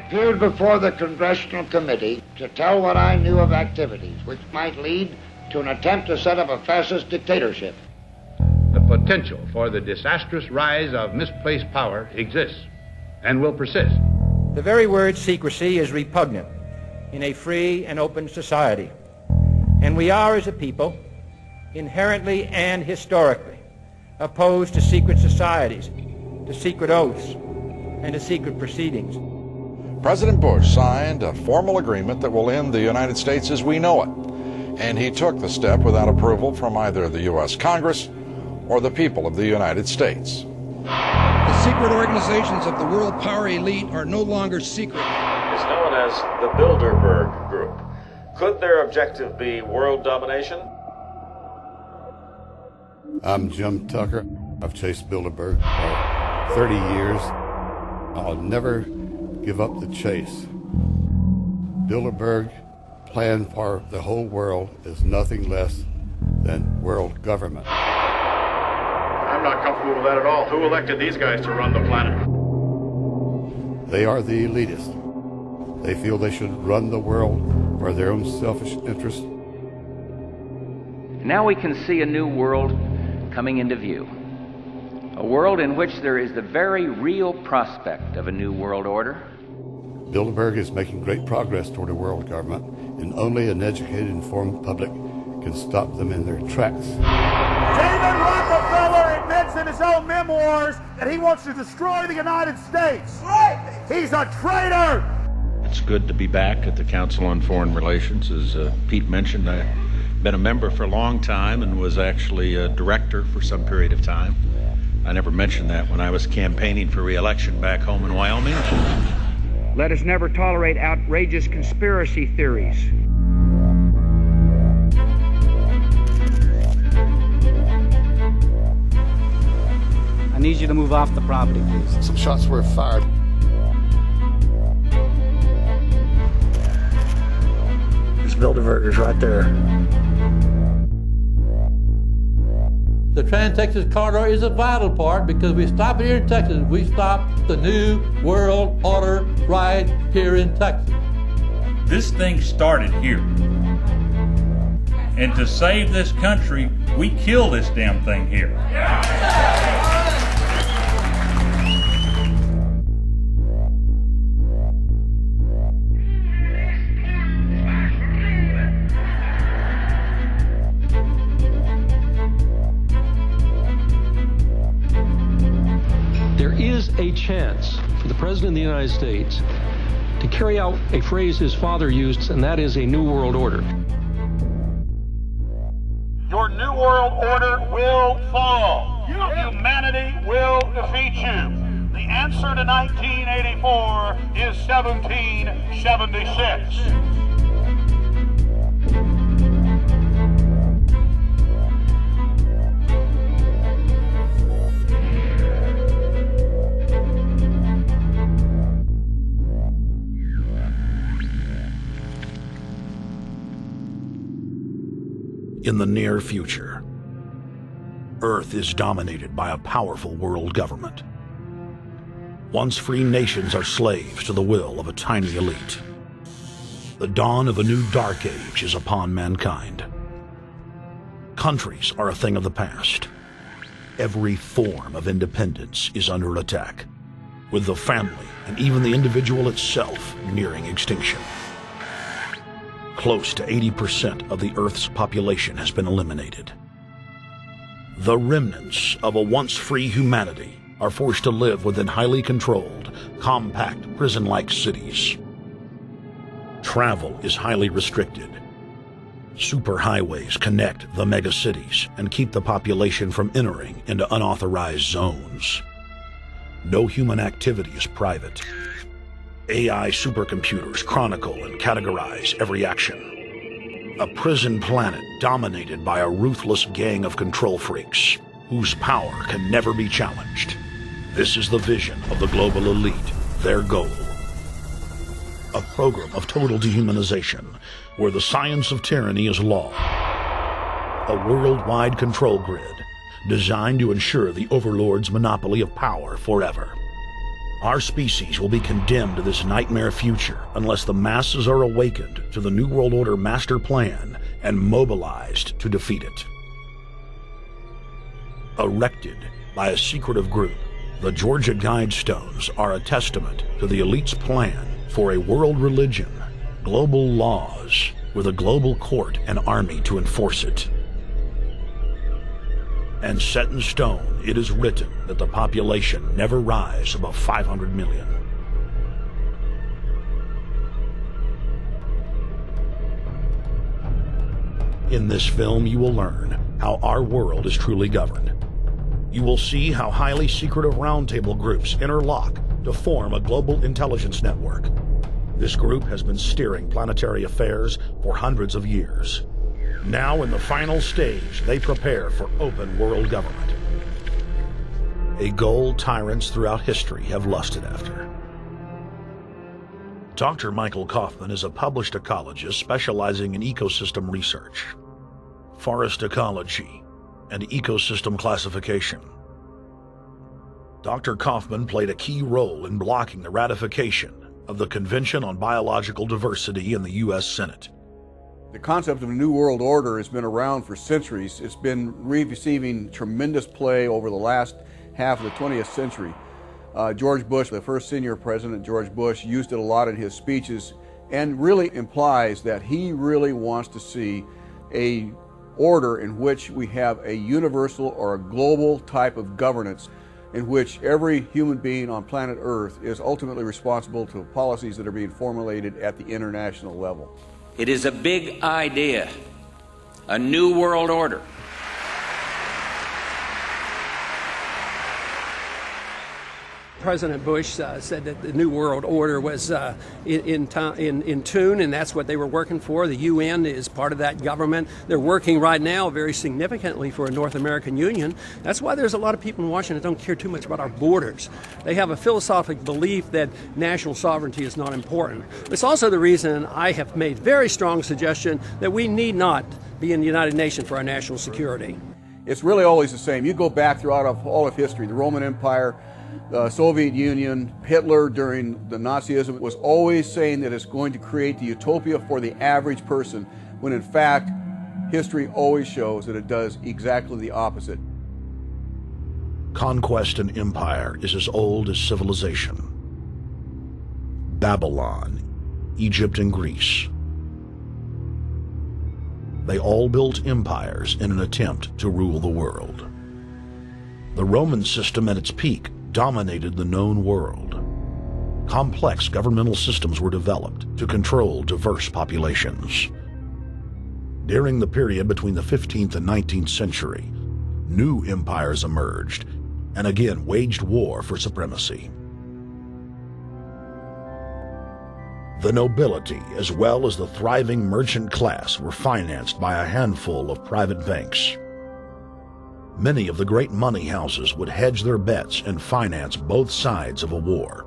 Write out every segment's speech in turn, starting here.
appeared before the Congressional Committee to tell what I knew of activities which might lead to an attempt to set up a fascist dictatorship. The potential for the disastrous rise of misplaced power exists and will persist. The very word secrecy is repugnant in a free and open society. And we are, as a people, inherently and historically opposed to secret societies, to secret oaths, and to secret proceedings. President Bush signed a formal agreement that will end the United States as we know it. And he took the step without approval from either the U.S. Congress or the people of the United States. The secret organizations of the world power elite are no longer secret. It's known as the Bilderberg Group. Could their objective be world domination? I'm Jim Tucker. I've chased Bilderberg for 30 years. I'll never give up the chase. Bilderberg plan for the whole world is nothing less than world government. I'm not comfortable with that at all. Who elected these guys to run the planet? They are the elitists. They feel they should run the world for their own selfish interests. Now we can see a new world coming into view. A world in which there is the very real prospect of a new world order. Bilderberg is making great progress toward a world government, and only an educated, informed public can stop them in their tracks. David Rockefeller admits in his own memoirs that he wants to destroy the United States. Right. He's a traitor. It's good to be back at the Council on Foreign Relations. As Pete mentioned, I've been a member for a long time and was actually a director for some period of time. I never mentioned that when I was campaigning for re-election back home in Wyoming. Let us never tolerate outrageous conspiracy theories. I need you to move off the property, please. Some shots were fired. There's Bilderbergers right there. The Trans-Texas Corridor is a vital part because we stop it here in Texas. We stop the New World Order right here in Texas. This thing started here. And to save this country, we kill this damn thing here. A chance for the President of the United States to carry out a phrase his father used, and that is a New World Order. Your New World Order will fall. Humanity will defeat you. The answer to 1984 is 1776. In the near future, Earth is dominated by a powerful world government. Once free nations are slaves to the will of a tiny elite. The dawn of a new dark age is upon mankind. Countries are a thing of the past. Every form of independence is under attack, with the family and even the individual itself nearing extinction. Close to 80% of the Earth's population has been eliminated. The remnants of a once free humanity are forced to live within highly controlled, compact, prison-like cities. Travel is highly restricted. Superhighways connect the megacities and keep the population from entering into unauthorized zones. No human activity is private. AI supercomputers chronicle and categorize every action. A prison planet dominated by a ruthless gang of control freaks, whose power can never be challenged. This is the vision of the global elite, their goal. A program of total dehumanization, where the science of tyranny is law. A worldwide control grid, designed to ensure the overlord's monopoly of power forever. Our species will be condemned to this nightmare future unless the masses are awakened to the New World Order master plan and mobilized to defeat it. Erected by a secretive group, the Georgia Guidestones are a testament to the elite's plan for a world religion, global laws, with a global court and army to enforce it. And set in stone, it is written that the population never rise above 500 million. In this film, you will learn how our world is truly governed. You will see how highly secretive roundtable groups interlock to form a global intelligence network. This group has been steering planetary affairs for hundreds of years. Now, in the final stage, they prepare for open world government. A goal tyrants throughout history have lusted after. Dr. Michael Kaufman is a published ecologist specializing in ecosystem research, forest ecology, and ecosystem classification. Dr. Kaufman played a key role in blocking the ratification of the Convention on Biological Diversity in the U.S. Senate. The concept of a New World Order has been around for centuries. It's been receiving tremendous play over the last half of the 20th century. George Bush, the first senior president, George Bush, used it a lot in his speeches and really implies that he really wants to see a order in which we have a universal or a global type of governance in which every human being on planet Earth is ultimately responsible to policies that are being formulated at the international level. It is a big idea, a new world order. President Bush said that the New World Order was in tune, and that's what they were working for. The UN is part of that government. They're working right now very significantly for a North American Union. That's why there's a lot of people in Washington that don't care too much about our borders. They have a philosophic belief that national sovereignty is not important. It's also the reason I have made very strong suggestion that we need not be in the United Nations for our national security. It's really always the same. You go back throughout all of history, the Roman Empire, the Soviet Union, Hitler during the Nazism was always saying that it's going to create the utopia for the average person, when in fact, history always shows that it does exactly the opposite. Conquest and empire is as old as civilization. Babylon, Egypt, and Greece. They all built empires in an attempt to rule the world. The Roman system at its peak dominated the known world. Complex governmental systems were developed to control diverse populations. During the period between the 15th and 19th century, new empires emerged and again waged war for supremacy. The nobility, as well as the thriving merchant class, were financed by a handful of private banks. Many of the great money houses would hedge their bets and finance both sides of a war.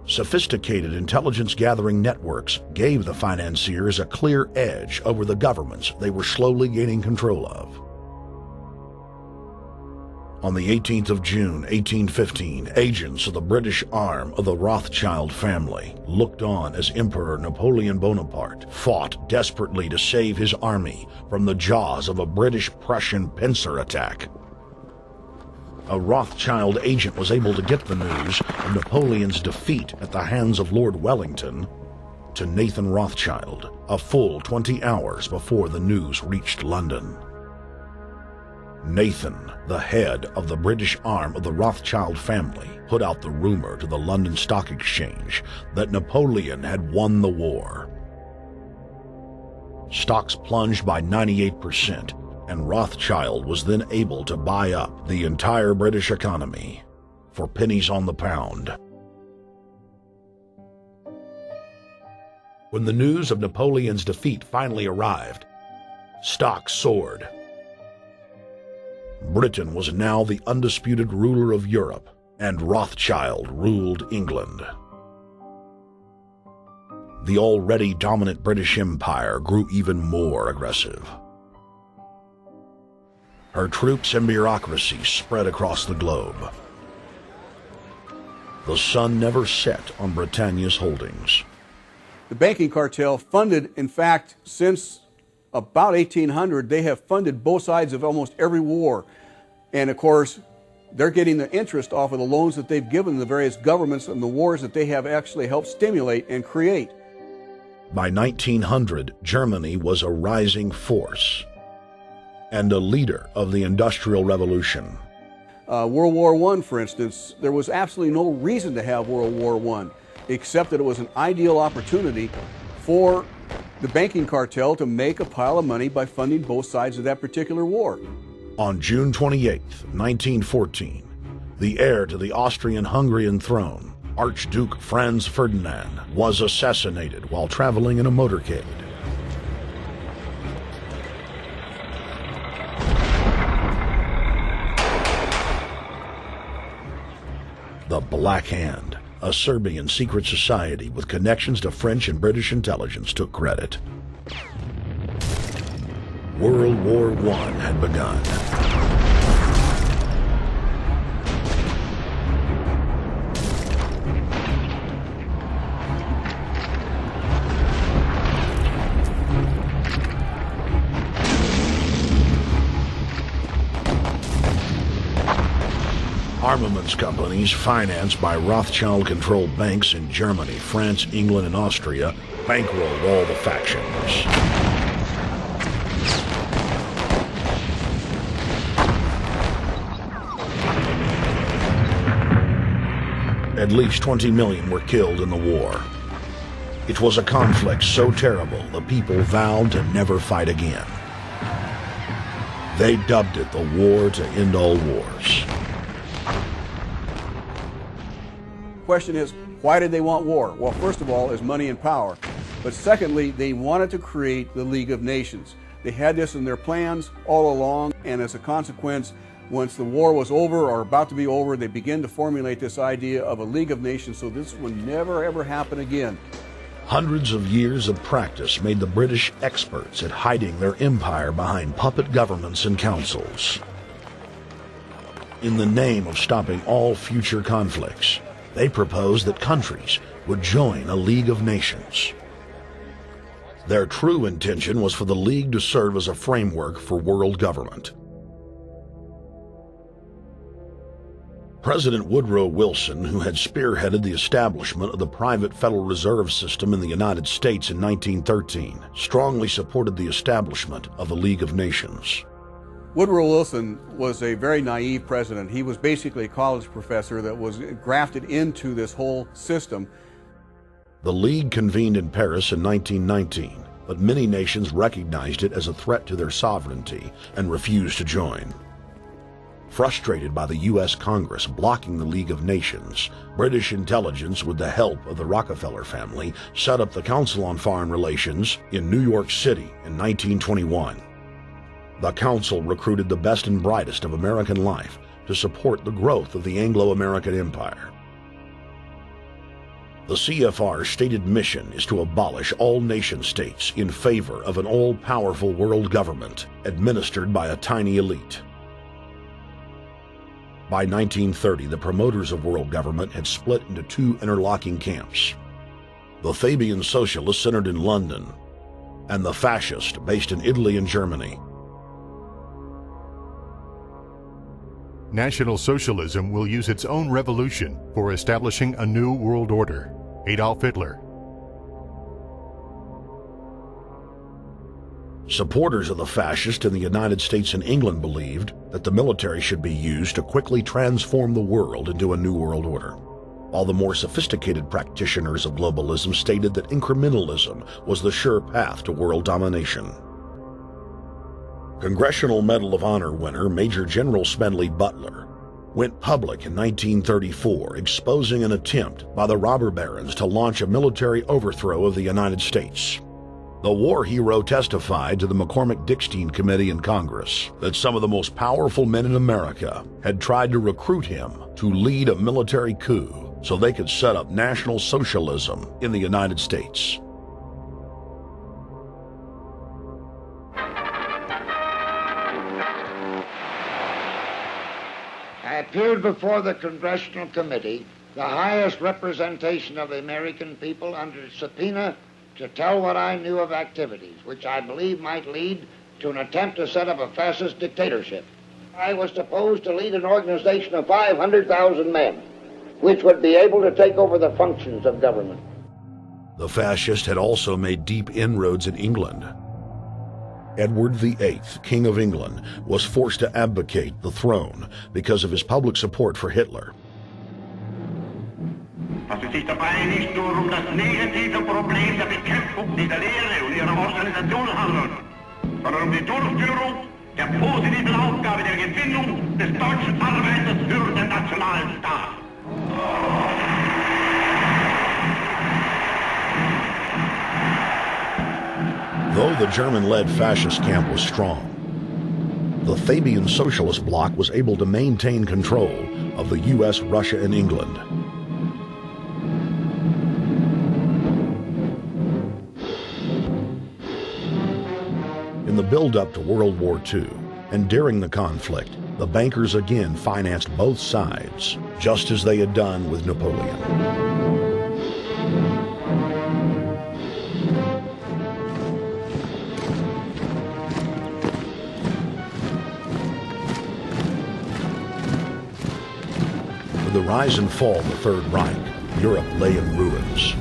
Sophisticated intelligence-gathering networks gave the financiers a clear edge over the governments they were slowly gaining control of. On the 18th of June, 1815, agents of the British arm of the Rothschild family looked on as Emperor Napoleon Bonaparte fought desperately to save his army from the jaws of a British-Prussian pincer attack. A Rothschild agent was able to get the news of Napoleon's defeat at the hands of Lord Wellington to Nathan Rothschild a full 20 hours before the news reached London. Nathan, the head of the British arm of the Rothschild family, put out the rumor to the London Stock Exchange that Napoleon had won the war. Stocks plunged by 98%, and Rothschild was then able to buy up the entire British economy for pennies on the pound. When the news of Napoleon's defeat finally arrived, stocks soared. Britain was now the undisputed ruler of Europe, and Rothschild ruled England. The already dominant British Empire grew even more aggressive. Her troops and bureaucracy spread across the globe. The sun never set on Britannia's holdings. The banking cartel funded, in fact, since about 1800, they have funded both sides of almost every war. And of course, they're getting the interest off of the loans that they've given the various governments and the wars that they have actually helped stimulate and create. By 1900, Germany was a rising force and a leader of the Industrial Revolution. World War I, for instance, there was absolutely no reason to have World War I, except that it was an ideal opportunity for the banking cartel to make a pile of money by funding both sides of that particular war. On June 28, 1914, the heir to the Austrian-Hungarian throne, Archduke Franz Ferdinand, was assassinated while traveling in a motorcade. The Black Hand, a Serbian secret society with connections to French and British intelligence, took credit. World War I had begun. Armaments companies financed by Rothschild-controlled banks in Germany, France, England, and Austria bankrolled all the factions. At least 20 million were killed in the war. It was a conflict so terrible the people vowed to never fight again. They dubbed it the war to end all wars. Question is, why did they want war? Well, first of all, is money and power. But secondly, they wanted to create the League of Nations. They had this in their plans all along, and as a consequence, once the war was over or about to be over, they began to formulate this idea of a League of Nations so this would never ever happen again. Hundreds of years of practice made the British experts at hiding their empire behind puppet governments and councils. In the name of stopping all future conflicts, they proposed that countries would join a League of Nations. Their true intention was for the League to serve as a framework for world government. President Woodrow Wilson, who had spearheaded the establishment of the private Federal Reserve System in the United States in 1913, strongly supported the establishment of the League of Nations. Woodrow Wilson was a very naive president. He was basically a college professor that was grafted into this whole system. The League convened in Paris in 1919, but many nations recognized it as a threat to their sovereignty and refused to join. Frustrated by the U.S. Congress blocking the League of Nations, British intelligence, with the help of the Rockefeller family, set up the Council on Foreign Relations in New York City in 1921. The Council recruited the best and brightest of American life to support the growth of the Anglo-American Empire. The CFR's stated mission is to abolish all nation-states in favor of an all-powerful world government administered by a tiny elite. By 1930, the promoters of world government had split into two interlocking camps: the Fabian socialists centered in London, and the fascists based in Italy and Germany. National Socialism will use its own revolution for establishing a new world order. Adolf Hitler. Supporters of the fascists in the United States and England believed that the military should be used to quickly transform the world into a new world order, while the more sophisticated practitioners of globalism stated that incrementalism was the sure path to world domination. Congressional Medal of Honor winner Major General Smedley Butler went public in 1934, exposing an attempt by the robber barons to launch a military overthrow of the United States. The war hero testified to the McCormick-Dickstein Committee in Congress that some of the most powerful men in America had tried to recruit him to lead a military coup so they could set up National Socialism in the United States. I appeared before the Congressional Committee the highest representation of the American people under subpoena to tell what I knew of activities which I believe might lead to an attempt to set up a fascist dictatorship. I was supposed to lead an organization of 500,000 men, which would be able to take over the functions of government. The fascist had also made deep inroads in England. Edward VIII, King of England, was forced to abdicate the throne because of his public support for Hitler. Was es sich dabei nicht nur das negative Problem der Bekämpfung dieser Lehre und ihrer Organisation handelt, sondern die Durchführung der positiven Aufgabe der Gewinnung des deutschen Arbeiters für den nationalen Staat. Though the German-led fascist camp was strong, the Fabian Socialist Bloc was able to maintain control of the U.S., Russia, and England. In the build-up to World War II, and during the conflict, the bankers again financed both sides, just as they had done with Napoleon. With the rise and fall of the Third Reich, Europe lay in ruins.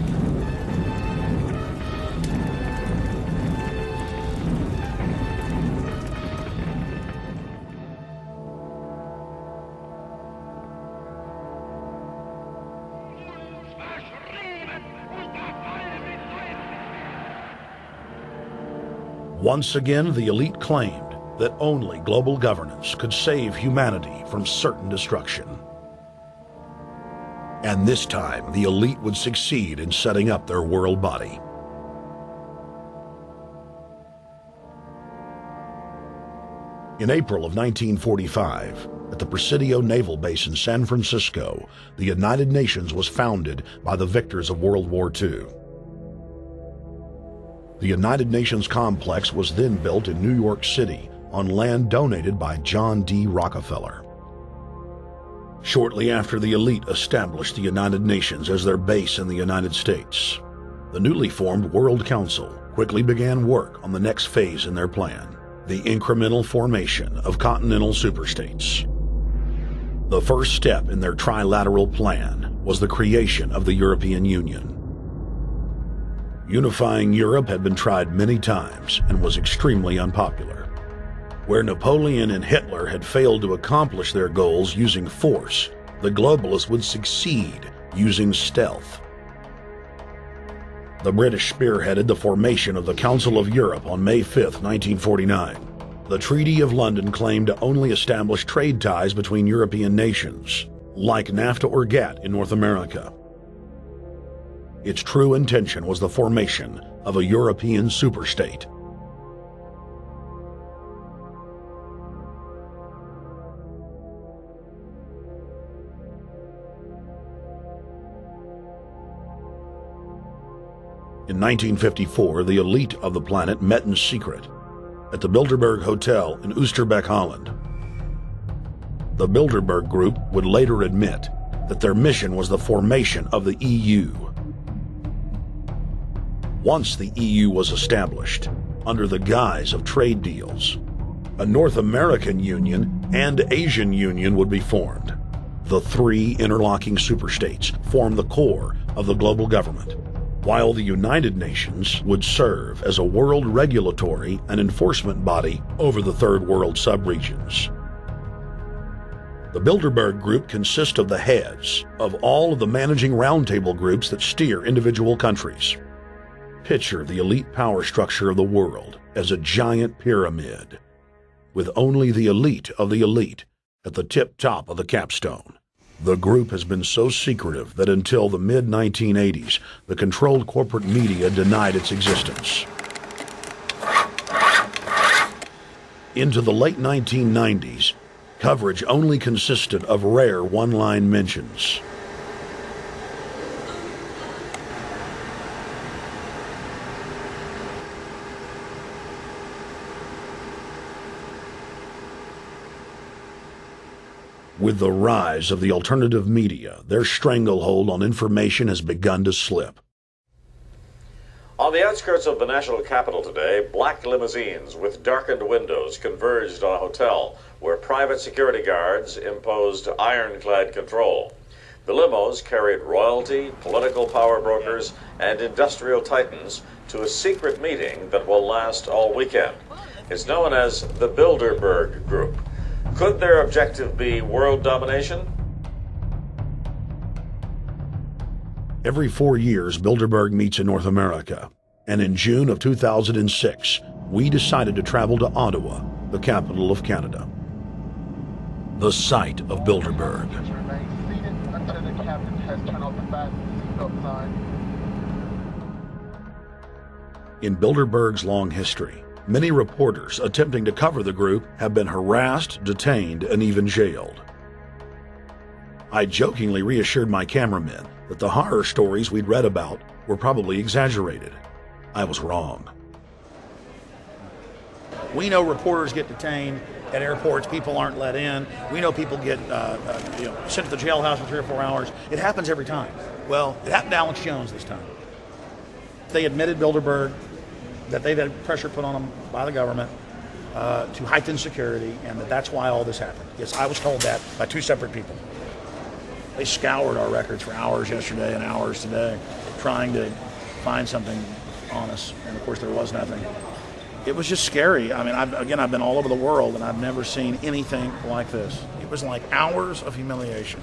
Once again, the elite claimed that only global governance could save humanity from certain destruction. And this time, the elite would succeed in setting up their world body. In April of 1945, at the Presidio Naval Base in San Francisco, the United Nations was founded by the victors of World War II. The United Nations complex was then built in New York City on land donated by John D. Rockefeller. Shortly after the elite established the United Nations as their base in the United States, the newly formed World Council quickly began work on the next phase in their plan, the incremental formation of continental superstates. The first step in their trilateral plan was the creation of the European Union. Unifying Europe had been tried many times and was extremely unpopular. Where Napoleon and Hitler had failed to accomplish their goals using force, the globalists would succeed using stealth. The British spearheaded the formation of the Council of Europe on May 5, 1949. The Treaty of London claimed to only establish trade ties between European nations, like NAFTA or GATT in North America. Its true intention was the formation of a European superstate. In 1954, the elite of the planet met in secret at the Bilderberg Hotel in Oosterbeek, Holland. The Bilderberg Group would later admit that their mission was the formation of the EU. Once the EU was established, under the guise of trade deals, a North American Union and Asian Union would be formed. The three interlocking superstates formed the core of the global government, while the United Nations would serve as a world regulatory and enforcement body over the Third World subregions. The Bilderberg Group consists of the heads of all of the managing roundtable groups that steer individual countries. Picture the elite power structure of the world as a giant pyramid, with only the elite of the elite at the tip top of the capstone. The group has been so secretive that until the mid-1980s, the controlled corporate media denied its existence. Into the late 1990s, coverage only consisted of rare one-line mentions. With the rise of the alternative media, their stranglehold on information has begun to slip. On the outskirts of the national capital today, black limousines with darkened windows converged on a hotel where private security guards imposed ironclad control. The limos carried royalty, political power brokers, and industrial titans to a secret meeting that will last all weekend. It's known as the Bilderberg Group. Could their objective be world domination? Every 4 years, Bilderberg meets in North America, and in June of 2006, we decided to travel to Ottawa, the capital of Canada. The site of Bilderberg. In Bilderberg's long history, many reporters attempting to cover the group have been harassed, detained, and even jailed. I jokingly reassured my cameramen that the horror stories we'd read about were probably exaggerated. I was wrong. We know reporters get detained at airports, people aren't let in. We know people get sent to the jailhouse for 3 or 4 hours. It happens every time. Well, it happened to Alex Jones this time. They admitted Bilderberg that they've had pressure put on them by the government to heighten security, and that's why all this happened. Yes, I was told that by 2 separate people. They scoured our records for hours yesterday and hours today, trying to find something on us, and of course there was nothing. It was just scary. I mean, I've been all over the world, and I've never seen anything like this. It was like hours of humiliation.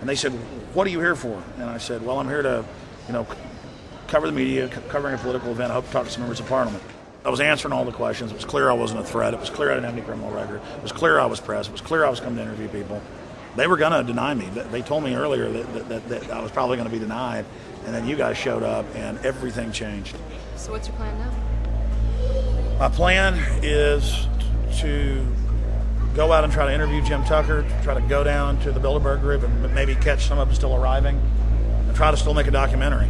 And they said, "What are you here for?" And I said, "Well, I'm here to, cover the media, covering a political event. I hope to talk to some members of Parliament." I was answering all the questions. It was clear I wasn't a threat. It was clear I didn't have any criminal record. It was clear I was pressed. It was clear I was coming to interview people. They were going to deny me. They told me earlier that I was probably going to be denied, and then you guys showed up, and everything changed. So what's your plan now? My plan is to go out and try to interview Jim Tucker, try to go down to the Bilderberg Group and maybe catch some of them still arriving, and try to still make a documentary.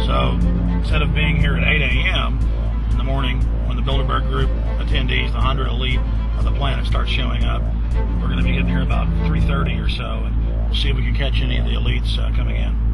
So instead of being here at 8 a.m. in the morning when the Bilderberg Group attendees, the 100 elite of the planet, start showing up, we're going to be getting here about 3:30 or so, and we'll see if we can catch any of the elites coming in.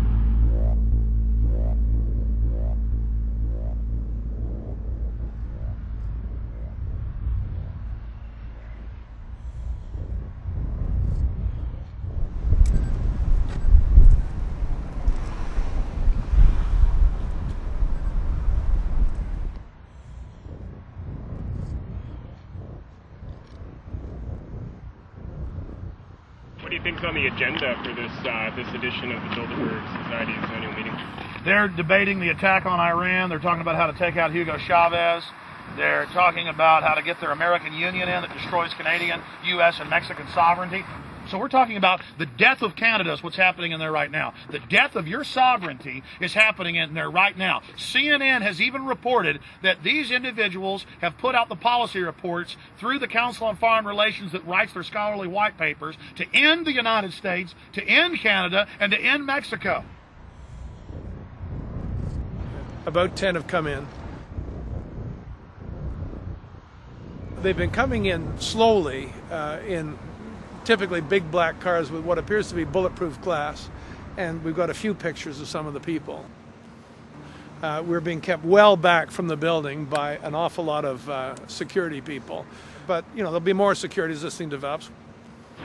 What do you think's on the agenda for this edition of the Bilderberg Society's annual meeting? They're debating the attack on Iran. They're talking about how to take out Hugo Chavez. They're talking about how to get their American Union in that destroys Canadian, U.S., and Mexican sovereignty. So we're talking about the death of Canada is what's happening in there right now. The death of your sovereignty is happening in there right now. CNN has even reported that these individuals have put out the policy reports through the Council on Foreign Relations that writes their scholarly white papers to end the United States, to end Canada, and to end Mexico. About 10 have come in. They've been coming in slowly in typically big black cars with what appears to be bulletproof glass, and we've got a few pictures of some of the people. We're being kept well back from the building by an awful lot of security people, but there'll be more security as this thing develops.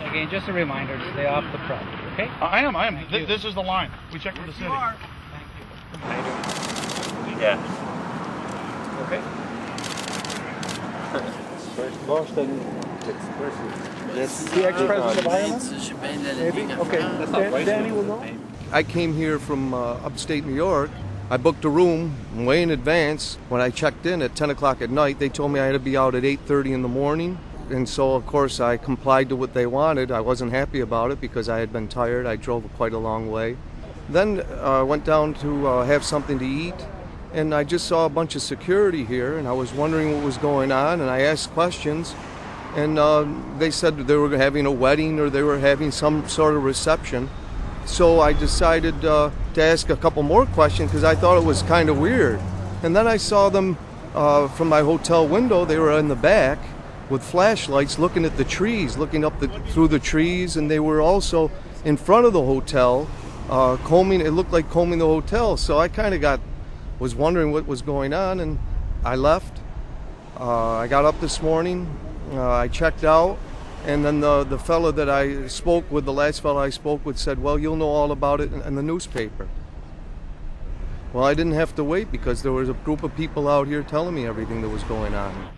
Again, just a reminder to stay off the property, okay? I am. This is the line. We checked with the city. Thank you. Yeah. Okay. The ex-president of Ireland? Maybe? Okay, Danny will know. I came here from upstate New York. I booked a room way in advance. When I checked in at 10 o'clock at night, they told me I had to be out at 8:30 in the morning. And so, of course, I complied to what they wanted. I wasn't happy about it because I had been tired. I drove quite a long way. Then I went down to have something to eat, and I just saw a bunch of security here, and I was wondering what was going on, and I asked questions, and they said they were having a wedding or they were having some sort of reception. So I decided to ask a couple more questions because I thought it was kind of weird. And then I saw them from my hotel window. They were in the back with flashlights looking at the trees, looking up through the trees, and they were also in front of the hotel combing. It looked like combing the hotel. So I kind of was wondering what was going on, and I left. I got up this morning. I checked out. And then the fellow that I spoke with, the last fellow I spoke with, said, well, you'll know all about it in the newspaper. Well, I didn't have to wait because there was a group of people out here telling me everything that was going on.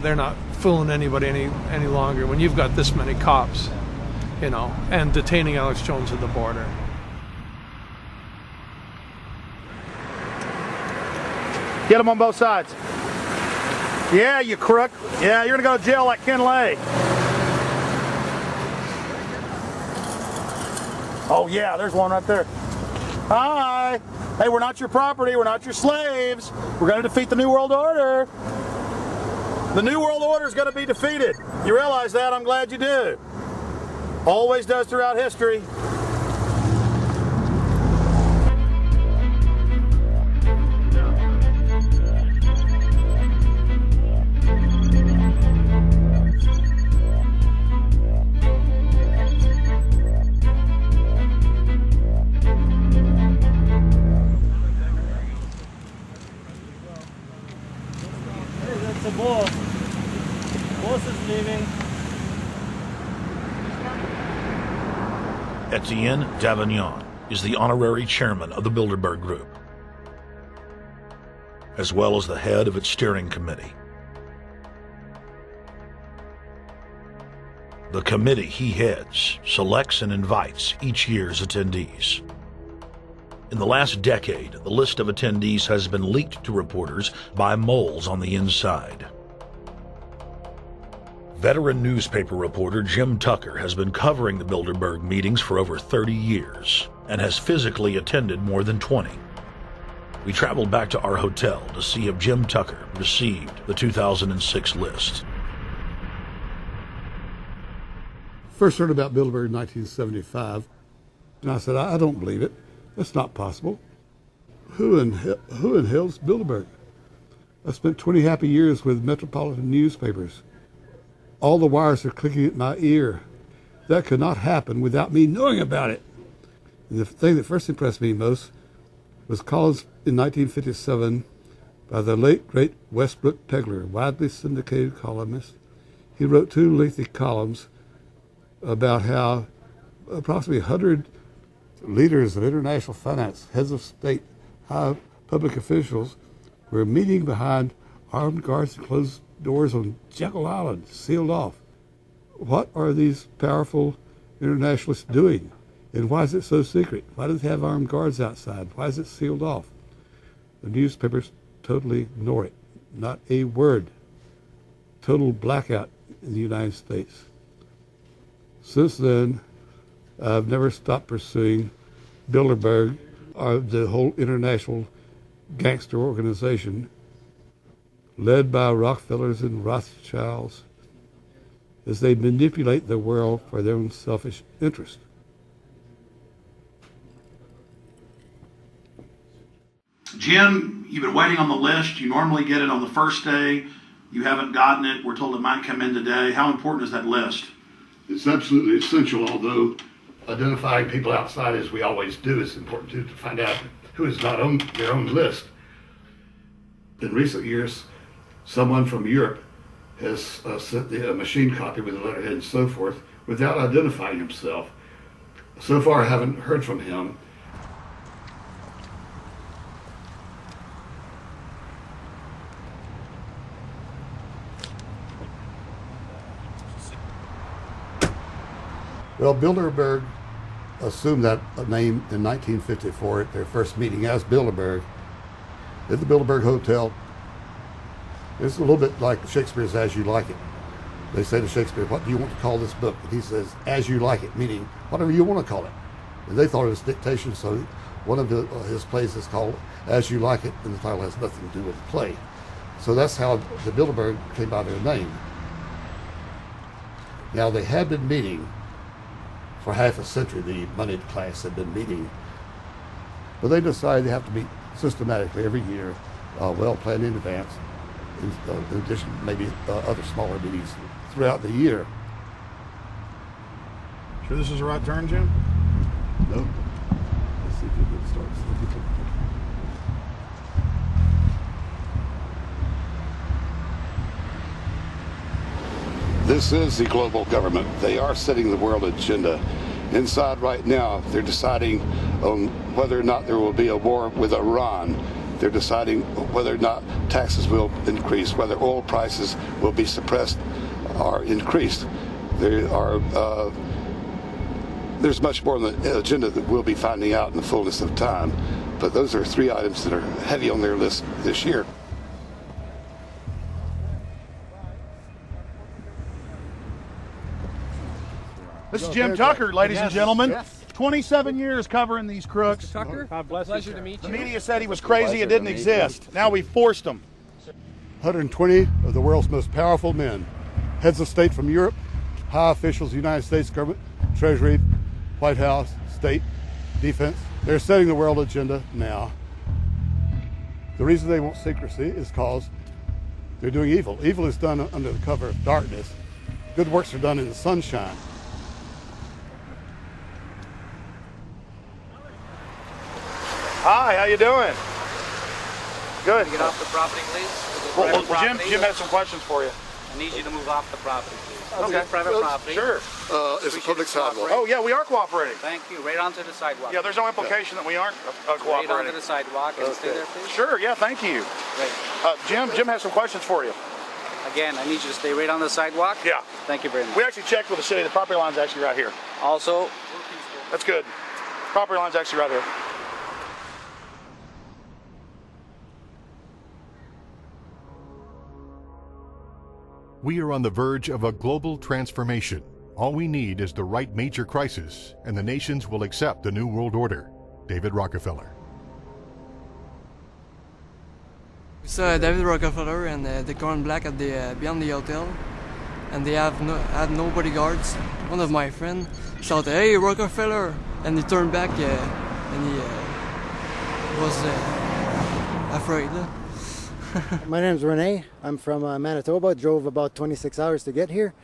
They're not fooling anybody any longer when you've got this many cops, and detaining Alex Jones at the border. Get them on both sides. Yeah, you crook. Yeah, you're going to go to jail like Ken Lay. Oh, yeah, there's one right there. Hi. Hey, we're not your property. We're not your slaves. We're going to defeat the New World Order. The New World Order is going to be defeated. You realize that? I'm glad you do. Always does throughout history. The boss. Boss is leaving. Etienne Davignon is the honorary chairman of the Bilderberg Group, as well as the head of its steering committee. The committee he heads selects and invites each year's attendees. In the last decade, the list of attendees has been leaked to reporters by moles on the inside. Veteran newspaper reporter Jim Tucker has been covering the Bilderberg meetings for over 30 years and has physically attended more than 20. We traveled back to our hotel to see if Jim Tucker received the 2006 list. First heard about Bilderberg in 1975, and I said, I don't believe it. That's not possible. Who in hell's Bilderberg? I spent 20 happy years with metropolitan newspapers. All the wires are clicking at my ear. That could not happen without me knowing about it. And the thing that first impressed me most was columns in 1957 by the late, great Westbrook Pegler, widely syndicated columnist. He wrote 2 lengthy columns about how approximately 100 leaders of international finance, heads of state, high public officials were meeting behind armed guards and closed doors on Jekyll Island, sealed off. What are these powerful internationalists doing? And why is it so secret? Why do they have armed guards outside? Why is it sealed off? The newspapers totally ignore it. Not a word. Total blackout in the United States. Since then, I've never stopped pursuing Bilderberg, or the whole international gangster organization led by Rockefellers and Rothschilds, as they manipulate the world for their own selfish interest. Jim, you've been waiting on the list. You normally get it on the first day. You haven't gotten it. We're told it might come in today. How important is that list? It's absolutely essential, although identifying people outside, as we always do, is important too, to find out who is not on their own list. In recent years, someone from Europe has sent a machine copy with a letterhead and so forth without identifying himself. So far, I haven't heard from him. Well, Bilderberg assumed that name in 1954 at their first meeting as Bilderberg at the Bilderberg Hotel. It's a little bit like Shakespeare's As You Like It. They say to Shakespeare, what do you want to call this book? And he says, As You Like It, meaning whatever you want to call it. And they thought it was dictation, so one of his plays is called As You Like It, and the title has nothing to do with the play. So that's how the Bilderberg came by their name. Now, they had been meeting for half a century. The moneyed class had been meeting But they decide they have to meet systematically every year, well planned in advance, in addition to maybe other smaller meetings throughout the year. Sure this is the right turn, Jim? No. Let's see if you can start. This is the global government. They are setting the world agenda. Inside right now, they're deciding on whether or not there will be a war with Iran. They're deciding whether or not taxes will increase, whether oil prices will be suppressed or increased. There's much more on the agenda that we'll be finding out in the fullness of time. But those are 3 items that are heavy on their list this year. This is Jim Tucker, ladies and gentlemen. Yes. 27 years covering these crooks. Mr. Tucker, pleasure to meet you. The media said he was crazy, it didn't exist. Now we forced him. 120 of the world's most powerful men, heads of state from Europe, high officials of the United States government, Treasury, White House, state, defense. They're setting the world agenda now. The reason they want secrecy is because they're doing evil. Evil is done under the cover of darkness. Good works are done in the sunshine. Hi, how you doing? Good. Get off the property, please. Well, Jim has some questions for you. I need you to move off the property, please. Okay. This is private property. Sure. It's a public sidewalk. Oh, yeah, we are cooperating. Thank you. Right onto the sidewalk. Yeah, there's no implication that we aren't cooperating. Right onto the sidewalk and stay there, please. Sure, yeah, thank you. Great. Jim has some questions for you. Again, I need you to stay right on the sidewalk. Yeah. Thank you very much. We actually checked with the city. The property line's actually right here. Also, that's good. Property line's actually right here. We are on the verge of a global transformation. All we need is the right major crisis, and the nations will accept the New World Order. David Rockefeller. It's David Rockefeller, and they're going black at the beyond the hotel, and they had no bodyguards. One of my friends shouted, "Hey, Rockefeller!" and he turned back, and he was afraid. My name's Rene. I'm from Manitoba. Drove about 26 hours to get here,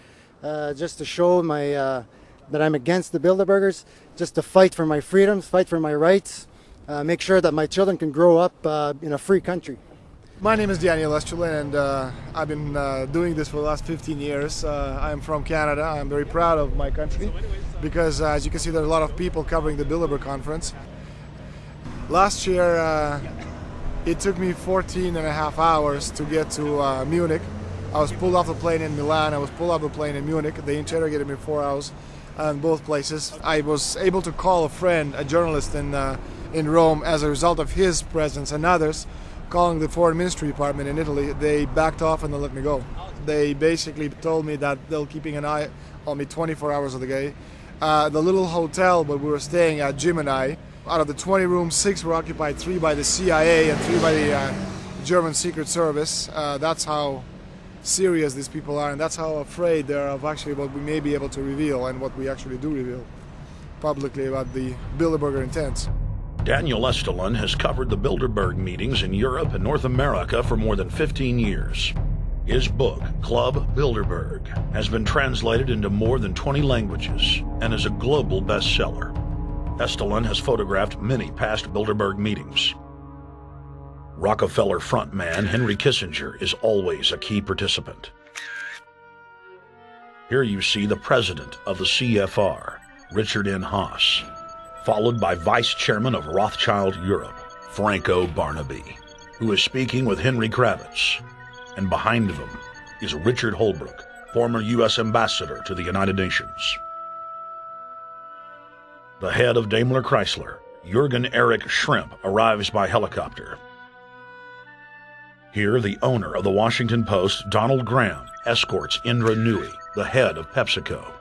just to show that I'm against the Bilderbergers, just to fight for my freedoms, fight for my rights, make sure that my children can grow up in a free country. My name is Daniel Estrelin, and I've been doing this for the last 15 years. I'm from Canada. I'm very proud of my country because, as you can see, there are a lot of people covering the Bilderberg conference. Last year, it took me 14 and a half hours to get to Munich. I was pulled off the plane in Milan. I was pulled off the plane in Munich. They interrogated me 4 hours in both places. I was able to call a friend, a journalist in Rome, as a result of his presence and others. Calling the Foreign Ministry Department in Italy, they backed off and they let me go. They basically told me that they'll keeping an eye on me 24 hours of the day. The little hotel where we were staying at, Jim and I, out of the 20 rooms, 6 were occupied, 3 by the CIA and 3 by the German Secret Service. That's how serious these people are, and that's how afraid they are of actually what we may be able to reveal and what we actually do reveal publicly about the Bilderberger intents. Daniel Estrelin has covered the Bilderberg meetings in Europe and North America for more than 15 years. His book, Club Bilderberg, has been translated into more than 20 languages and is a global bestseller. Estrelin has photographed many past Bilderberg meetings. Rockefeller frontman Henry Kissinger is always a key participant. Here you see the president of the CFR, Richard N. Haas, followed by Vice Chairman of Rothschild Europe, Franco Barnaby, who is speaking with Henry Kravitz. And behind them is Richard Holbrooke, former U.S. Ambassador to the United Nations. The head of Daimler Chrysler, Jürgen Erich Schrimp, arrives by helicopter. Here, the owner of the Washington Post, Donald Graham, escorts Indra Nooyi, the head of PepsiCo.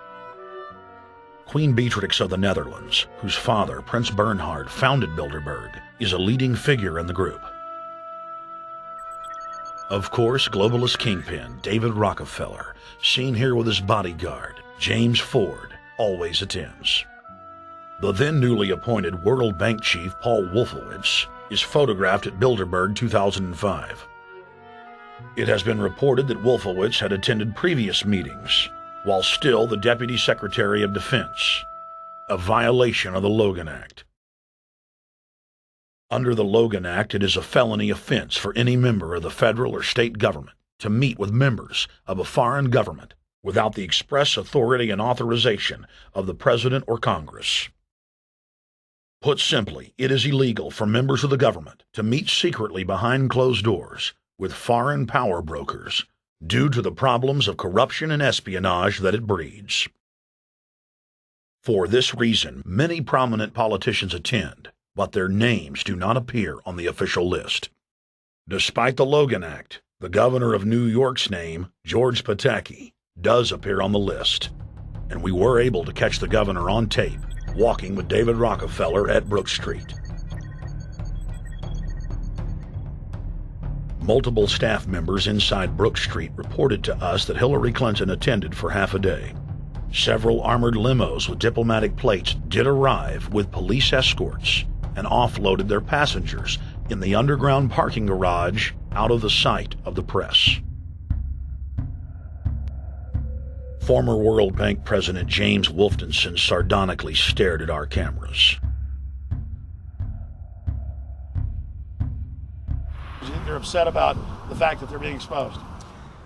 Queen Beatrix of the Netherlands, whose father, Prince Bernhard, founded Bilderberg, is a leading figure in the group. Of course, globalist kingpin David Rockefeller, seen here with his bodyguard, James Ford, always attends. The then newly appointed World Bank chief Paul Wolfowitz is photographed at Bilderberg 2005. It has been reported that Wolfowitz had attended previous meetings while still the Deputy Secretary of Defense, a violation of the Logan Act. Under the Logan Act, it is a felony offense for any member of the federal or state government to meet with members of a foreign government without the express authority and authorization of the President or Congress. Put simply, it is illegal for members of the government to meet secretly behind closed doors with foreign power brokers due to the problems of corruption and espionage that it breeds. For this reason, many prominent politicians attend, but their names do not appear on the official list. Despite the Logan Act, the governor of New York's name, George Pataki, does appear on the list, and we were able to catch the governor on tape walking with David Rockefeller at Brook Street. Multiple staff members inside Brook Street reported to us that Hillary Clinton attended for half a day. Several armored limos with diplomatic plates did arrive with police escorts and offloaded their passengers in the underground parking garage out of the sight of the press. Former World Bank President James Wolfensohn sardonically stared at our cameras. They're upset about the fact that they're being exposed.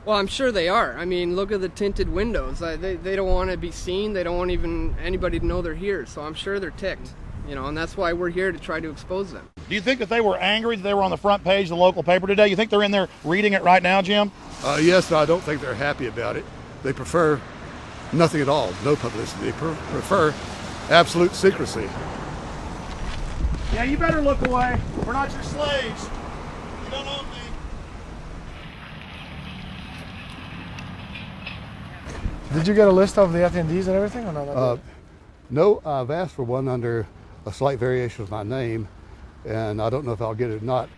Well, I'm sure they are. I mean, look at the tinted windows. They don't want to be seen. They don't want even anybody to know they're here. So I'm sure they're ticked, you know, and that's why we're here to try to expose them. Do you think that they were angry that they were on the front page of the local paper today? You think they're in there reading it right now, Jim? Yes, I don't think they're happy about it. They prefer nothing at all, no publicity. They prefer absolute secrecy. Yeah, you better look away. We're not your slaves. You don't own me. Did you get a list of the attendees and everything, or not? No, I've asked for one under a slight variation of my name, and I don't know if I'll get it or not.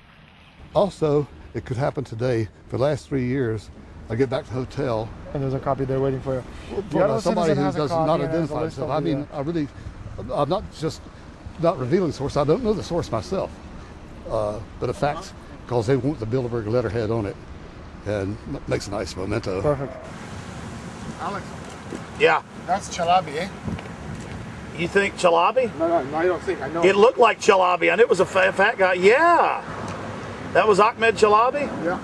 Also, it could happen today. For the last 3 years, I get back to the hotel. And there's a copy there waiting for you. Well, somebody who does not identify himself. I mean, I'm not just not revealing the source. I don't know the source myself. But a fact, because they want the Bilderberg letterhead on it, and makes a nice memento. Perfect. Alex. Yeah. That's Chalabi, eh? You think Chalabi? No, I don't think. I know. It looked like Chalabi, and it was a fat guy. Yeah. That was Ahmed Chalabi? Yeah.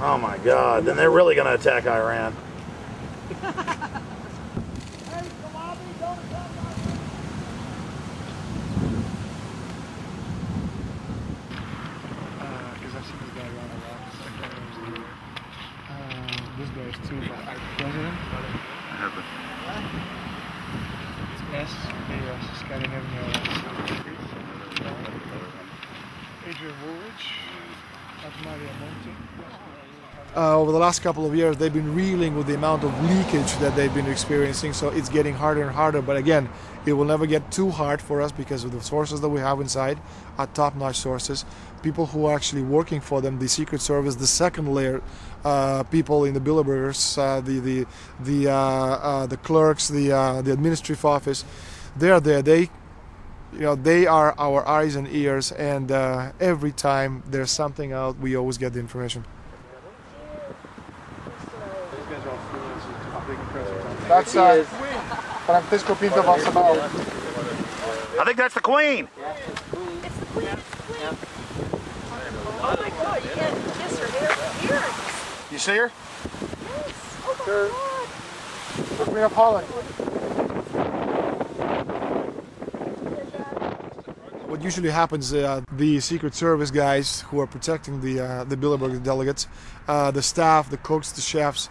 Oh my God, then they're really going to attack Iran. This guy is too president. I have it. Yes, yes, scanning everywhere. Adrian Woolwich, at Maria Monti. Over the last couple of years, they've been reeling with the amount of leakage that they've been experiencing, so it's getting harder and harder. But again, it will never get too hard for us because of the sources that we have inside are top-notch sources. People who are actually working for them, the Secret Service, the second layer, people in the Bilderbergers, the clerks, the administrative office, they are there. They are our eyes and ears, and every time there's something out, we always get the information. That's Francisco Pinto Balsamao. I think that's the Queen. It's the Queen. Yeah. Oh my God, you can't kiss her hair. You see her? Yes. Oh my God. The Queen of Holland. What usually happens, the Secret Service guys who are protecting the Bilderberg delegates, the staff, the cooks, the chefs,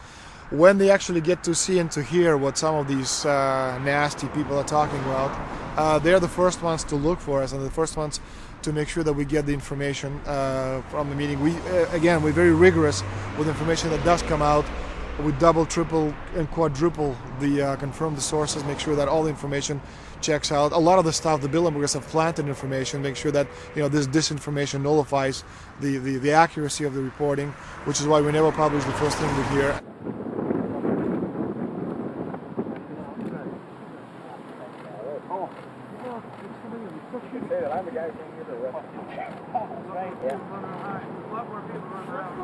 when they actually get to see and to hear what some of these nasty people are talking about, they're the first ones to look for us and the first ones to make sure that we get the information from the meeting. We're very rigorous with information that does come out. We double, triple, and quadruple confirm the sources, make sure that all the information checks out. A lot of the stuff, the Bilderbergers have planted information, make sure that this disinformation nullifies the accuracy of the reporting, which is why we never publish the first thing we hear.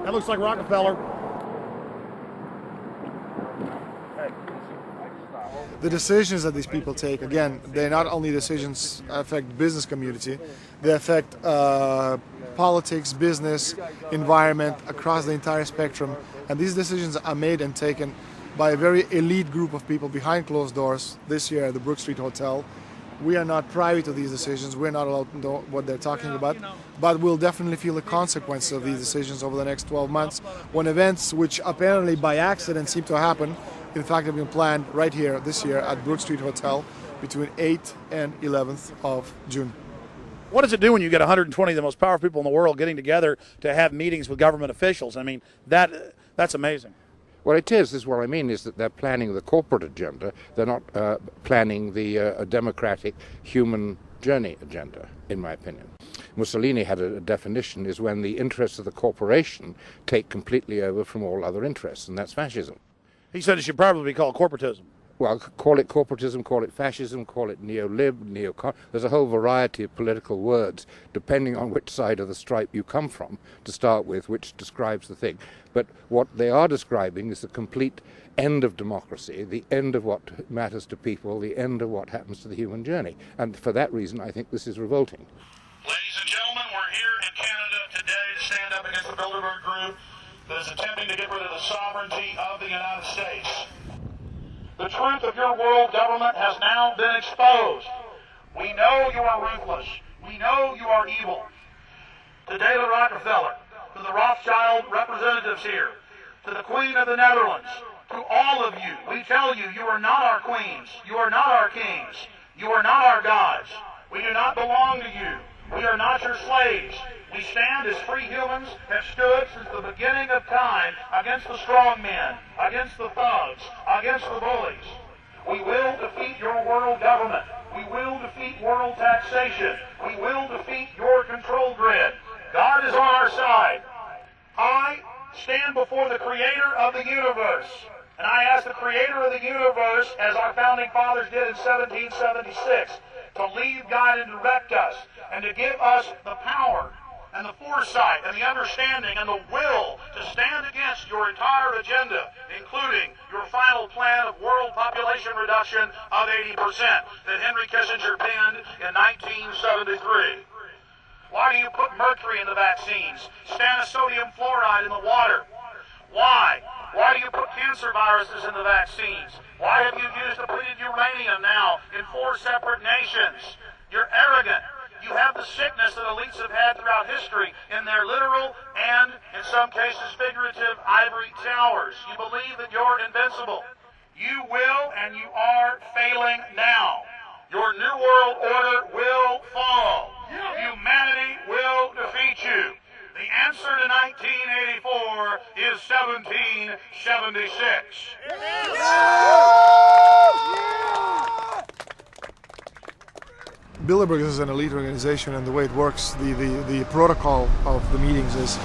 That looks like Rockefeller. The decisions that these people take, again, they're not only decisions affect business community, they affect politics, business, environment, across the entire spectrum. And these decisions are made and taken by a very elite group of people behind closed doors this year at the Brook Street Hotel. We are not privy to these decisions. We're not allowed to know what they're talking about, but we'll definitely feel the consequences of these decisions over the next 12 months when events which apparently by accident seem to happen, in fact, have been planned right here this year at Brook Street Hotel between 8th and 11th of June. What does it do when you get 120 of the most powerful people in the world getting together to have meetings with government officials? I mean, that's amazing. Well, it is what I mean is that they're planning the corporate agenda. They're not planning the democratic human journey agenda, in my opinion. Mussolini had a definition, is when the interests of the corporation take completely over from all other interests, and that's fascism. He said it should probably be called corporatism. Well, call it corporatism, call it fascism, call it neo-lib, neo-con. There's a whole variety of political words, depending on which side of the stripe you come from, to start with, which describes the thing. But what they are describing is the complete end of democracy, the end of what matters to people, the end of what happens to the human journey. And for that reason, I think this is revolting. Ladies and gentlemen, we're here in Canada today to stand up against the Bilderberg Group that is attempting to get rid of the sovereignty of the United States. The truth of your world government has now been exposed. We know you are ruthless. We know you are evil. To David Rockefeller, to the Rothschild representatives here, to the Queen of the Netherlands, to all of you, we tell you, you are not our queens. You are not our kings. You are not our gods. We do not belong to you. We are not your slaves. We stand as free humans, have stood since the beginning of time against the strong men, against the thugs, against the bullies. We will defeat your world government. We will defeat world taxation. We will defeat your control grid. God is on our side. I stand before the creator of the universe, and I ask the creator of the universe, as our founding fathers did in 1776, to lead, guide, and direct us, and to give us the power and the foresight and the understanding and the will to stand against your entire agenda, including your final plan of world population reduction of 80% that Henry Kissinger penned in 1973. Why do you put mercury in the vaccines, sodium fluoride in the water? Why? Why do you put cancer viruses in the vaccines? Why have you used depleted uranium now in 4 separate nations? You're arrogant. You have the sickness that elites have had throughout history in their literal and, in some cases, figurative ivory towers. You believe that you're invincible. You will and you are failing now. Your New World Order will fall. Humanity will defeat you. The answer to 1984 is 1776. Bilderberg is an elite organization, and the way it works, the protocol of the meetings is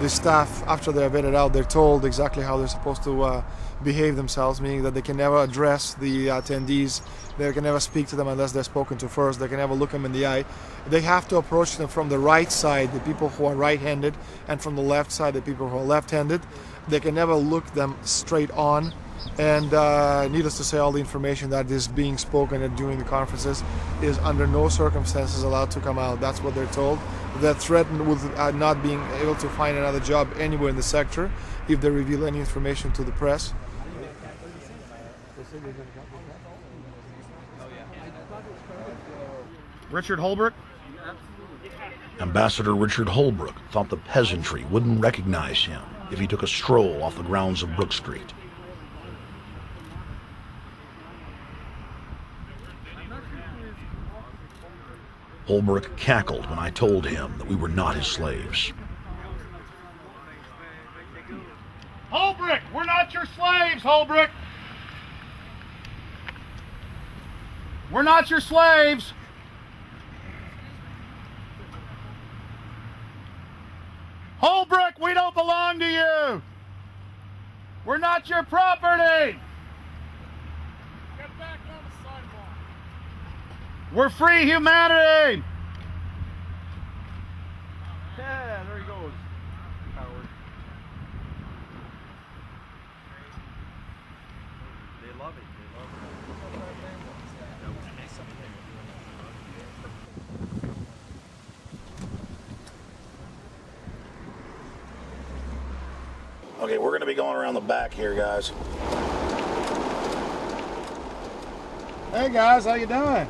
the staff, after they're vetted out, they're told exactly how they're supposed to behave themselves, meaning that they can never address the attendees, they can never speak to them unless they're spoken to first, they can never look them in the eye. They have to approach them from the right side, the people who are right-handed, and from the left side, the people who are left-handed. They can never look them straight on. And needless to say, all the information that is being spoken during the conferences is under no circumstances allowed to come out. That's what they're told. They're threatened with not being able to find another job anywhere in the sector if they reveal any information to the press. Richard Holbrooke? Ambassador Richard Holbrooke thought the peasantry wouldn't recognize him if he took a stroll off the grounds of Brook Street. Holbrooke cackled when I told him that we were not his slaves. Holbrooke, we're not your slaves, Holbrooke. We're not your slaves. Holbrooke, we don't belong to you. We're not your property. Get back on the sidewalk. We're free humanity! Yeah, there he goes. Howard. They love it. They love it. Okay, we're going to be going around the back here, guys. Hey guys, how you doing?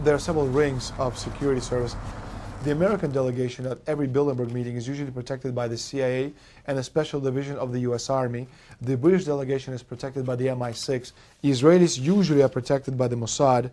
There are several rings of security service. The American delegation at every Bilderberg meeting is usually protected by the CIA and a special division of the US Army. The British delegation is protected by the MI6. Israelis usually are protected by the Mossad.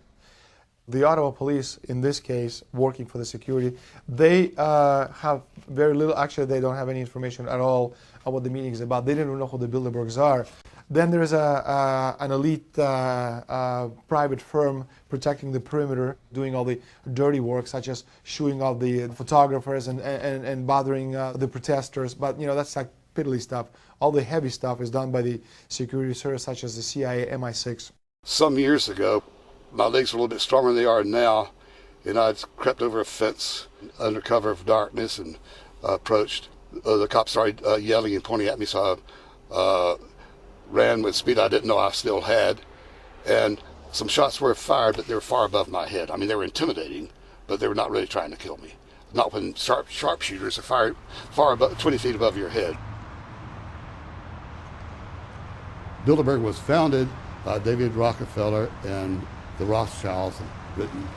The Ottawa police, in this case, working for the security, they have very little, actually they don't have any information at all on what the meeting is about. They didn't know who the Bilderbergs are. Then there's an elite private firm protecting the perimeter, doing all the dirty work, such as shooing off the photographers and bothering the protesters. But, you know, that's like piddly stuff. All the heavy stuff is done by the security service, such as the CIA, MI6. Some years ago, my legs were a little bit stronger than they are now, and I'd crept over a fence under cover of darkness and approached. The cops started yelling and pointing at me, so I ran with speed I didn't know I still had, and some shots were fired, but they were far above my head. I mean, they were intimidating, but they were not really trying to kill me. Not when sharpshooters are fired far above, 20 feet above your head. Bilderberg was founded by David Rockefeller and the Rothschilds of Britain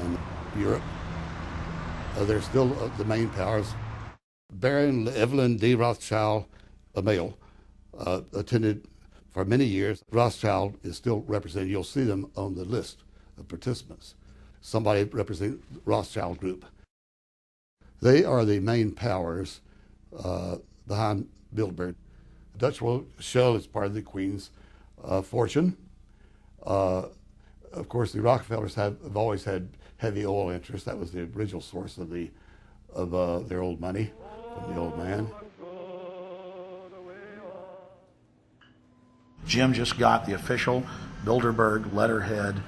and Europe. They're still the main powers. Baron Evelyn D. Rothschild, a male, attended for many years. Rothschild is still represented. You'll see them on the list of participants. Somebody representing the Rothschild group. They are the main powers behind Bilderberg. Dutch Shell is part of the Queen's fortune. Of course, the Rockefellers have always had heavy oil interests. That was the original source of their old money from the old man. Jim just got the official Bilderberg letterhead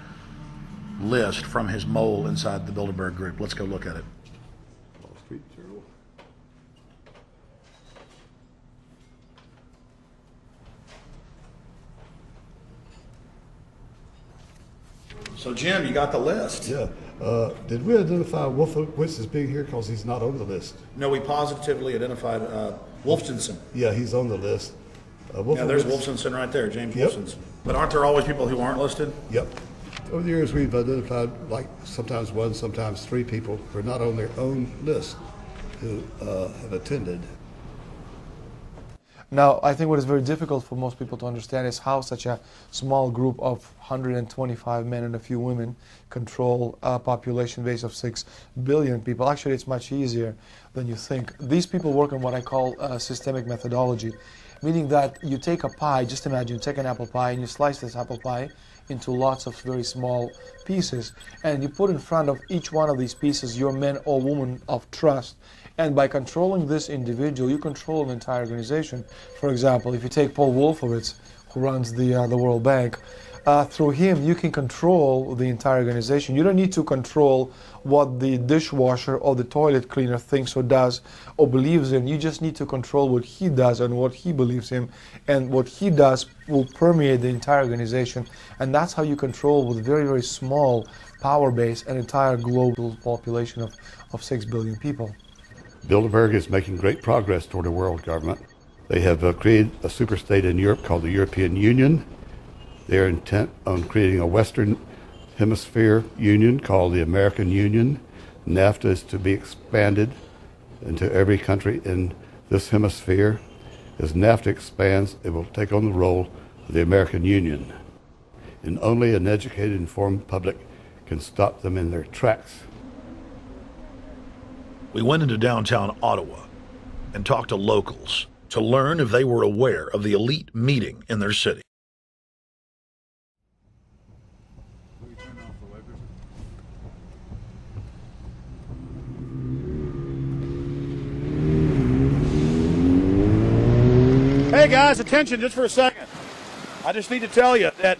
list from his mole inside the Bilderberg group. Let's go look at it. Wall Street Journal. So, Jim, you got the list. Yeah. Did we identify Wolfowitz as being here because he's not on the list? No, we positively identified Wolfenson. Yeah, he's on the list. Yeah, there's Wolfenson right there, James Wolfenson. But aren't there always people who aren't listed? Yep. Over the years, we've identified like sometimes one, sometimes three people who are not on their own list who have attended. Now, I think what is very difficult for most people to understand is how such a small group of 125 men and a few women control a population base of 6 billion people. Actually, it's much easier than you think. These people work on what I call systemic methodology, meaning that you take a pie, just imagine you take an apple pie and you slice this apple pie into lots of very small pieces, and you put in front of each one of these pieces your men or women of trust. And by controlling this individual, you control an entire organization. For example, if you take Paul Wolfowitz, who runs the World Bank, through him you can control the entire organization. You don't need to control what the dishwasher or the toilet cleaner thinks or does or believes in. You just need to control what he does and what he believes in. And what he does will permeate the entire organization. And that's how you control, with very, very small power base, an entire global population of 6 billion people. Bilderberg is making great progress toward a world government. They have created a superstate in Europe called the European Union. They are intent on creating a Western Hemisphere Union called the American Union. NAFTA is to be expanded into every country in this hemisphere. As NAFTA expands, it will take on the role of the American Union. And only an educated, informed public can stop them in their tracks. We went into downtown Ottawa and talked to locals to learn if they were aware of the elite meeting in their city. Hey guys, attention just for a second. I just need to tell you that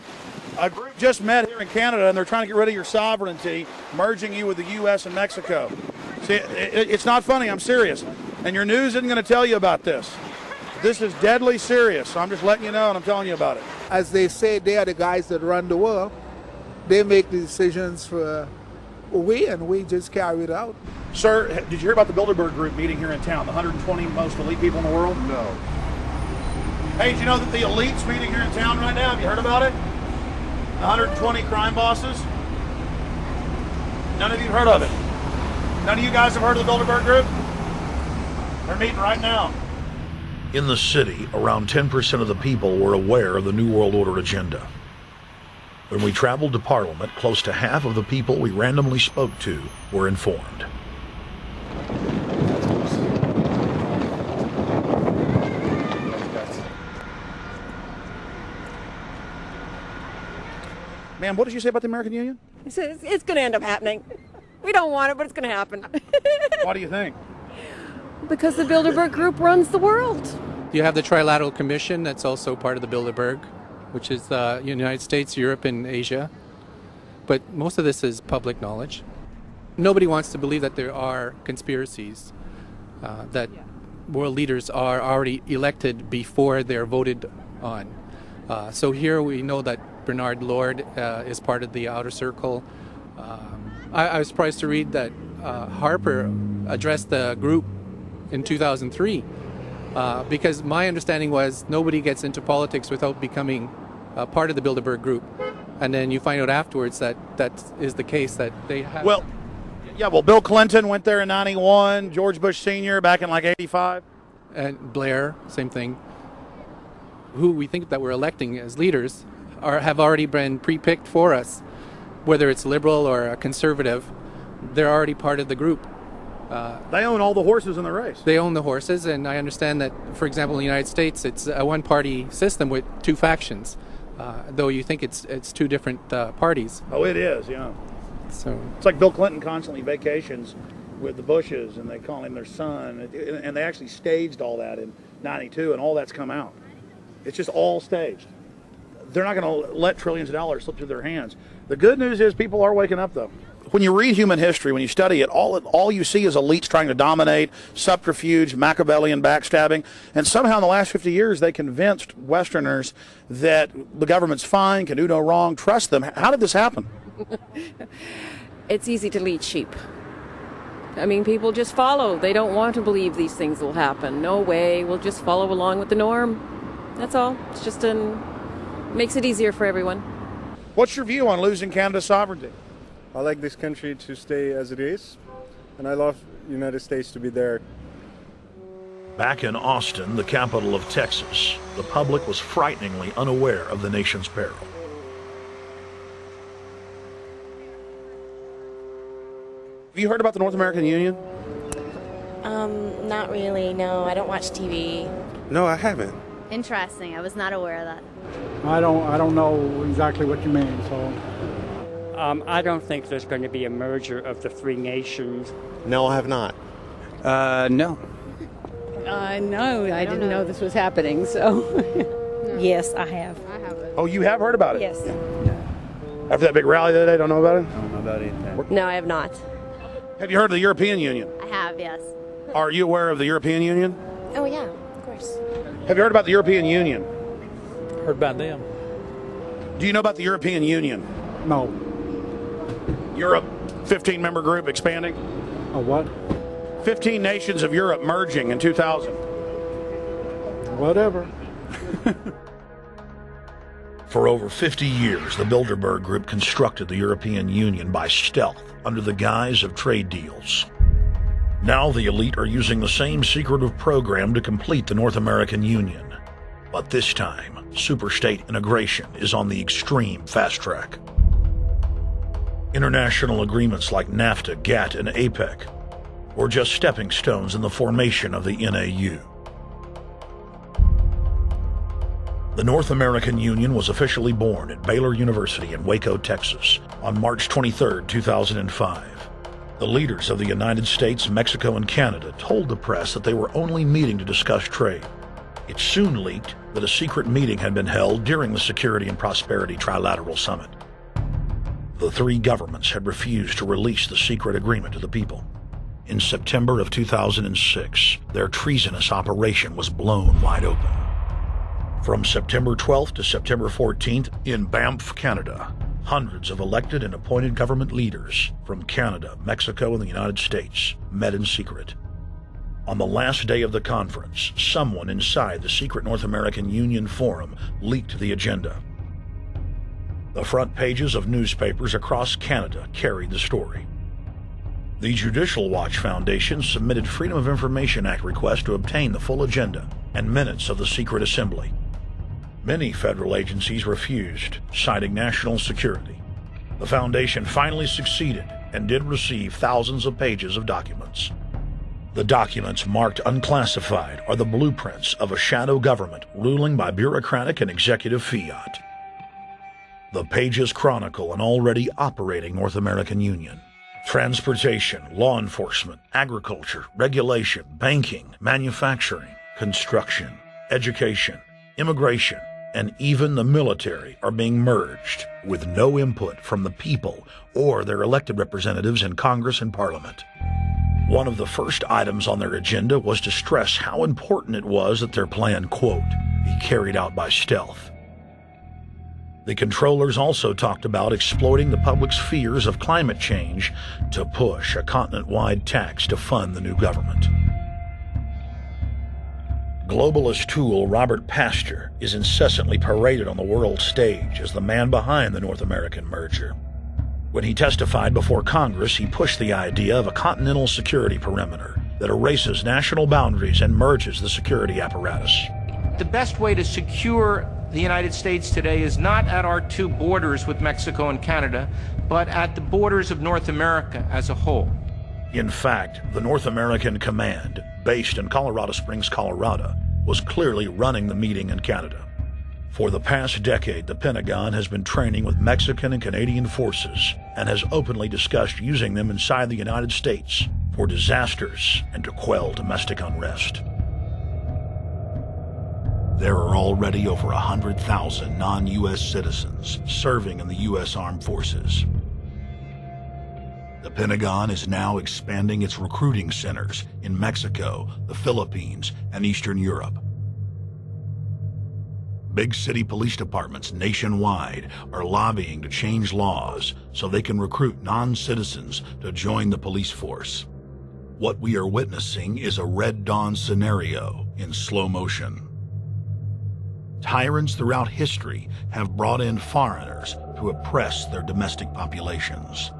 a group just met here in Canada and they're trying to get rid of your sovereignty, merging you with the U.S. and Mexico. See, it's not funny, I'm serious. And your news isn't going to tell you about this. This is deadly serious, so I'm just letting you know and I'm telling you about it. As they say, they are the guys that run the world. They make the decisions for we, and we just carry it out. Sir, did you hear about the Bilderberg Group meeting here in town, the 120 most elite people in the world? No. Hey, did you know that the elite's meeting here in town right now? Have you heard about it? The 120 crime bosses? None of you have heard of it? None of you guys have heard of the Bilderberg Group? They're meeting right now. In the city, around 10% of the people were aware of the New World Order agenda. When we traveled to Parliament, close to half of the people we randomly spoke to were informed. Ma'am, what did you say about the American Union? It's going to end up happening. We don't want it, but it's going to happen. Why do you think? Because the Bilderberg Group runs the world. You have the Trilateral Commission that's also part of the Bilderberg, which is the United States, Europe, and Asia. But most of this is public knowledge. Nobody wants to believe that there are conspiracies, that world leaders are already elected before they're voted on. So here we know that Bernard Lord is part of the outer circle. I was surprised to read that Harper addressed the group in 2003 because my understanding was nobody gets into politics without becoming part of the Bilderberg Group. And then you find out afterwards that that is the case, that they have... Well, yeah, Bill Clinton went there in 91, George Bush Sr. back in like 85. And Blair, same thing. Who we think that we're electing as leaders have already been pre-picked for us. Whether it's liberal or a conservative, they're already part of the group. They own all the horses in the race. They own the horses, and I understand that, for example, in the United States, it's a one-party system with two factions, though you think it's two different parties. Oh, it is, yeah. So it's like Bill Clinton constantly vacations with the Bushes, and they call him their son, and they actually staged all that in '92, and all that's come out. It's just all staged. They're not going to let trillions of dollars slip through their hands. The good news is people are waking up, though. When you read human history, when you study it, all you see is elites trying to dominate, subterfuge, Machiavellian backstabbing, and somehow in the last 50 years they convinced Westerners that the government's fine, can do no wrong, trust them. How did this happen? It's easy to lead sheep. I mean, people just follow. They don't want to believe these things will happen. No way. We'll just follow along with the norm. That's all. It's just makes it easier for everyone. What's your view on losing Canada's sovereignty? I like this country to stay as it is, and I love the United States to be there. Back in Austin, the capital of Texas, the public was frighteningly unaware of the nation's peril. Have you heard about the North American Union? Not really, no. I don't watch TV. No, I haven't. Interesting. I was not aware of that. I don't know exactly what you mean, so... I don't think there's going to be a merger of the three nations. No, I have not. No. No, I didn't know this was happening, so... Yes, I have. Oh, you have heard about it? Yes. After that big rally the other day, don't know about it? I don't know about it. No, I have not. Have you heard of the European Union? I have, yes. Are you aware of the European Union? Oh, yeah, of course. Have you heard about the European Union? Heard about them. Do you know about the European Union? No. Europe, 15-member group expanding. A what? 15 nations of Europe merging in 2000. Whatever. For over 50 years, the Bilderberg Group constructed the European Union by stealth under the guise of trade deals. Now the elite are using the same secretive program to complete the North American Union. But this time, superstate integration is on the extreme fast track. International agreements like NAFTA, GATT, and APEC were just stepping stones in the formation of the NAU. The North American Union was officially born at Baylor University in Waco, Texas, on March 23, 2005. The leaders of the United States, Mexico, and Canada told the press that they were only meeting to discuss trade. It soon leaked that a secret meeting had been held during the Security and Prosperity Trilateral Summit. The three governments had refused to release the secret agreement to the people. In September of 2006, their treasonous operation was blown wide open. From September 12th to September 14th, in Banff, Canada, hundreds of elected and appointed government leaders from Canada, Mexico, and the United States met in secret. On the last day of the conference, someone inside the secret North American Union Forum leaked the agenda. The front pages of newspapers across Canada carried the story. The Judicial Watch Foundation submitted Freedom of Information Act requests to obtain the full agenda and minutes of the secret assembly. Many federal agencies refused, citing national security. The foundation finally succeeded and did receive thousands of pages of documents. The documents marked unclassified are the blueprints of a shadow government ruling by bureaucratic and executive fiat. The pages chronicle an already operating North American Union. Transportation, law enforcement, agriculture, regulation, banking, manufacturing, construction, education, immigration, and even the military are being merged with no input from the people or their elected representatives in Congress and Parliament. One of the first items on their agenda was to stress how important it was that their plan, quote, be carried out by stealth. The controllers also talked about exploiting the public's fears of climate change to push a continent-wide tax to fund the new government. Globalist tool Robert Pastor is incessantly paraded on the world stage as the man behind the North American merger. When he testified before Congress, he pushed the idea of a continental security perimeter that erases national boundaries and merges the security apparatus. The best way to secure the United States today is not at our two borders with Mexico and Canada, but at the borders of North America as a whole. In fact, the North American Command, based in Colorado Springs, Colorado, was clearly running the meeting in Canada. For the past decade, the Pentagon has been training with Mexican and Canadian forces and has openly discussed using them inside the United States for disasters and to quell domestic unrest. There are already over 100,000 non-U.S. citizens serving in the U.S. Armed Forces. The Pentagon is now expanding its recruiting centers in Mexico, the Philippines, and Eastern Europe. Big city police departments nationwide are lobbying to change laws so they can recruit non-citizens to join the police force. What we are witnessing is a Red Dawn scenario in slow motion. Tyrants throughout history have brought in foreigners to oppress their domestic populations.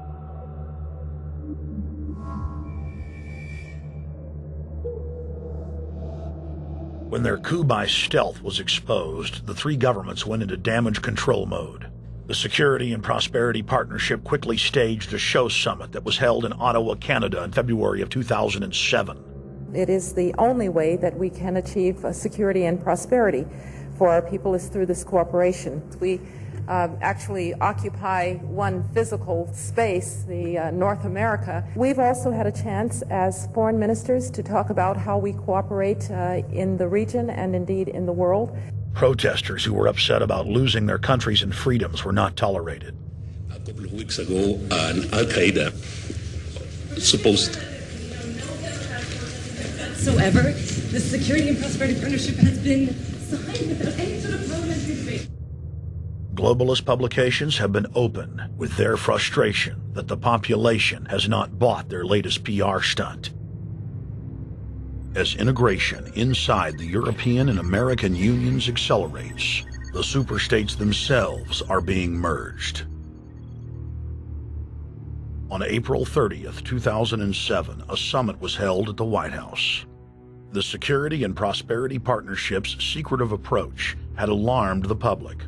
When their coup by stealth was exposed, the three governments went into damage control mode. The Security and Prosperity Partnership quickly staged a show summit that was held in Ottawa, Canada in February of 2007. It is the only way that we can achieve security and prosperity for our people is through this cooperation. We actually occupy one physical space, the North America. We've also had a chance as foreign ministers to talk about how we cooperate in the region and indeed in the world. Protesters who were upset about losing their countries and freedoms were not tolerated. A couple of weeks ago, an Al-Qaeda supposed whatsoever. The Security and Prosperity Partnership has been signed without any sort of parliamentary debate. Globalist publications have been open with their frustration that the population has not bought their latest PR stunt. As integration inside the European and American unions accelerates, the superstates themselves are being merged. On April 30th, 2007, a summit was held at the White House. The Security and Prosperity Partnership's secretive approach had alarmed the public.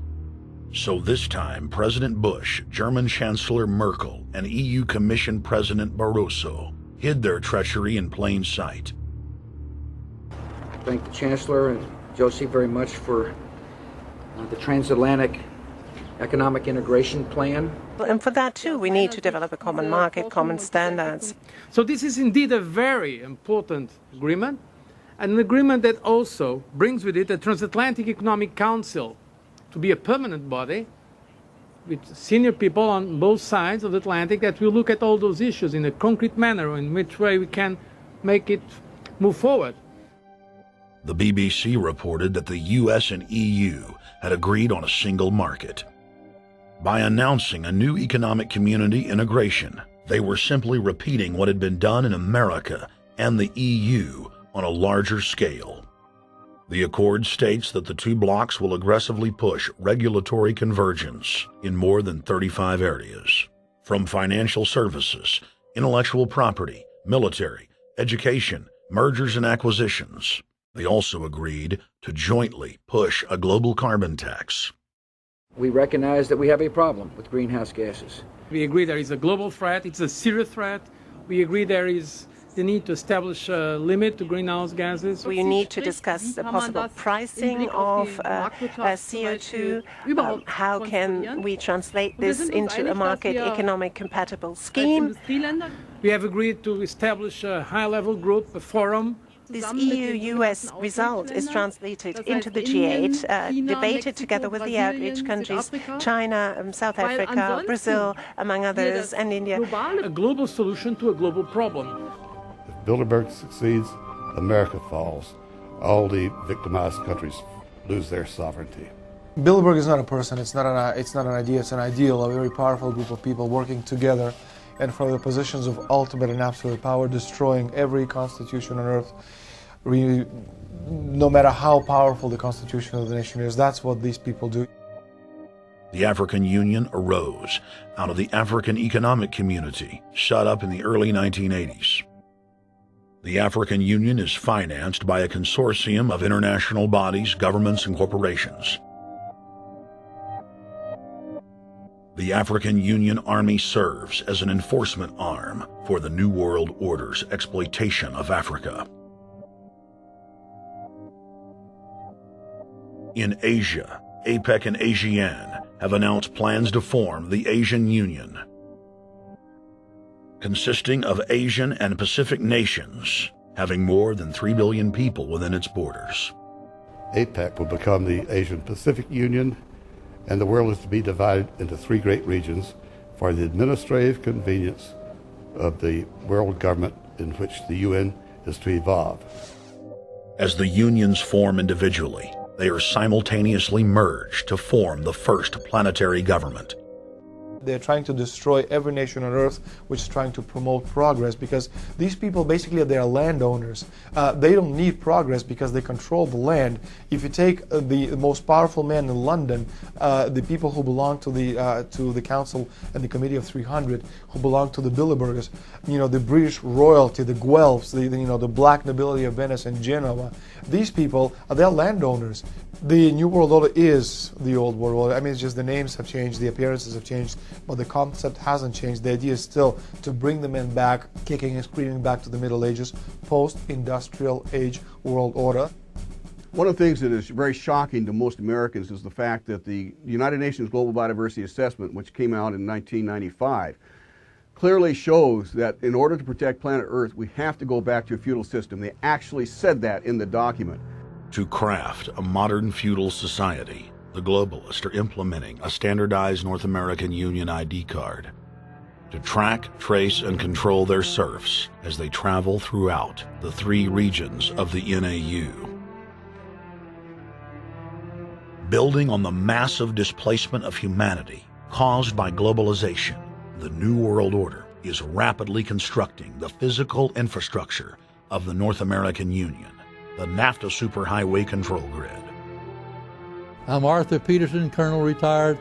So this time, President Bush, German Chancellor Merkel, and EU Commission President Barroso hid their treachery in plain sight. Thank the Chancellor and Josie very much for the transatlantic economic integration plan. And for that too, we need to develop a common market, common standards. So this is indeed a very important agreement, an agreement that also brings with it a transatlantic economic council to be a permanent body with senior people on both sides of the Atlantic that will look at all those issues in a concrete manner, in which way we can make it move forward. The BBC reported that the US and EU had agreed on a single market. By announcing a new economic community integration, they were simply repeating what had been done in America and the EU on a larger scale. The accord states that the two blocs will aggressively push regulatory convergence in more than 35 areas, from financial services, intellectual property, military, education, mergers and acquisitions. They also agreed to jointly push a global carbon tax. We recognize that we have a problem with greenhouse gases. We agree there is a global threat, it's a serious threat. We agree there is the need to establish a limit to greenhouse gases. We need to discuss the possible pricing of CO2. How can we translate this into a market economic compatible scheme? We have agreed to establish a high-level group, a forum. This EU-US result is translated into the G8, debated together with the outreach countries, China, South Africa, Brazil, among others, and India. A global solution to a global problem. If Bilderberg succeeds, America falls. All the victimized countries lose their sovereignty. Bilderberg is not a person, it's not an idea, it's an ideal, a very powerful group of people working together and from the positions of ultimate and absolute power, destroying every constitution on earth, no matter how powerful the constitution of the nation is. That's what these people do. The African Union arose out of the African Economic Community, set up in the early 1980s. The African Union is financed by a consortium of international bodies, governments, and corporations. The African Union Army serves as an enforcement arm for the New World Order's exploitation of Africa. In Asia, APEC and ASEAN have announced plans to form the Asian Union, consisting of Asian and Pacific nations, having more than 3 billion people within its borders. APEC will become the Asian Pacific Union, and the world is to be divided into 3 great regions for the administrative convenience of the world government in which the UN is to evolve. As the unions form individually, they are simultaneously merged to form the first planetary government. They're trying to destroy every nation on earth which is trying to promote progress, because these people basically they are landowners. They don't need progress because they control the land. If you take the most powerful man in London, the people who belong to the Council and the Committee of 300, who belong to the Bilderbergers, the British royalty, the Guelphs, the black nobility of Venice and Genoa, these people they're landowners. The New World Order is the old world order. I mean, it's just the names have changed, the appearances have changed, but the concept hasn't changed. The idea is still to bring the men back, kicking and screaming back to the Middle Ages, post-industrial age world order. One of the things that is very shocking to most Americans is the fact that the United Nations Global Biodiversity Assessment, which came out in 1995, clearly shows that in order to protect planet Earth, we have to go back to a feudal system. They actually said that in the document. To craft a modern feudal society, the globalists are implementing a standardized North American Union ID card to track, trace, and control their serfs as they travel throughout the 3 regions of the NAU. Building on the massive displacement of humanity caused by globalization, the New World Order is rapidly constructing the physical infrastructure of the North American Union, the NAFTA Superhighway Control Grid. I'm Arthur Peterson, Colonel retired,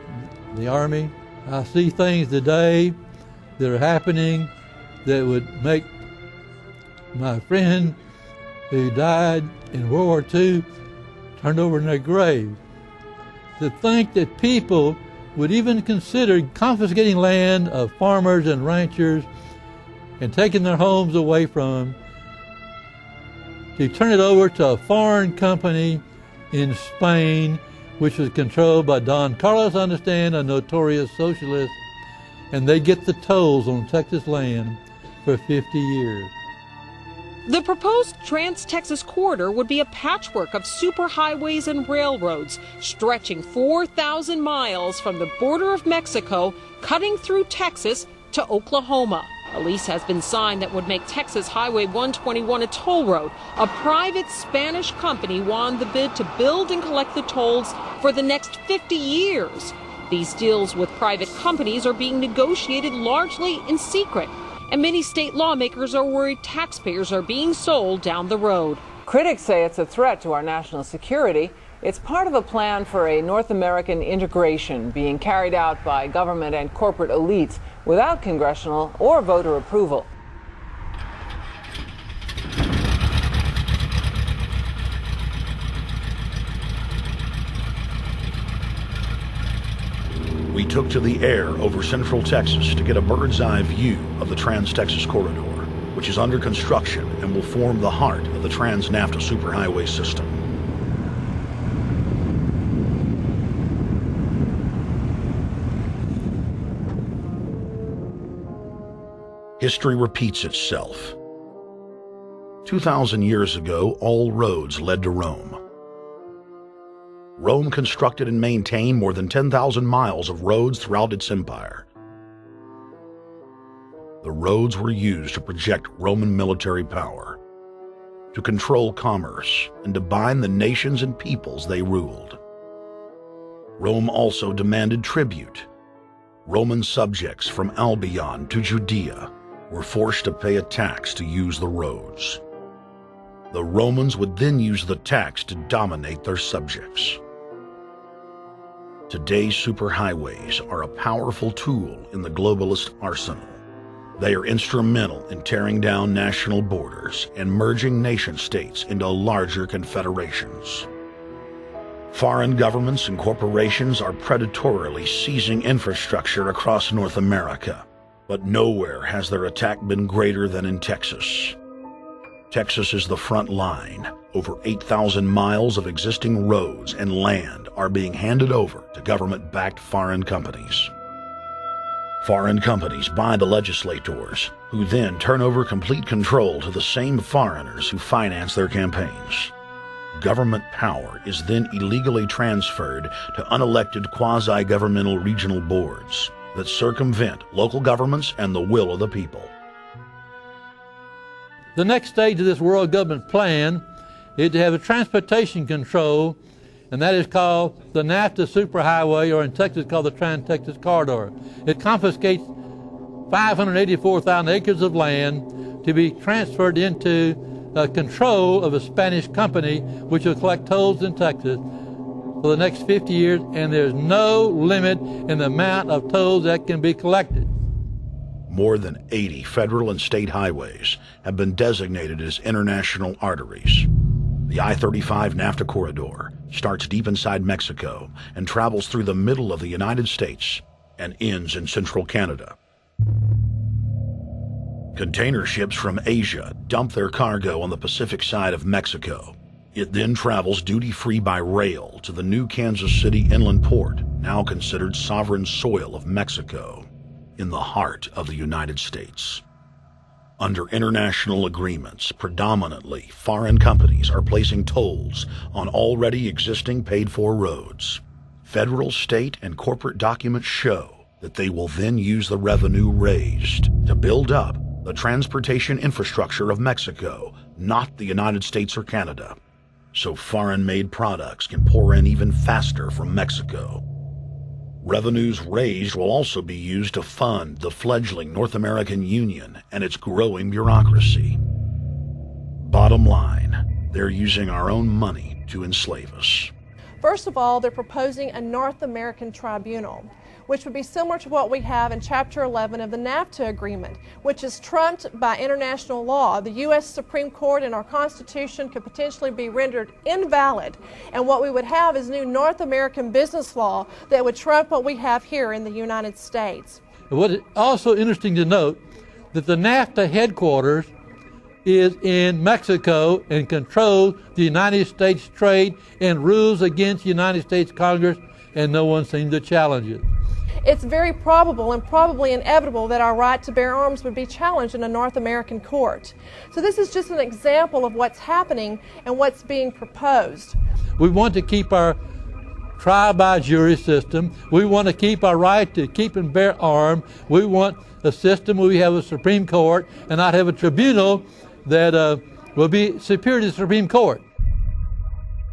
the Army. I see things today that are happening that would make my friend who died in World War II turn over in their grave. To think that people would even consider confiscating land of farmers and ranchers and taking their homes away from them to turn it over to a foreign company in Spain, which was controlled by Don Carlos, I understand, a notorious socialist, and they get the tolls on Texas land for 50 years. The proposed Trans-Texas corridor would be a patchwork of superhighways and railroads stretching 4,000 miles from the border of Mexico, cutting through Texas to Oklahoma. A lease has been signed that would make Texas Highway 121 a toll road. A private Spanish company won the bid to build and collect the tolls for the next 50 years. These deals with private companies are being negotiated largely in secret, and many state lawmakers are worried taxpayers are being sold down the road. Critics say it's a threat to our national security. It's part of a plan for a North American integration being carried out by government and corporate elites without congressional or voter approval. We took to the air over central Texas to get a bird's eye view of the Trans-Texas Corridor, which is under construction and will form the heart of the Trans-NAFTA superhighway system. History repeats itself. 2,000 years ago, all roads led to Rome. Rome constructed and maintained more than 10,000 miles of roads throughout its empire. The roads were used to project Roman military power, to control commerce, and to bind the nations and peoples they ruled. Rome also demanded tribute. Roman subjects from Albion to Judea were forced to pay a tax to use the roads. The Romans would then use the tax to dominate their subjects. Today's superhighways are a powerful tool in the globalist arsenal. They are instrumental in tearing down national borders and merging nation-states into larger confederations. Foreign governments and corporations are predatorily seizing infrastructure across North America, but nowhere has their attack been greater than in Texas. Texas is the front line. Over 8,000 miles of existing roads and land are being handed over to government-backed foreign companies. Foreign companies buy the legislators, who then turn over complete control to the same foreigners who finance their campaigns. Government power is then illegally transferred to unelected quasi-governmental regional boards that circumvent local governments and the will of the people. The next stage of this world government plan is to have a transportation control, and that is called the NAFTA superhighway, or in Texas called the Trans-Texas Corridor. It confiscates 584,000 acres of land to be transferred into control of a Spanish company which will collect tolls in Texas for the next 50 years, and there's no limit in the amount of tolls that can be collected. More than 80 federal and state highways have been designated as international arteries. The I-35 NAFTA corridor starts deep inside Mexico and travels through the middle of the United States and ends in central Canada. Container ships from Asia dump their cargo on the Pacific side of Mexico. It then travels duty-free by rail to the new Kansas City inland port, now considered sovereign soil of Mexico, in the heart of the United States. Under international agreements, predominantly foreign companies are placing tolls on already existing paid-for roads. Federal, state, and corporate documents show that they will then use the revenue raised to build up the transportation infrastructure of Mexico, not the United States or Canada, so foreign-made products can pour in even faster from Mexico. Revenues raised will also be used to fund the fledgling North American Union and its growing bureaucracy. Bottom line, they're using our own money to enslave us. First of all, they're proposing a North American tribunal, which would be similar to what we have in Chapter 11 of the NAFTA agreement, which is trumped by international law. The U.S. Supreme Court and our Constitution could potentially be rendered invalid, and what we would have is new North American business law that would trump what we have here in the United States. What is also interesting to note that the NAFTA headquarters is in Mexico and controls the United States trade and rules against the United States Congress, and no one seems to challenge it. it's very probable and probably inevitable that our right to bear arms would be challenged in a North American court. So this is just an example of what's happening and what's being proposed. We want to keep our trial by jury system. We want to keep our right to keep and bear arms. We want a system where we have a Supreme Court and not have a tribunal that will be superior to the Supreme Court.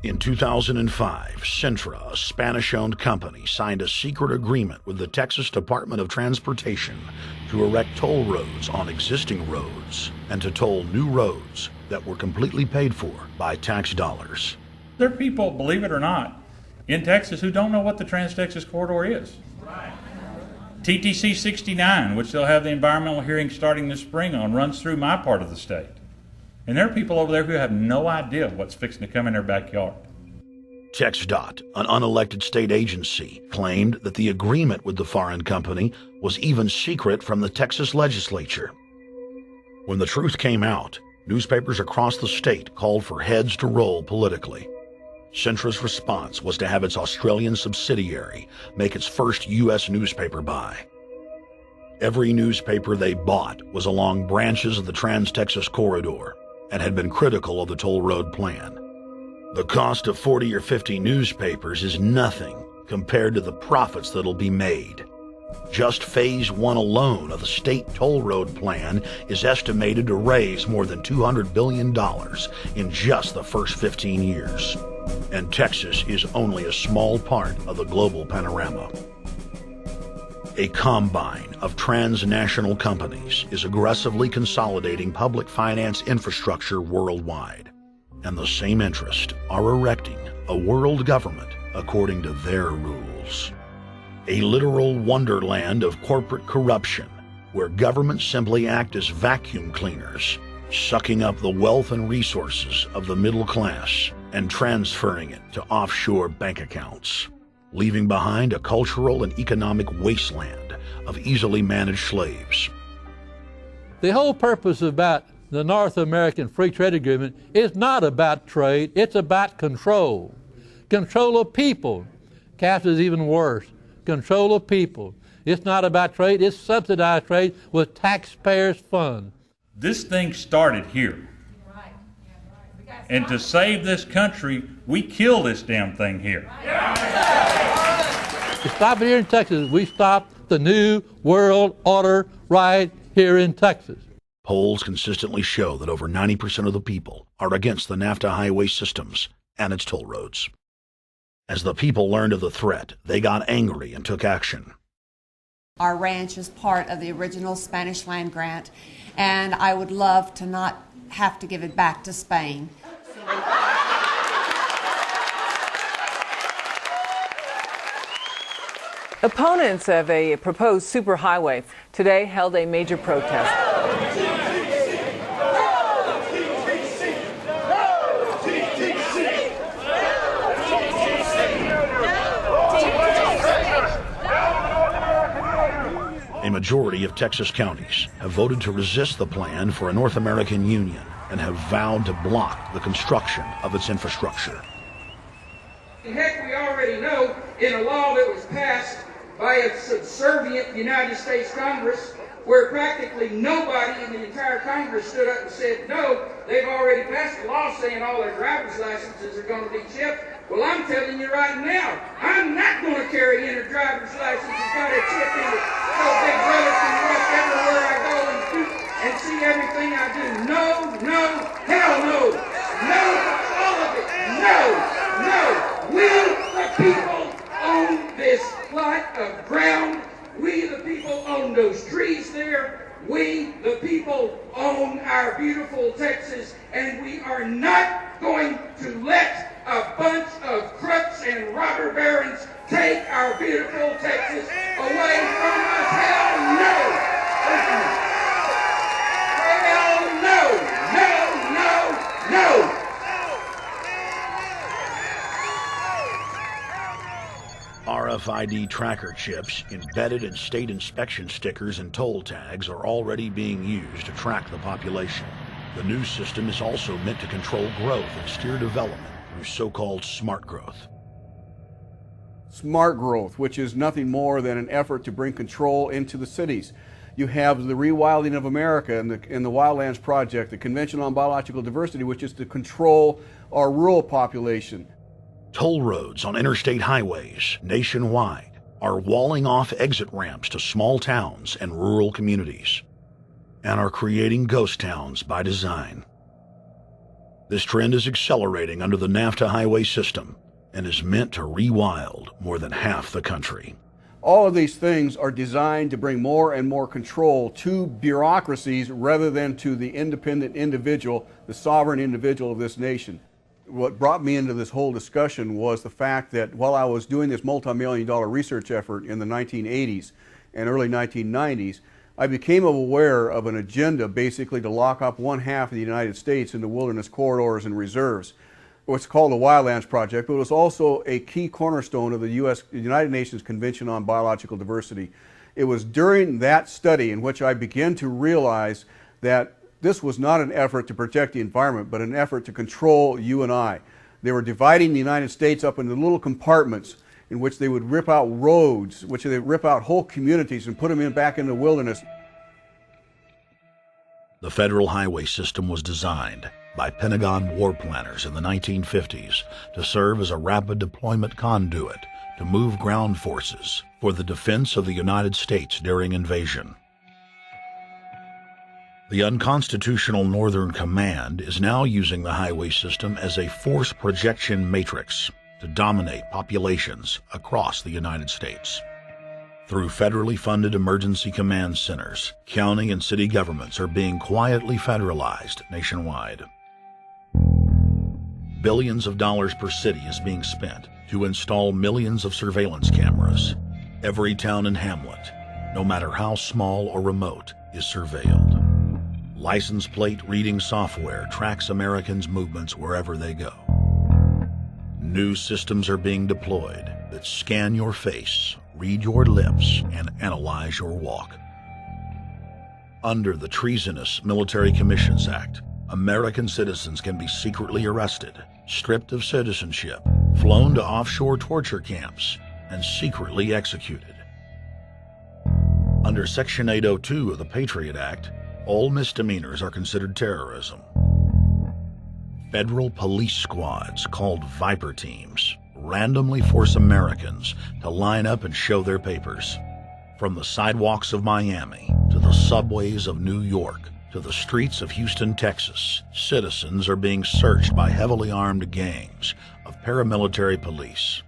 In 2005, Cintra, a Spanish-owned company, signed a secret agreement with the Texas Department of Transportation to erect toll roads on existing roads and to toll new roads that were completely paid for by tax dollars. There are people, believe it or not, in Texas who don't know what the Trans-Texas Corridor is. TTC 69, which they'll have the environmental hearing starting this spring on, runs through my part of the state. And there are people over there who have no idea what's fixing to come in their backyard. TxDOT, an unelected state agency, claimed that the agreement with the foreign company was even secret from the Texas legislature. When the truth came out, newspapers across the state called for heads to roll politically. Cintra's response was to have its Australian subsidiary make its first U.S. newspaper buy. Every newspaper they bought was along branches of the Trans-Texas Corridor and had been critical of the toll road plan. The cost of 40 or 50 newspapers is nothing compared to the profits that'll be made. Just Phase 1 alone of the state toll road plan is estimated to raise more than $200 billion in just the first 15 years. And Texas is only a small part of the global panorama. A combine of transnational companies is aggressively consolidating public finance infrastructure worldwide, and the same interests are erecting a world government according to their rules. A literal wonderland of corporate corruption, where governments simply act as vacuum cleaners, sucking up the wealth and resources of the middle class and transferring it to offshore bank accounts, leaving behind a cultural and economic wasteland of easily managed slaves. The whole purpose about the North American Free Trade Agreement is not about trade, it's about control. Control of people. CAFTA is even worse. Control of people. It's not about trade, it's subsidized trade with taxpayers' funds. This thing started here. And to save this country, we kill this damn thing here. To stop it here in Texas, we stop the new world order right here in Texas. Polls consistently show that over 90% of the people are against the NAFTA highway systems and its toll roads. As the people learned of the threat, they got angry and took action. Our ranch is part of the original Spanish land grant, and I would love to not have to give it back to Spain. Opponents of a proposed superhighway today held a major protest. A majority of Texas counties have voted to resist the plan for a North American Union and have vowed to block the construction of its infrastructure. Heck, we already know in a law that was passed by a subservient United States Congress, where practically nobody in the entire Congress stood up and said no, they've already passed a law saying all their driver's licenses are going to be chipped. Well, I'm telling you right now, I'm not going to carry in a driver's license that's got a chip in it so Big Brother can watch everywhere I go and see everything I do. No, no, hell no. No, all of it. No, no. We, the people, own this plot of ground. We, the people, own those trees there. We, the people, own our beautiful Texas, and we are not going to let a bunch of crooks and robber barons take our beautiful Texas away from us. Hell no! Hell no! No, no, no! RFID tracker chips embedded in state inspection stickers and toll tags are already being used to track the population. The new system is also meant to control growth and steer development through so-called smart growth. smart growth, which is nothing more than an effort to bring control into the cities. You have the rewilding of America and the Wildlands Project, the Convention on Biological Diversity, which is to control our rural population. Toll roads on interstate highways nationwide are walling off exit ramps to small towns and rural communities, and are creating ghost towns by design. This trend is accelerating under the NAFTA highway system and is meant to rewild more than half the country. All of these things are designed to bring more and more control to bureaucracies rather than to the independent individual, the sovereign individual of this nation. What brought me into this whole discussion was the fact that while I was doing this multi-million-dollar research effort in the 1980s and early 1990s, I became aware of an agenda basically to lock up one half of the United States into wilderness corridors and reserves. What's called the Wildlands Project, but it was also a key cornerstone of the United Nations Convention on Biological Diversity. It was during that study in which I began to realize that this was not an effort to protect the environment, but an effort to control you and I. They were dividing the United States up into little compartments in which they would rip out roads, which they would rip out whole communities and put them back in the wilderness. The federal highway system was designed by Pentagon war planners in the 1950s to serve as a rapid deployment conduit to move ground forces for the defense of the United States during invasion. The unconstitutional Northern Command is now using the highway system as a force projection matrix to dominate populations across the United States. Through federally funded emergency command centers, county and city governments are being quietly federalized nationwide. Billions of dollars per city is being spent to install millions of surveillance cameras. Every town and hamlet, no matter how small or remote, is surveilled. License plate reading software tracks Americans' movements wherever they go. New systems are being deployed that scan your face, read your lips, and analyze your walk. Under the treasonous Military Commissions Act, American citizens can be secretly arrested, stripped of citizenship, flown to offshore torture camps, and secretly executed. Under Section 802 of the Patriot Act, all misdemeanors are considered terrorism. Federal police squads, called Viper Teams, randomly force Americans to line up and show their papers. From the sidewalks of Miami to the subways of New York to the streets of Houston, Texas, citizens are being searched by heavily armed gangs of paramilitary police.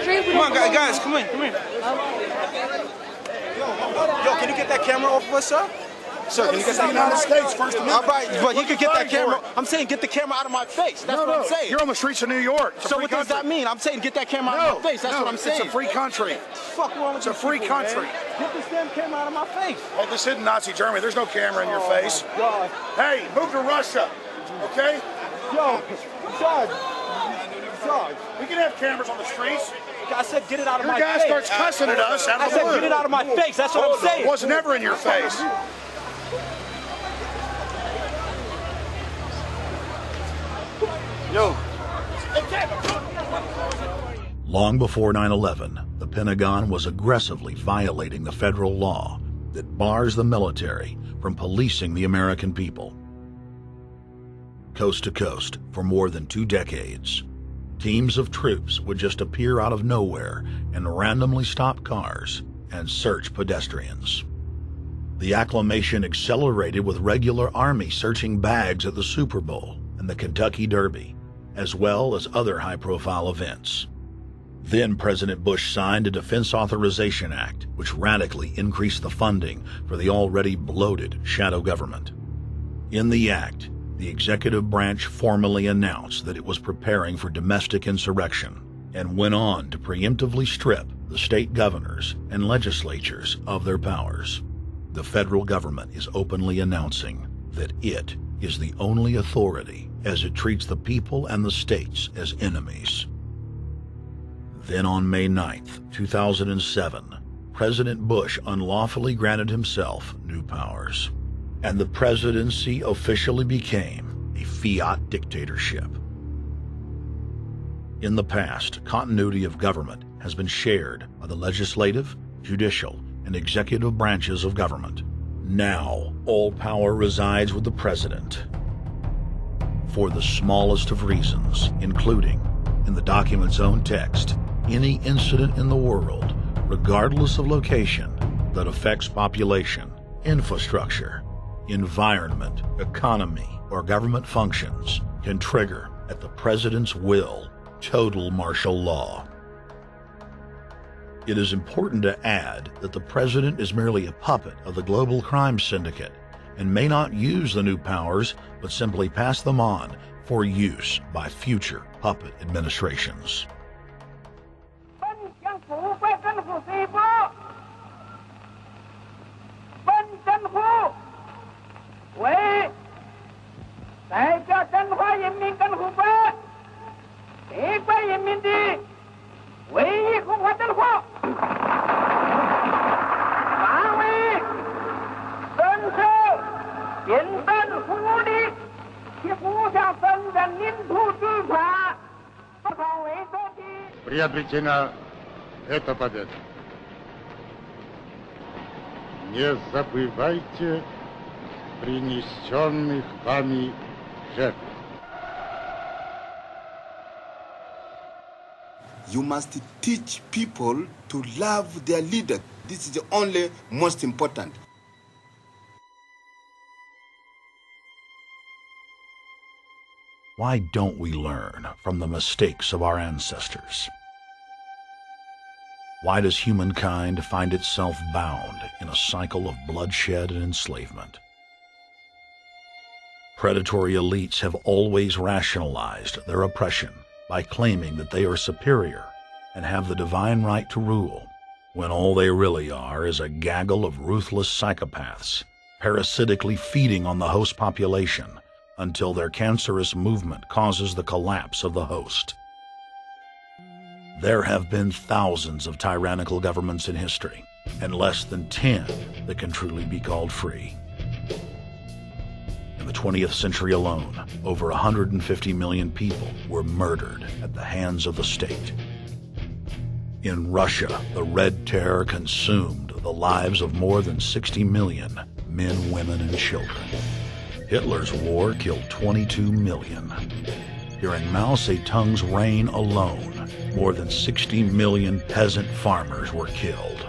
Come on, guys, come in. Yo, can you get that camera off of us, sir? Sir, can you get that camera? United States, First Amendment. All right, but you can get that camera. I'm saying get the camera out of my face. That's what I'm saying. You're on the streets of New York. So what does that mean? I'm saying get that camera out of my face. That's what I'm saying. It's a free country. Fuck wrong with you? It's a free country. Get this damn camera out of my face. Hey, this isn't Nazi Germany. There's no camera in your face. God. Hey, move to Russia, okay? Yo, Sarge. We can have cameras on the streets. I said get it out of my face. Your guy starts cussing at us. I said get it out of my face. That's what I'm saying. It was never in your face. Yo. Long before 9/11, the Pentagon was aggressively violating the federal law that bars the military from policing the American people. Coast to coast, for more than 2 decades, teams of troops would just appear out of nowhere and randomly stop cars and search pedestrians. The acclamation accelerated with regular Army searching bags at the Super Bowl and the Kentucky Derby, as well as other high-profile events. Then President Bush signed a Defense Authorization Act, which radically increased the funding for the already bloated shadow government. In the act, the executive branch formally announced that it was preparing for domestic insurrection and went on to preemptively strip the state governors and legislatures of their powers. The federal government is openly announcing that it is the only authority as it treats the people and the states as enemies. Then on May 9th, 2007, President Bush unlawfully granted himself new powers, and the presidency officially became fiat dictatorship. In the past, continuity of government has been shared by the legislative, judicial, and executive branches of government. Now, all power resides with the president. For the smallest of reasons, including, in the document's own text, any incident in the world, regardless of location, that affects population, infrastructure, environment, economy, or government functions can trigger, at the president's will, total martial law. It is important to add that the president is merely a puppet of the global crime syndicate and may not use the new powers, but simply pass them on for use by future puppet administrations. Приобретена эта победа. Не забывайте принесенных вами жертв. You must teach people to love their leader. This is the only most important. Why don't we learn from the mistakes of our ancestors? Why does humankind find itself bound in a cycle of bloodshed and enslavement? Predatory elites have always rationalized their oppression by claiming that they are superior and have the divine right to rule, when all they really are is a gaggle of ruthless psychopaths, parasitically feeding on the host population until their cancerous movement causes the collapse of the host. There have been thousands of tyrannical governments in history, and less than 10 that can truly be called free. In the 20th century alone, over 150 million people were murdered at the hands of the state. In Russia, the Red Terror consumed the lives of more than 60 million men, women, and children. Hitler's war killed 22 million. During Mao Zedong's reign alone, more than 60 million peasant farmers were killed.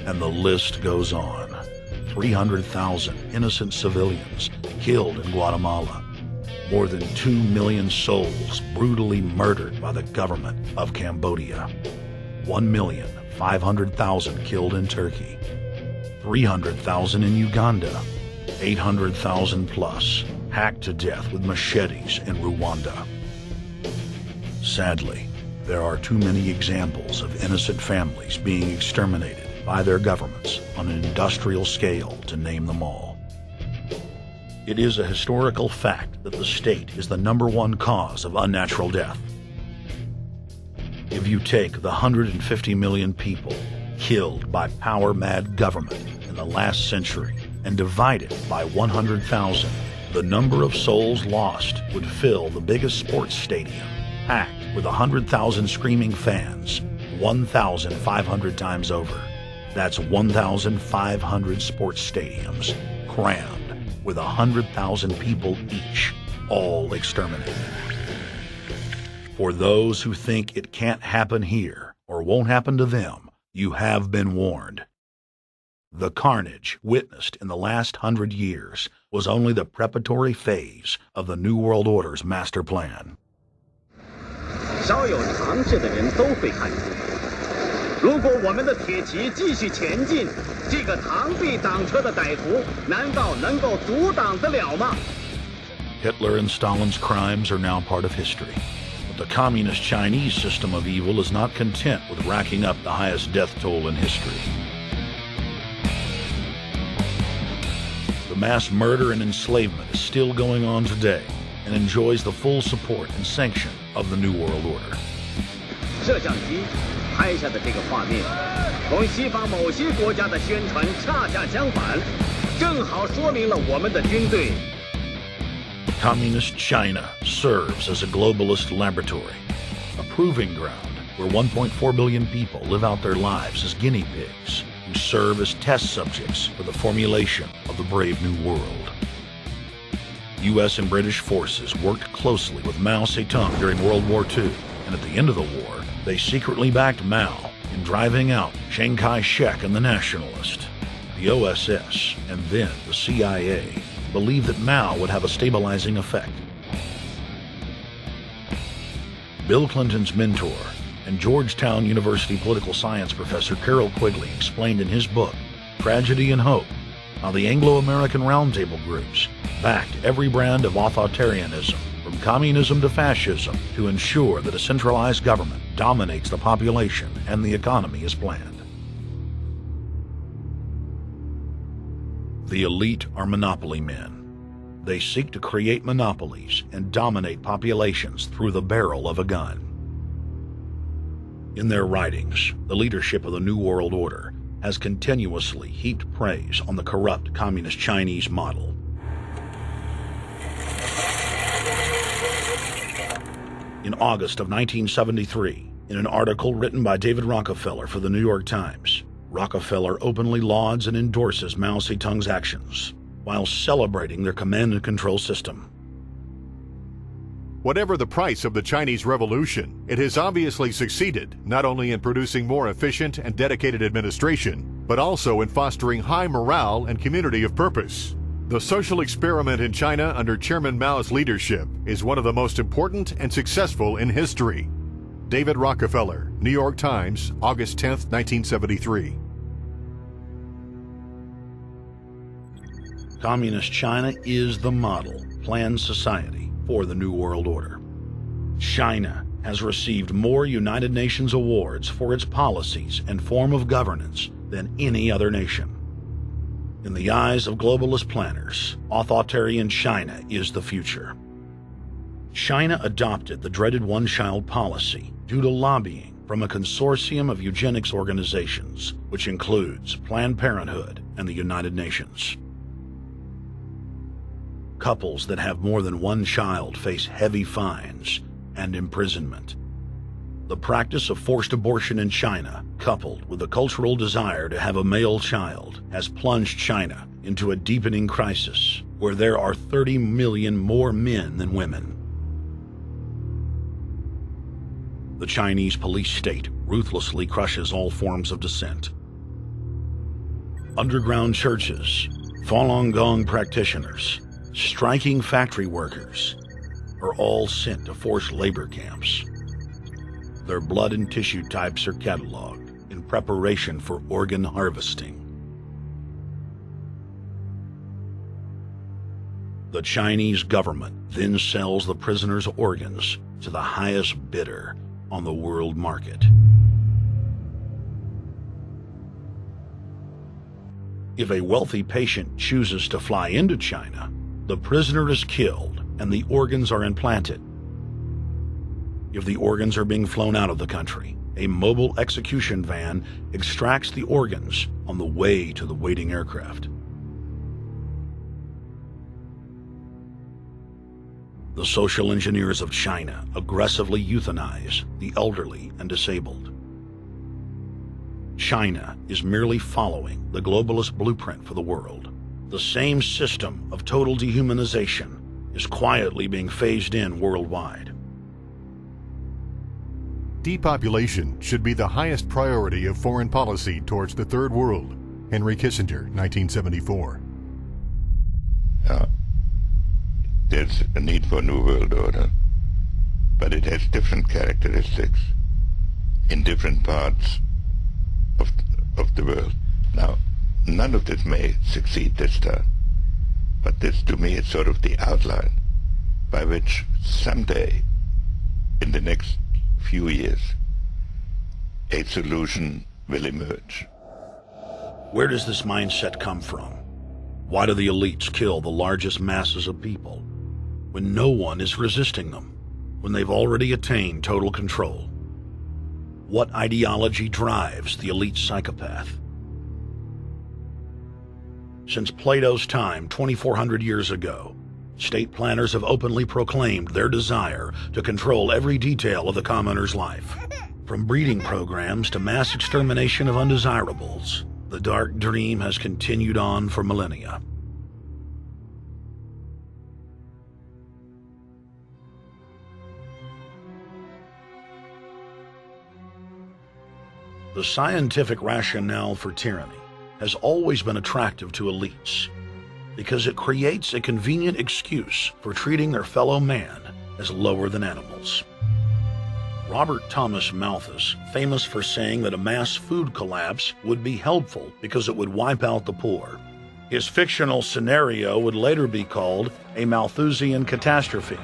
And the list goes on. 300,000 innocent civilians killed in Guatemala. More than 2 million souls brutally murdered by the government of Cambodia. 1,500,000 killed in Turkey. 300,000 in Uganda. 800,000 plus hacked to death with machetes in Rwanda. Sadly, there are too many examples of innocent families being exterminated by their governments on an industrial scale to name them all. It is a historical fact that the state is the #1 cause of unnatural death. If you take the 150 million people killed by power-mad government in the last century and divide it by 100,000, the number of souls lost would fill the biggest sports stadium, packed with 100,000 screaming fans, 1,500 times over. That's 1,500 sports stadiums, crammed with 100,000 people each, all exterminated. For those who think it can't happen here or won't happen to them, you have been warned. The carnage witnessed in the last 100 years was only the preparatory phase of the New World Order's master plan. 稍有常识的人都会看出，如果我们的铁骑继续前进，这个螳臂挡车的歹徒难道能够阻挡得了吗？ Hitler and Stalin's crimes are now part of history. But the communist Chinese system of evil is not content with racking up the highest death toll in history. The mass murder and enslavement is still going on today and enjoys the full support and sanction of the New World Order. 摄像机拍下的这个画面，同西方某些国家的宣传恰恰相反，正好说明了我们的军队 Communist China serves as a globalist laboratory, a proving ground where 1.4 billion people live out their lives as guinea pigs who serve as test subjects for the formulation of the brave new world. U.S. and British forces worked closely with Mao Zedong during World War II, and at the end of the war, they secretly backed Mao in driving out Chiang Kai-shek and the Nationalists. The OSS, and then the CIA, believed that Mao would have a stabilizing effect. Bill Clinton's mentor and Georgetown University political science professor Carol Quigley explained in his book, Tragedy and Hope, how the Anglo-American Roundtable groups backed every brand of authoritarianism, from communism to fascism, to ensure that a centralized government dominates the population and the economy as planned. The elite are monopoly men. They seek to create monopolies and dominate populations through the barrel of a gun. In their writings, the leadership of the New World Order has continuously heaped praise on the corrupt communist Chinese model. In August of 1973, in an article written by David Rockefeller for the New York Times, Rockefeller openly lauds and endorses Mao Zedong's actions, while celebrating their command and control system. Whatever the price of the Chinese Revolution, it has obviously succeeded not only in producing more efficient and dedicated administration, but also in fostering high morale and community of purpose. The social experiment in China under Chairman Mao's leadership is one of the most important and successful in history. David Rockefeller, New York Times, August 10, 1973. Communist China is the model, planned society for the New World Order. China has received more United Nations awards for its policies and form of governance than any other nation. In the eyes of globalist planners, authoritarian China is the future. China adopted the dreaded one-child policy due to lobbying from a consortium of eugenics organizations, which includes Planned Parenthood and the United Nations. Couples that have more than one child face heavy fines and imprisonment. The practice of forced abortion in China, coupled with the cultural desire to have a male child, has plunged China into a deepening crisis where there are 30 million more men than women. The Chinese police state ruthlessly crushes all forms of dissent. Underground churches, Falun Gong practitioners, striking factory workers are all sent to forced labor camps. Their blood and tissue types are cataloged in preparation for organ harvesting. The Chinese government then sells the prisoners' organs to the highest bidder on the world market. If a wealthy patient chooses to fly into China, the prisoner is killed and the organs are implanted. If the organs are being flown out of the country, a mobile execution van extracts the organs on the way to the waiting aircraft. The social engineers of China aggressively euthanize the elderly and disabled. China is merely following the globalist blueprint for the world. The same system of total dehumanization is quietly being phased in worldwide. Depopulation should be the highest priority of foreign policy towards the Third World. Henry Kissinger, 1974. There's a need for a new world order, but it has different characteristics in different parts of the world. Now, none of this may succeed this time, but this to me is sort of the outline by which someday, in the next few years, a solution will emerge. Where does this mindset come from? Why do the elites kill the largest masses of people when no one is resisting them, when they've already attained total control? What ideology drives the elite psychopath? Since Plato's time 2,400 years ago, state planners have openly proclaimed their desire to control every detail of the commoner's life. From breeding programs to mass extermination of undesirables, the dark dream has continued on for millennia. The scientific rationale for tyranny has always been attractive to elites because it creates a convenient excuse for treating their fellow man as lower than animals. Robert Thomas Malthus, famous for saying that a mass food collapse would be helpful because it would wipe out the poor. His fictional scenario would later be called a Malthusian catastrophe.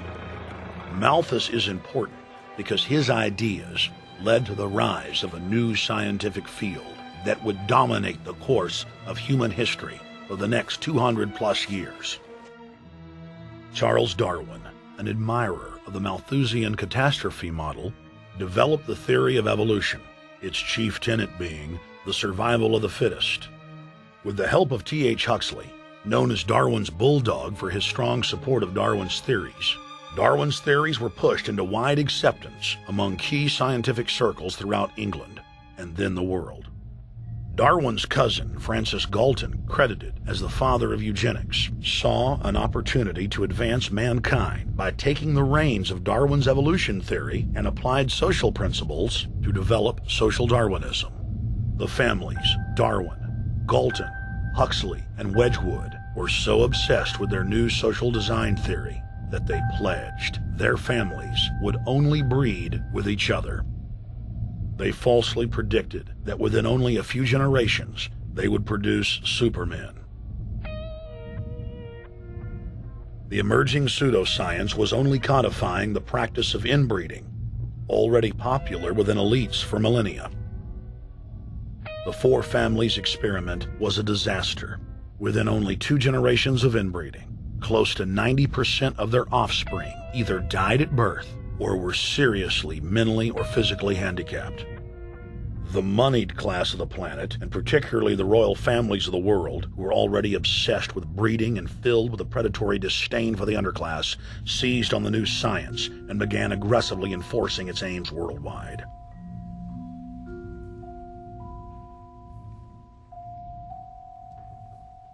Malthus is important because his ideas led to the rise of a new scientific field that would dominate the course of human history for the next 200+ years. Charles Darwin, an admirer of the Malthusian catastrophe model, developed the theory of evolution, its chief tenet being the survival of the fittest. With the help of T.H. Huxley, known as Darwin's bulldog for his strong support of Darwin's theories were pushed into wide acceptance among key scientific circles throughout England and then the world. Darwin's cousin, Francis Galton, credited as the father of eugenics, saw an opportunity to advance mankind by taking the reins of Darwin's evolution theory and applied social principles to develop social Darwinism. The families Darwin, Galton, Huxley, and Wedgwood were so obsessed with their new social design theory that they pledged their families would only breed with each other. They falsely predicted that within only a few generations, they would produce supermen. The emerging pseudoscience was only codifying the practice of inbreeding, already popular within elites for millennia. The four families experiment was a disaster. Within only 2 generations of inbreeding, close to 90% of their offspring either died at birth or were seriously mentally or physically handicapped. The moneyed class of the planet, and particularly the royal families of the world, who were already obsessed with breeding and filled with a predatory disdain for the underclass, seized on the new science and began aggressively enforcing its aims worldwide.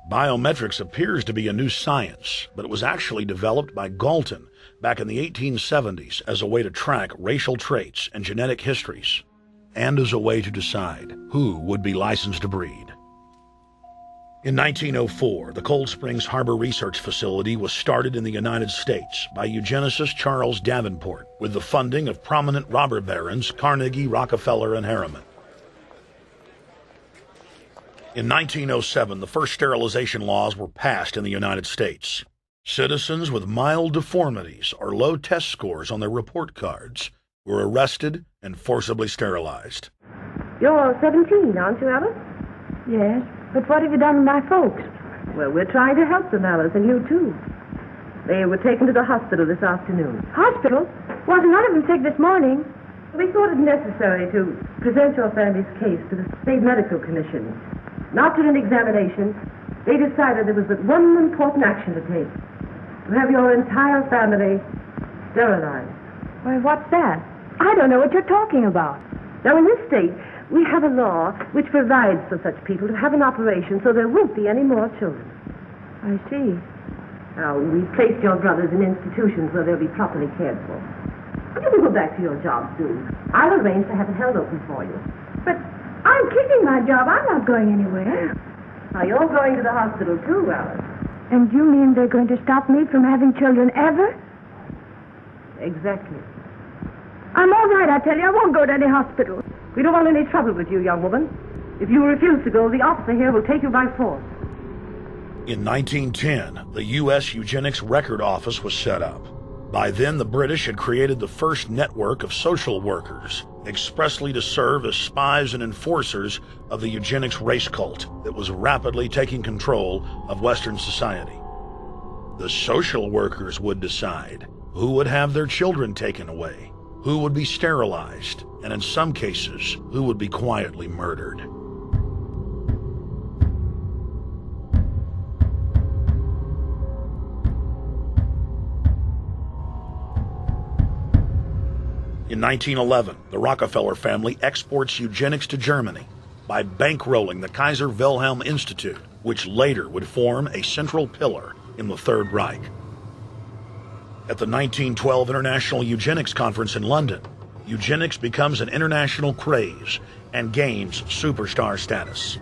Biometrics appears to be a new science, but it was actually developed by Galton back in the 1870s as a way to track racial traits and genetic histories, and as a way to decide who would be licensed to breed. In 1904, the Cold Springs Harbor Research Facility was started in the United States by eugenicist Charles Davenport with the funding of prominent robber barons Carnegie, Rockefeller, and Harriman. In 1907, the first sterilization laws were passed in the United States. Citizens with mild deformities or low test scores on their report cards were arrested and forcibly sterilized. You're 17, aren't you, Alice? Yes, but what have you done with my folks? Well, we're trying to help them, Alice, and you too. They were taken to the hospital this afternoon. Hospital? Wasn't none of them sick this morning? We thought it necessary to present your family's case to the State Medical Commission. After an examination, they decided there was but one important action to take: to have your entire family sterilized. Why, what's that? I don't know what you're talking about. Now, in this state, we have a law which provides for such people to have an operation so there won't be any more children. I see. Now, we've placed your brothers in institutions where they'll be properly cared for. You can go back to your job soon. I'll arrange to have it held open for you. But I'm keeping my job. I'm not going anywhere. Now, you're going to the hospital too, Alice. And you mean they're going to stop me from having children ever? Exactly. I'm all right, I tell you. I won't go to any hospital. We don't want any trouble with you, young woman. If you refuse to go, the officer here will take you by force. In 1910, the U.S. Eugenics Record Office was set up. By then, the British had created the first network of social workers, expressly to serve as spies and enforcers of the eugenics race cult that was rapidly taking control of Western society. The social workers would decide who would have their children taken away, who would be sterilized, and in some cases, who would be quietly murdered. In 1911, the Rockefeller family exports eugenics to Germany by bankrolling the Kaiser Wilhelm Institute, which later would form a central pillar in the Third Reich. At the 1912 International Eugenics Conference in London, eugenics becomes an international craze and gains superstar status.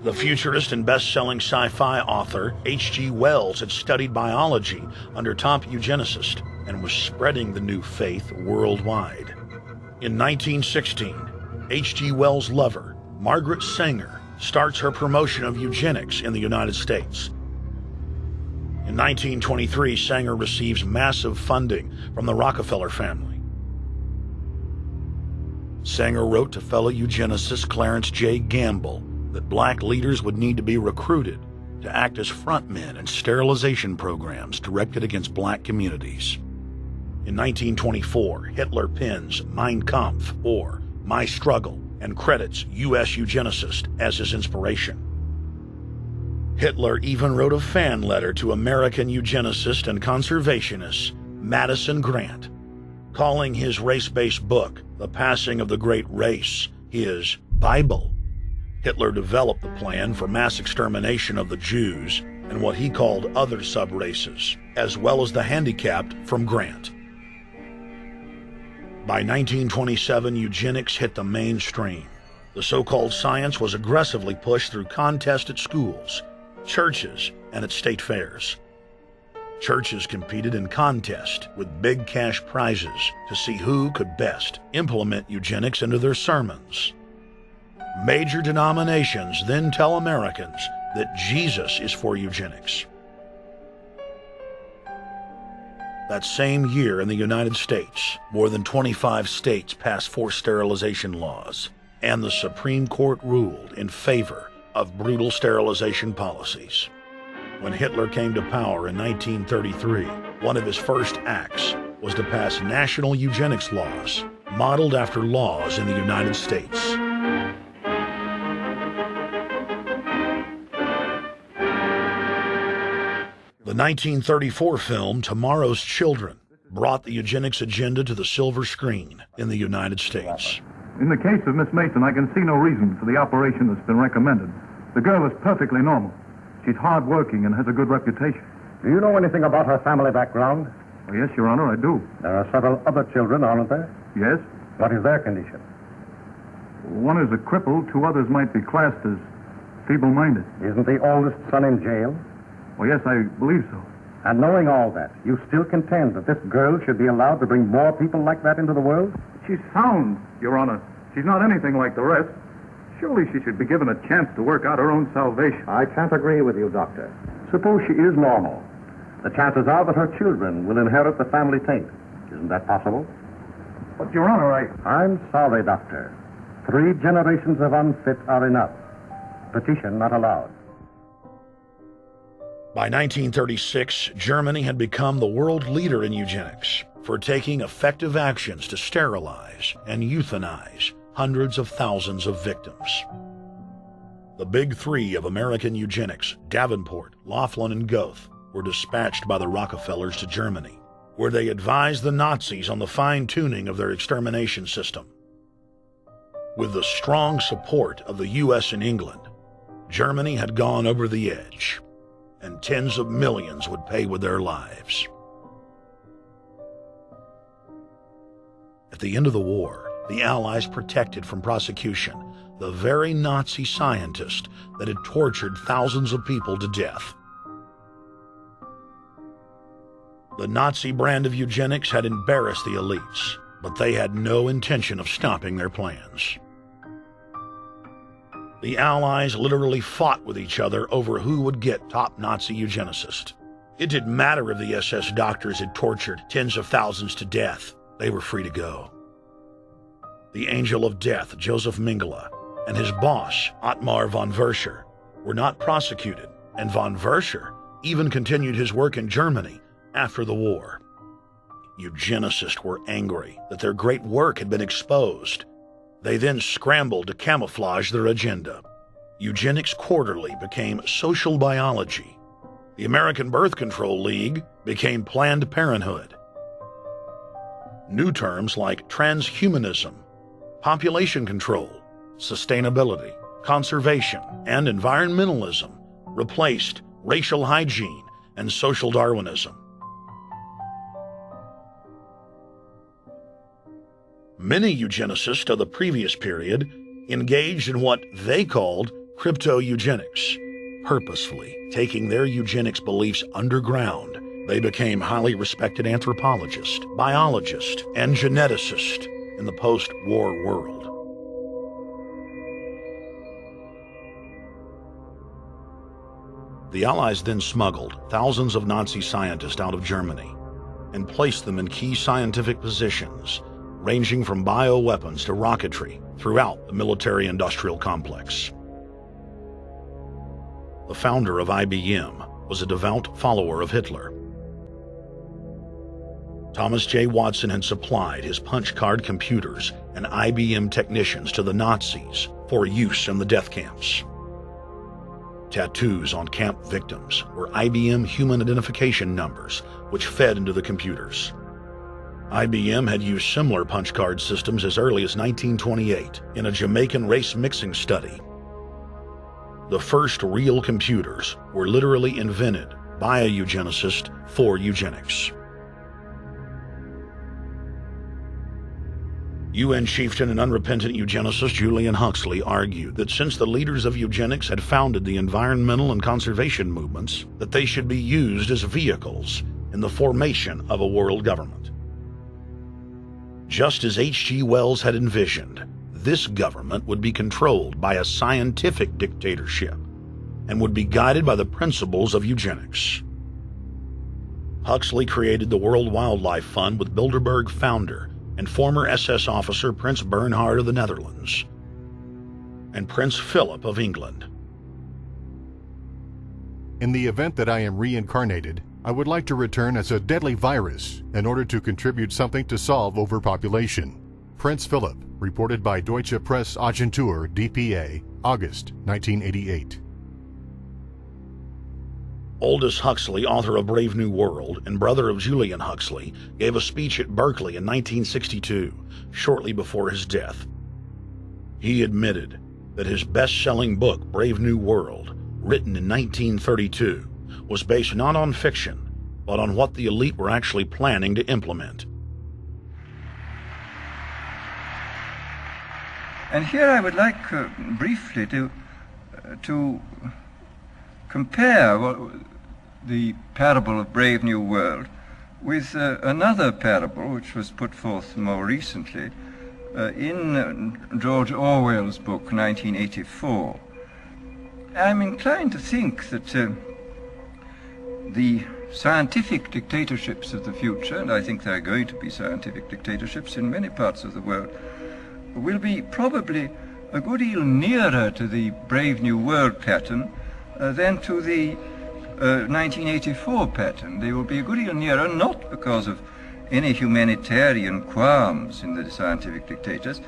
The futurist and best-selling sci-fi author H.G. Wells had studied biology under top eugenicists and was spreading the new faith worldwide. In 1916, H.G. Wells' lover, Margaret Sanger, starts her promotion of eugenics in the United States. In 1923, Sanger receives massive funding from the Rockefeller family. Sanger wrote to fellow eugenicist Clarence J. Gamble that black leaders would need to be recruited to act as frontmen in sterilization programs directed against black communities. In 1924, Hitler pens Mein Kampf, or My Struggle, and credits U.S. eugenicist as his inspiration. Hitler even wrote a fan letter to American eugenicist and conservationist Madison Grant, calling his race-based book, The Passing of the Great Race, his Bible. Hitler developed the plan for mass extermination of the Jews and what he called other sub-races, as well as the handicapped, from Grant. By 1927, eugenics hit the mainstream. The so-called science was aggressively pushed through contests at schools, churches, and at state fairs. Churches competed in contests with big cash prizes to see who could best implement eugenics into their sermons. Major denominations then tell Americans that Jesus is for eugenics. That same year in the United States, more than 25 states passed forced sterilization laws, and the Supreme Court ruled in favor of brutal sterilization policies. When Hitler came to power in 1933, one of his first acts was to pass national eugenics laws, modeled after laws in the United States. The 1934 film Tomorrow's Children brought the eugenics agenda to the silver screen in the United States. In the case of Miss Mason, I can see no reason for the operation that's been recommended. The girl is perfectly normal. She's hard-working and has a good reputation. Do you know anything about her family background? Oh, yes, Your Honor, I do. There are several other children, aren't there? Yes. What is their condition? One is a cripple. Two others might be classed as feeble-minded. Isn't the oldest son in jail? Oh, yes, I believe so. And knowing all that, you still contend that this girl should be allowed to bring more people like that into the world? She's sound, Your Honor. She's not anything like the rest. Surely she should be given a chance to work out her own salvation. I can't agree with you, Doctor. Suppose she is normal. The chances are that her children will inherit the family taint. Isn't that possible? But, Your Honor, I'm sorry, Doctor. 3 generations of unfit are enough. Petition not allowed. By 1936, Germany had become the world leader in eugenics for taking effective actions to sterilize and euthanize hundreds of thousands of victims. The big 3 of American eugenics, Davenport, Laughlin, and Goethe, were dispatched by the Rockefellers to Germany, where they advised the Nazis on the fine-tuning of their extermination system. With the strong support of the U.S. and England, Germany had gone over the edge, and tens of millions would pay with their lives. At the end of the war, the Allies protected from prosecution the very Nazi scientist that had tortured thousands of people to death. The Nazi brand of eugenics had embarrassed the elites, but they had no intention of stopping their plans. The Allies literally fought with each other over who would get top Nazi eugenicist. It didn't matter if the SS doctors had tortured tens of thousands to death. They were free to go. The Angel of Death, Joseph Mengele, and his boss, Ottmar von Verscher, were not prosecuted, and von Verscher even continued his work in Germany after the war. Eugenicists were angry that their great work had been exposed. They then scrambled to camouflage their agenda. Eugenics Quarterly became Social Biology. The American Birth Control League became Planned Parenthood. New terms like transhumanism, population control, sustainability, conservation, and environmentalism replaced racial hygiene and social Darwinism. Many eugenicists of the previous period engaged in what they called crypto-eugenics, purposefully taking their eugenics beliefs underground. They became highly respected anthropologists, biologists, and geneticists in the post-war world. The Allies then smuggled thousands of Nazi scientists out of Germany and placed them in key scientific positions, ranging from bioweapons to rocketry throughout the military-industrial complex. The founder of IBM was a devout follower of Hitler. Thomas J. Watson had supplied his punch card computers and IBM technicians to the Nazis for use in the death camps. Tattoos on camp victims were IBM human identification numbers, which fed into the computers. IBM had used similar punch card systems as early as 1928 in a Jamaican race mixing study. The first real computers were literally invented by a eugenicist for eugenics. UN chieftain and unrepentant eugenicist Julian Huxley argued that since the leaders of eugenics had founded the environmental and conservation movements, that they should be used as vehicles in the formation of a world government. Just as H.G. Wells had envisioned, this government would be controlled by a scientific dictatorship and would be guided by the principles of eugenics. Huxley created the World Wildlife Fund with Bilderberg founder and former SS officer Prince Bernhard of the Netherlands and Prince Philip of England. In the event that I am reincarnated, I would like to return as a deadly virus in order to contribute something to solve overpopulation. Prince Philip, reported by Deutsche Presse-Agentur, DPA, August 1988. Aldous Huxley, author of Brave New World and brother of Julian Huxley, gave a speech at Berkeley in 1962, shortly before his death. He admitted that his best-selling book, Brave New World, written in 1932, was based not on fiction, but on what the elite were actually planning to implement. And here I would like briefly to compare the parable of Brave New World with another parable which was put forth more recently in George Orwell's book 1984. I'm inclined to think that the scientific dictatorships of the future, and I think there are going to be scientific dictatorships in many parts of the world, will be probably a good deal nearer to the Brave New World pattern than to the 1984 pattern. They will be a good deal nearer, not because of any humanitarian qualms in the scientific dictators,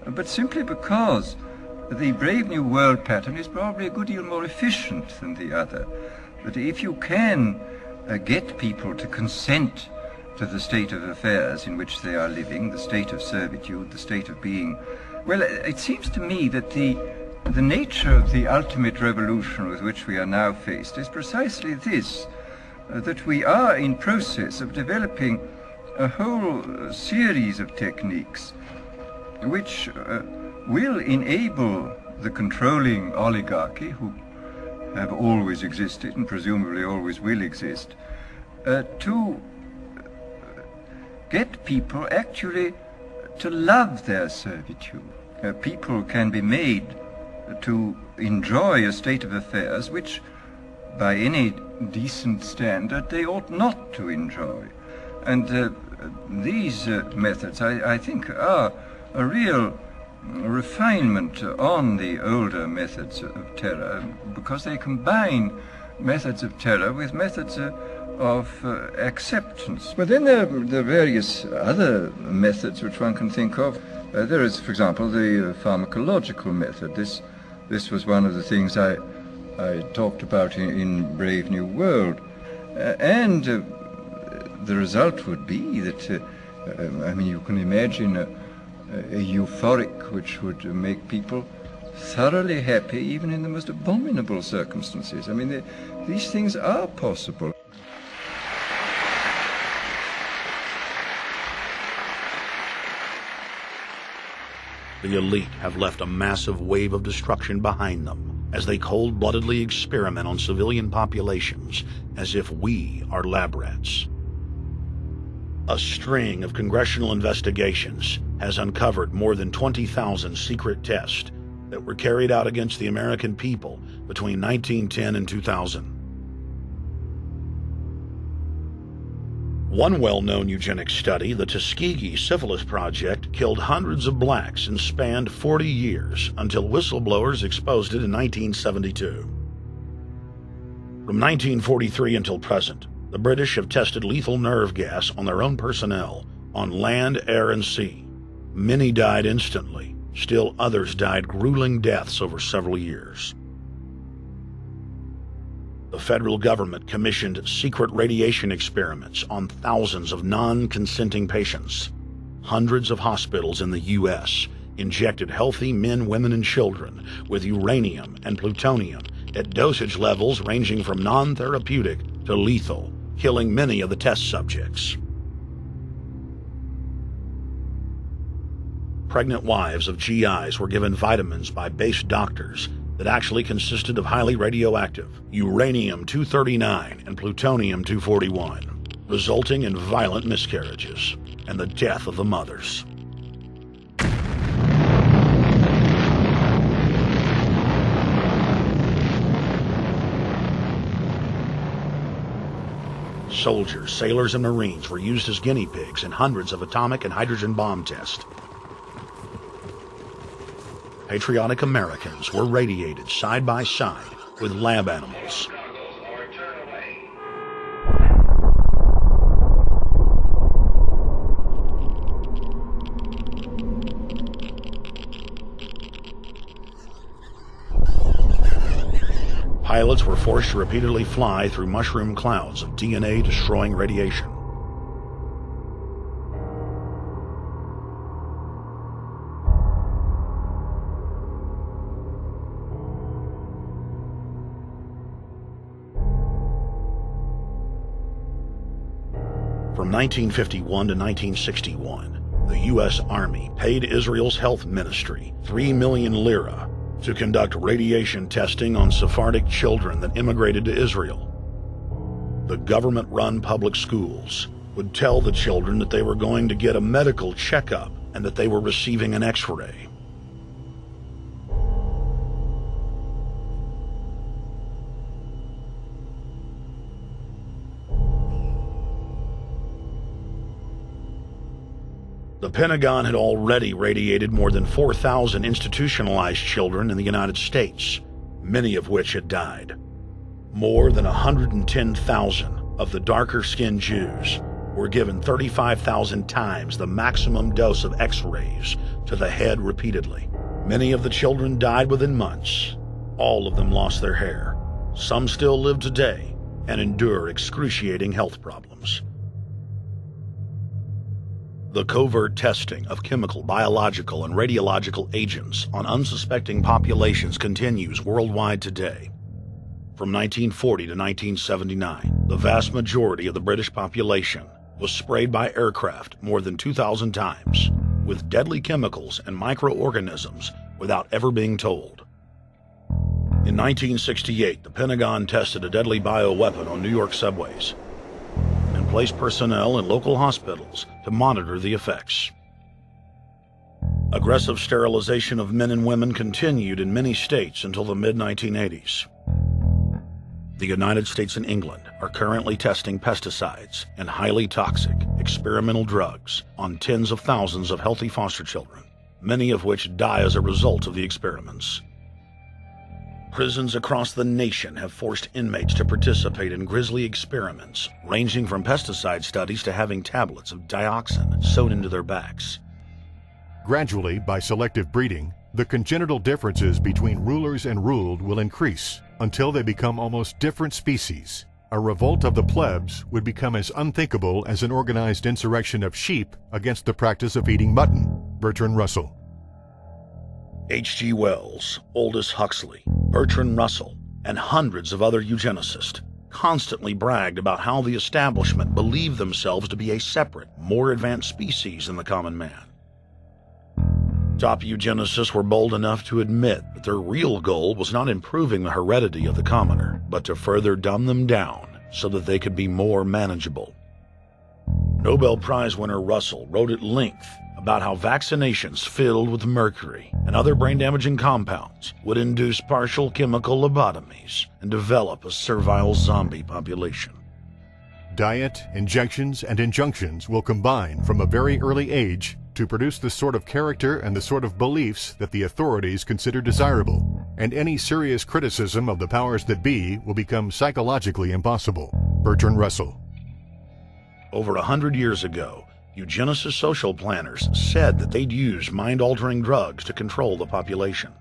but simply because the Brave New World pattern is probably a good deal more efficient than the other. But if you can get people to consent to the state of affairs in which they are living, the state of servitude, the state of being, well, it seems to me that the nature of the ultimate revolution with which we are now faced is precisely this, that we are in process of developing a whole series of techniques which will enable the controlling oligarchy, who have always existed and presumably always will exist, to get people actually to love their servitude. People can be made to enjoy a state of affairs which, by any decent standard, they ought not to enjoy. And these methods, I think, are a real refinement on the older methods of terror, because they combine methods of terror with methods of acceptance. But then there are various other methods which one can think of. There is, for example, the pharmacological method. This was one of the things I talked about in Brave New World. And the result would be that I mean, you can imagine a euphoric which would make people thoroughly happy even in the most abominable circumstances. I mean, these things are possible. The elite have left a massive wave of destruction behind them as they cold-bloodedly experiment on civilian populations as if we are lab rats. A string of congressional investigations has uncovered more than 20,000 secret tests that were carried out against the American people between 1910 and 2000. One well-known eugenics study, the Tuskegee Syphilis Project, killed hundreds of blacks and spanned 40 years until whistleblowers exposed it in 1972. From 1943 until present, the British have tested lethal nerve gas on their own personnel, on land, air, and sea. Many died instantly. Still others died grueling deaths over several years. The federal government commissioned secret radiation experiments on thousands of non-consenting patients. Hundreds of hospitals in the U.S. injected healthy men, women, and children with uranium and plutonium at dosage levels ranging from non-therapeutic to lethal, killing many of the test subjects. Pregnant wives of GIs were given vitamins by base doctors that actually consisted of highly radioactive uranium-239 and plutonium-241, resulting in violent miscarriages and the death of the mothers. Soldiers, sailors, and Marines were used as guinea pigs in hundreds of atomic and hydrogen bomb tests. Patriotic Americans were radiated side by side with lab animals. Pilots were forced to repeatedly fly through mushroom clouds of DNA-destroying radiation. From 1951 to 1961, the U.S. Army paid Israel's health ministry 3 million lira to conduct radiation testing on Sephardic children that immigrated to Israel. The government-run public schools would tell the children that they were going to get a medical checkup and that they were receiving an X-ray. The Pentagon had already radiated more than 4,000 institutionalized children in the United States, many of which had died. More than 110,000 of the darker-skinned Jews were given 35,000 times the maximum dose of X-rays to the head repeatedly. Many of the children died within months. All of them lost their hair. Some still live today and endure excruciating health problems. The covert testing of chemical, biological, and radiological agents on unsuspecting populations continues worldwide today. From 1940 to 1979, the vast majority of the British population was sprayed by aircraft more than 2,000 times with deadly chemicals and microorganisms without ever being told. In 1968, the Pentagon tested a deadly bioweapon on New York subways and placed personnel in local hospitals to monitor the effects. Aggressive sterilization of men and women continued in many states until the mid-1980s. The United States and England are currently testing pesticides and highly toxic experimental drugs on tens of thousands of healthy foster children, many of which die as a result of the experiments. Prisons across the nation have forced inmates to participate in grisly experiments, ranging from pesticide studies to having tablets of dioxin sewn into their backs. Gradually, by selective breeding, the congenital differences between rulers and ruled will increase until they become almost different species, A revolt of the plebs would become as unthinkable as an organized insurrection of sheep against the practice of eating mutton. Bertrand Russell. H.G. Wells, Aldous Huxley, Bertrand Russell, and hundreds of other eugenicists constantly bragged about how the establishment believed themselves to be a separate, more advanced species than the common man. Top eugenicists were bold enough to admit that their real goal was not improving the heredity of the commoner, but to further dumb them down so that they could be more manageable. Nobel Prize winner Russell wrote at length about how vaccinations filled with mercury and other brain-damaging compounds would induce partial chemical lobotomies and develop a servile zombie population. Diet, injections, and injunctions will combine from a very early age to produce the sort of character and the sort of beliefs that the authorities consider desirable, and any serious criticism of the powers that be will become psychologically impossible. Bertrand Russell. Over 100 years ago, eugenicist social planners said that they'd use mind-altering drugs to control the population.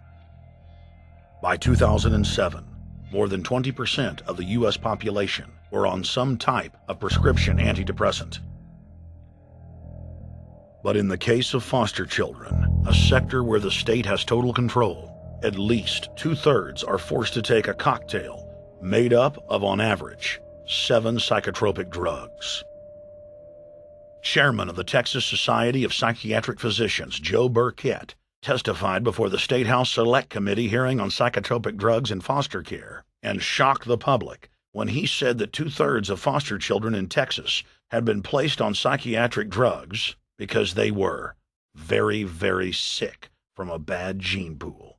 By 2007, more than 20% of the U.S. population were on some type of prescription antidepressant. But in the case of foster children, a sector where the state has total control, at least 2/3 are forced to take a cocktail made up of, on average, 7 psychotropic drugs. Chairman of the Texas Society of Psychiatric Physicians, Joe Burkett, testified before the State House Select Committee hearing on psychotropic drugs in foster care and shocked the public when he said that 2/3 of foster children in Texas had been placed on psychiatric drugs because they were very, very sick from a bad gene pool.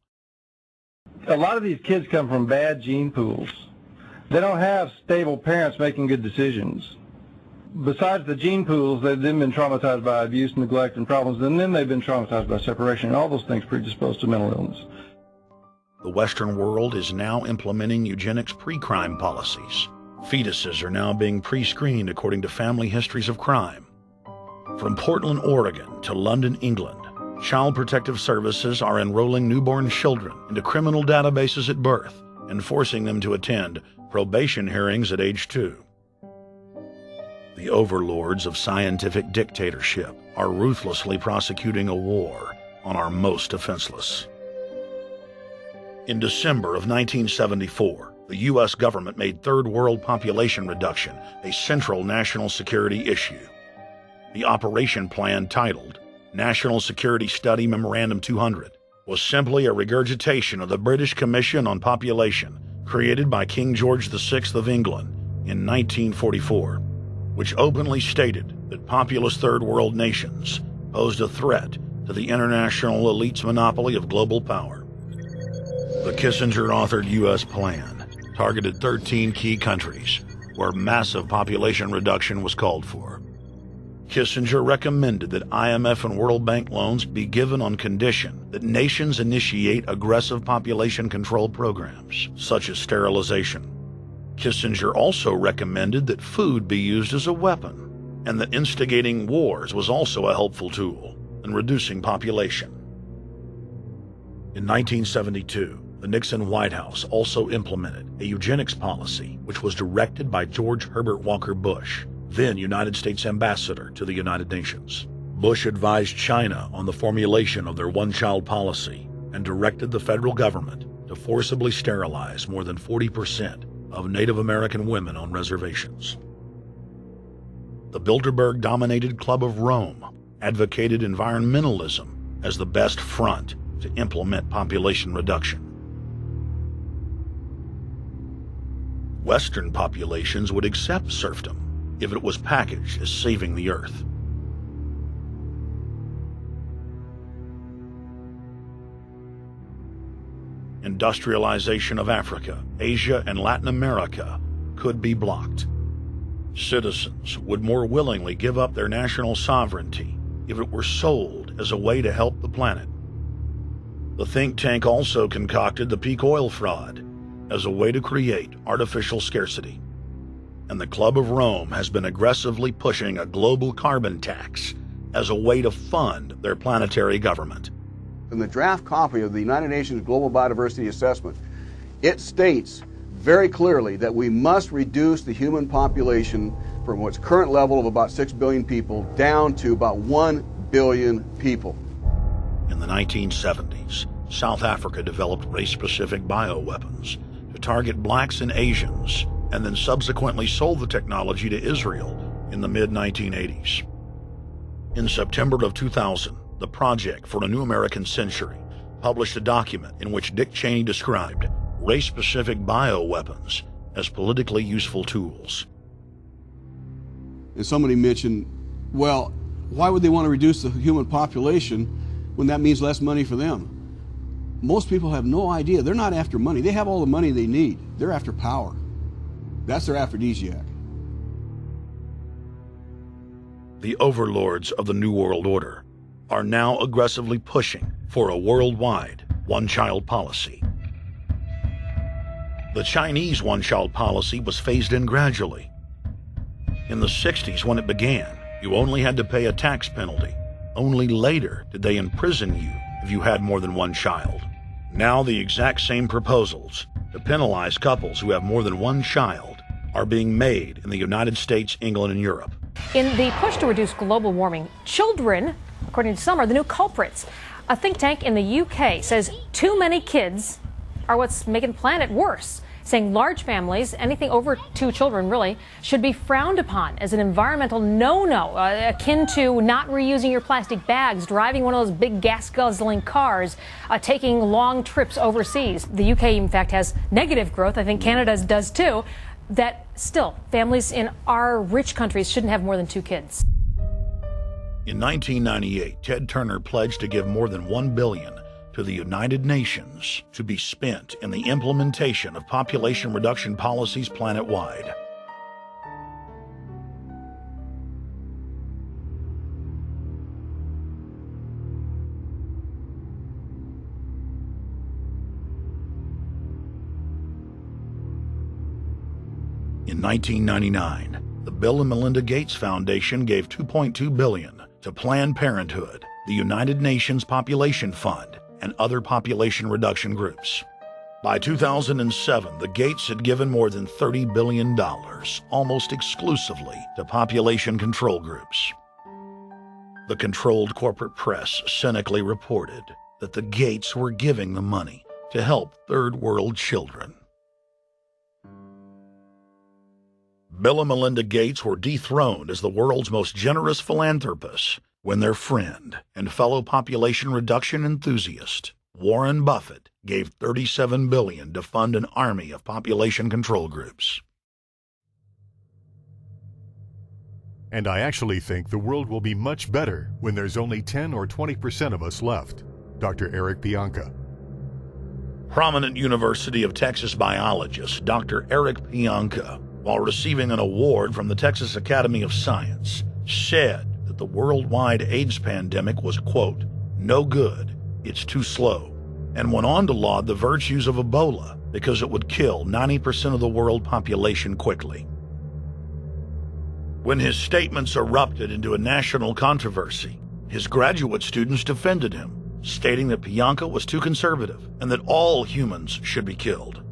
A lot of these kids come from bad gene pools. They don't have stable parents making good decisions. Besides the gene pools, they've then been traumatized by abuse, neglect, and problems, and then they've been traumatized by separation, and all those things predispose to mental illness. The Western world is now implementing eugenics pre-crime policies. Fetuses are now being pre-screened according to family histories of crime. From Portland, Oregon to London, England, Child Protective Services are enrolling newborn children into criminal databases at birth and forcing them to attend probation hearings at age 2. The overlords of scientific dictatorship are ruthlessly prosecuting a war on our most defenseless. In December of 1974, the U.S. government made Third World population reduction a central national security issue. The operation plan, titled National Security Study Memorandum 200, was simply a regurgitation of the British Commission on Population created by King George VI of England in 1944, which openly stated that populous Third World nations posed a threat to the international elite's monopoly of global power. The Kissinger-authored U.S. plan targeted 13 key countries where massive population reduction was called for. Kissinger recommended that IMF and World Bank loans be given on condition that nations initiate aggressive population control programs, such as sterilization. Kissinger also recommended that food be used as a weapon, and that instigating wars was also a helpful tool in reducing population. In 1972, the Nixon White House also implemented a eugenics policy which was directed by George Herbert Walker Bush, then United States Ambassador to the United Nations. Bush advised China on the formulation of their one-child policy and directed the federal government to forcibly sterilize more than 40% of Native American women on reservations. The Bilderberg-dominated Club of Rome advocated environmentalism as the best front to implement population reduction. Western populations would accept serfdom if it was packaged as saving the earth. Industrialization of Africa, Asia, and Latin America could be blocked. Citizens would more willingly give up their national sovereignty if it were sold as a way to help the planet. The think tank also concocted the peak oil fraud as a way to create artificial scarcity. And the Club of Rome has been aggressively pushing a global carbon tax as a way to fund their planetary government. In the draft copy of the United Nations Global Biodiversity Assessment, it states very clearly that we must reduce the human population from its current level of about 6 billion people down to about 1 billion people. In the 1970s, South Africa developed race-specific bioweapons to target blacks and Asians, and then subsequently sold the technology to Israel in the mid-1980s. In September of 2000, the Project for a New American Century published a document in which Dick Cheney described race-specific bioweapons as politically useful tools. And somebody mentioned, well, why would they want to reduce the human population when that means less money for them? Most people have no idea. They're not after money. They have all the money they need. They're after power. That's their aphrodisiac. The overlords of the New World Order are now aggressively pushing for a worldwide one-child policy. The Chinese one-child policy was phased in gradually. In the 60s, when it began, you only had to pay a tax penalty. Only later did they imprison you if you had more than one child. Now the exact same proposals to penalize couples who have more than one child are being made in the United States, England, and Europe. In the push to reduce global warming, children, according to some, are the new culprits. A think tank in the UK says too many kids are what's making the planet worse, saying large families, anything over 2 children really, should be frowned upon as an environmental no-no, akin to not reusing your plastic bags, driving one of those big gas-guzzling cars, taking long trips overseas. The UK, in fact, has negative growth. I think Canada does too. That still, families in our rich countries shouldn't have more than 2 kids. In 1998, Ted Turner pledged to give more than $1 billion to the United Nations to be spent in the implementation of population reduction policies planet-wide. In 1999, the Bill and Melinda Gates Foundation gave $2.2 billion to Planned Parenthood, the United Nations Population Fund, and other population reduction groups. By 2007, the Gates had given more than $30 billion, almost exclusively to population control groups. The controlled corporate press cynically reported that the Gates were giving the money to help third world children. Bill and Melinda Gates were dethroned as the world's most generous philanthropists when their friend and fellow population reduction enthusiast, Warren Buffett, gave $37 billion to fund an army of population control groups. And I actually think the world will be much better when there's only 10 or 20% of us left. Dr. Eric Pianka. Prominent University of Texas biologist Dr. Eric Pianka, while receiving an award from the Texas Academy of Science, said that the worldwide AIDS pandemic was, quote, no good, it's too slow, and went on to laud the virtues of Ebola because it would kill 90% of the world population quickly. When his statements erupted into a national controversy, his graduate students defended him, stating that Pianka was too conservative and that all humans should be killed.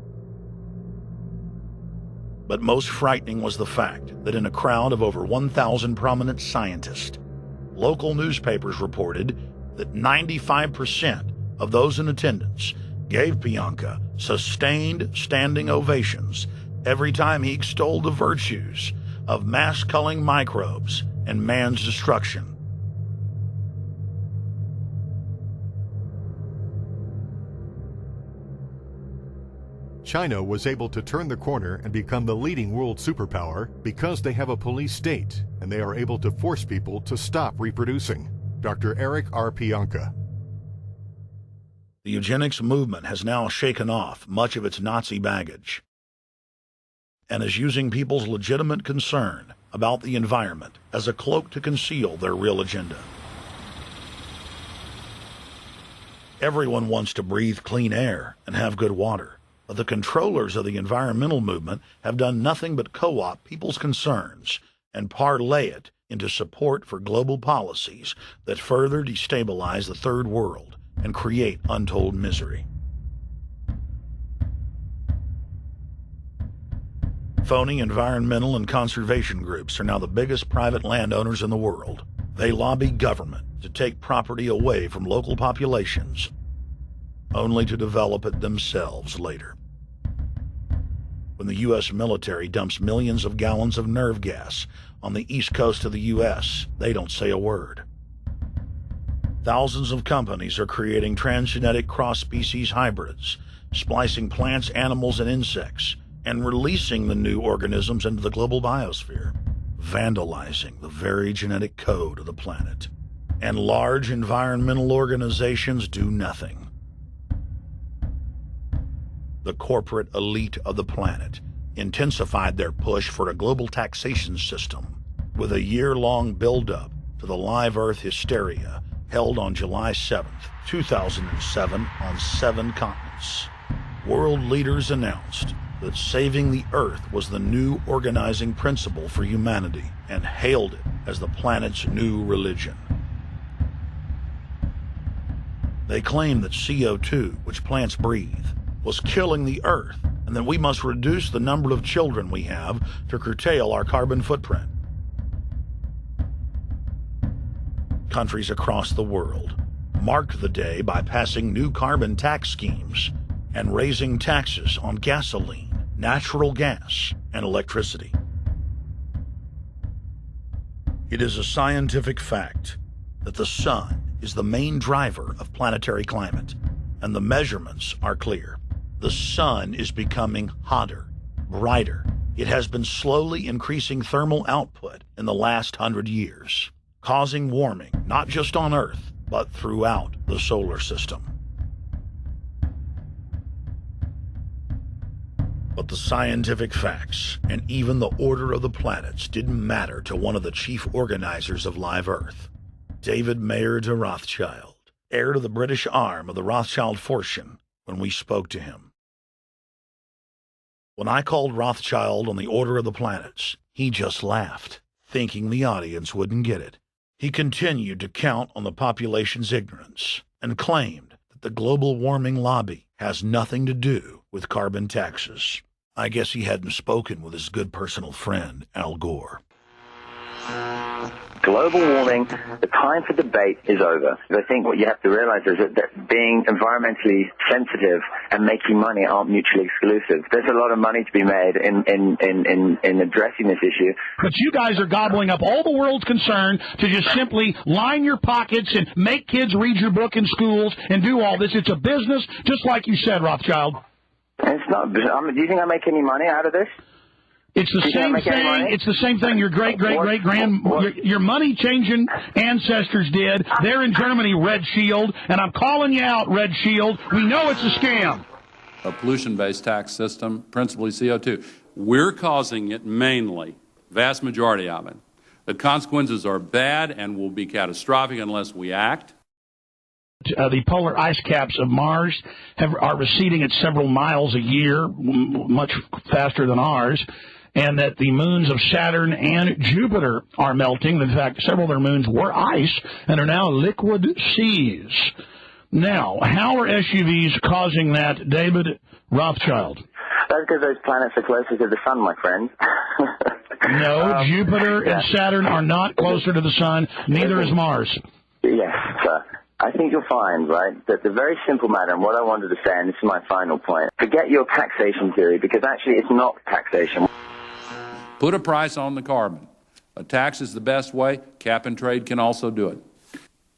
But most frightening was the fact that in a crowd of over 1,000 prominent scientists, local newspapers reported that 95% of those in attendance gave Pianka sustained standing ovations every time he extolled the virtues of mass-culling microbes and man's destruction. China was able to turn the corner and become the leading world superpower because they have a police state and they are able to force people to stop reproducing. Dr. Eric R. Pianka. The eugenics movement has now shaken off much of its Nazi baggage and is using people's legitimate concern about the environment as a cloak to conceal their real agenda. Everyone wants to breathe clean air and have good water. But the controllers of the environmental movement have done nothing but co-opt people's concerns and parlay it into support for global policies that further destabilize the third world and create untold misery. Phony environmental and conservation groups are now the biggest private landowners in the world. They lobby government to take property away from local populations, only to develop it themselves later. When the U.S. military dumps millions of gallons of nerve gas on the east coast of the U.S., they don't say a word. Thousands of companies are creating transgenetic cross-species hybrids, splicing plants, animals, and insects, and releasing the new organisms into the global biosphere, vandalizing the very genetic code of the planet. And large environmental organizations do nothing. The corporate elite of the planet intensified their push for a global taxation system with a year-long build-up to the Live Earth hysteria held on July 7th, 2007 on 7 continents. World leaders announced that saving the Earth was the new organizing principle for humanity and hailed it as the planet's new religion. They claimed that CO2, which plants breathe, was killing the Earth, and that we must reduce the number of children we have to curtail our carbon footprint. Countries across the world marked the day by passing new carbon tax schemes and raising taxes on gasoline, natural gas, and electricity. It is a scientific fact that the sun is the main driver of planetary climate, and the measurements are clear. The sun is becoming hotter, brighter. It has been slowly increasing thermal output in the last 100 years, causing warming not just on Earth, but throughout the solar system. But the scientific facts and even the order of the planets didn't matter to one of the chief organizers of Live Earth, David Mayer de Rothschild, heir to the British arm of the Rothschild fortune, when we spoke to him. When I called Rothschild on the order of the planets, he just laughed, thinking the audience wouldn't get it. He continued to count on the population's ignorance and claimed that the global warming lobby has nothing to do with carbon taxes. I guess he hadn't spoken with his good personal friend, Al Gore. Global warming, the time for debate is over. I think what you have to realize is that being environmentally sensitive and making money aren't mutually exclusive. There's a lot of money to be made in addressing this issue. But you guys are gobbling up all the world's concern to just simply line your pockets and make kids read your book in schools and do all this. It's a business, just like you said, Rothschild. It's not. Do you think I make any money out of this? It's the same thing. It's the same thing your your money-changing ancestors did. They're in Germany, Red Shield, and I'm calling you out, Red Shield. We know it's a scam. A pollution-based tax system, principally CO2. We're causing it mainly, vast majority of it. The consequences are bad and will be catastrophic unless we act. The polar ice caps of Mars are receding at several miles a year, much faster than ours, and that the moons of Saturn and Jupiter are melting. In fact, several of their moons were ice and are now liquid seas. Now, how are SUVs causing that, David Rothschild? That's because those planets are closer to the sun, my friend. No, Jupiter and Saturn are not closer to the sun. Neither is Mars. Yes, sir. I think you'll find, right, that the very simple matter, and what I wanted to say, and this is my final point, forget your taxation theory, because actually it's not taxation. Put a price on the carbon. A tax is the best way. Cap and trade can also do it.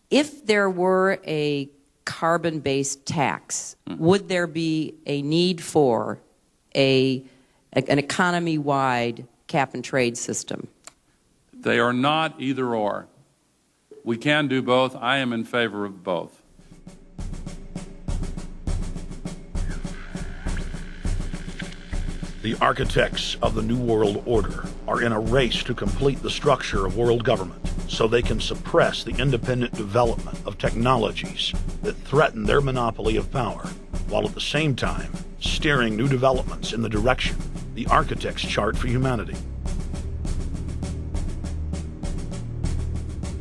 If there were a carbon-based tax, would there be a need for an economy-wide cap and trade system? They are not either or. We can do both. I am in favor of both. The architects of the New World Order are in a race to complete the structure of world government so they can suppress the independent development of technologies that threaten their monopoly of power, while at the same time steering new developments in the direction the architects chart for humanity.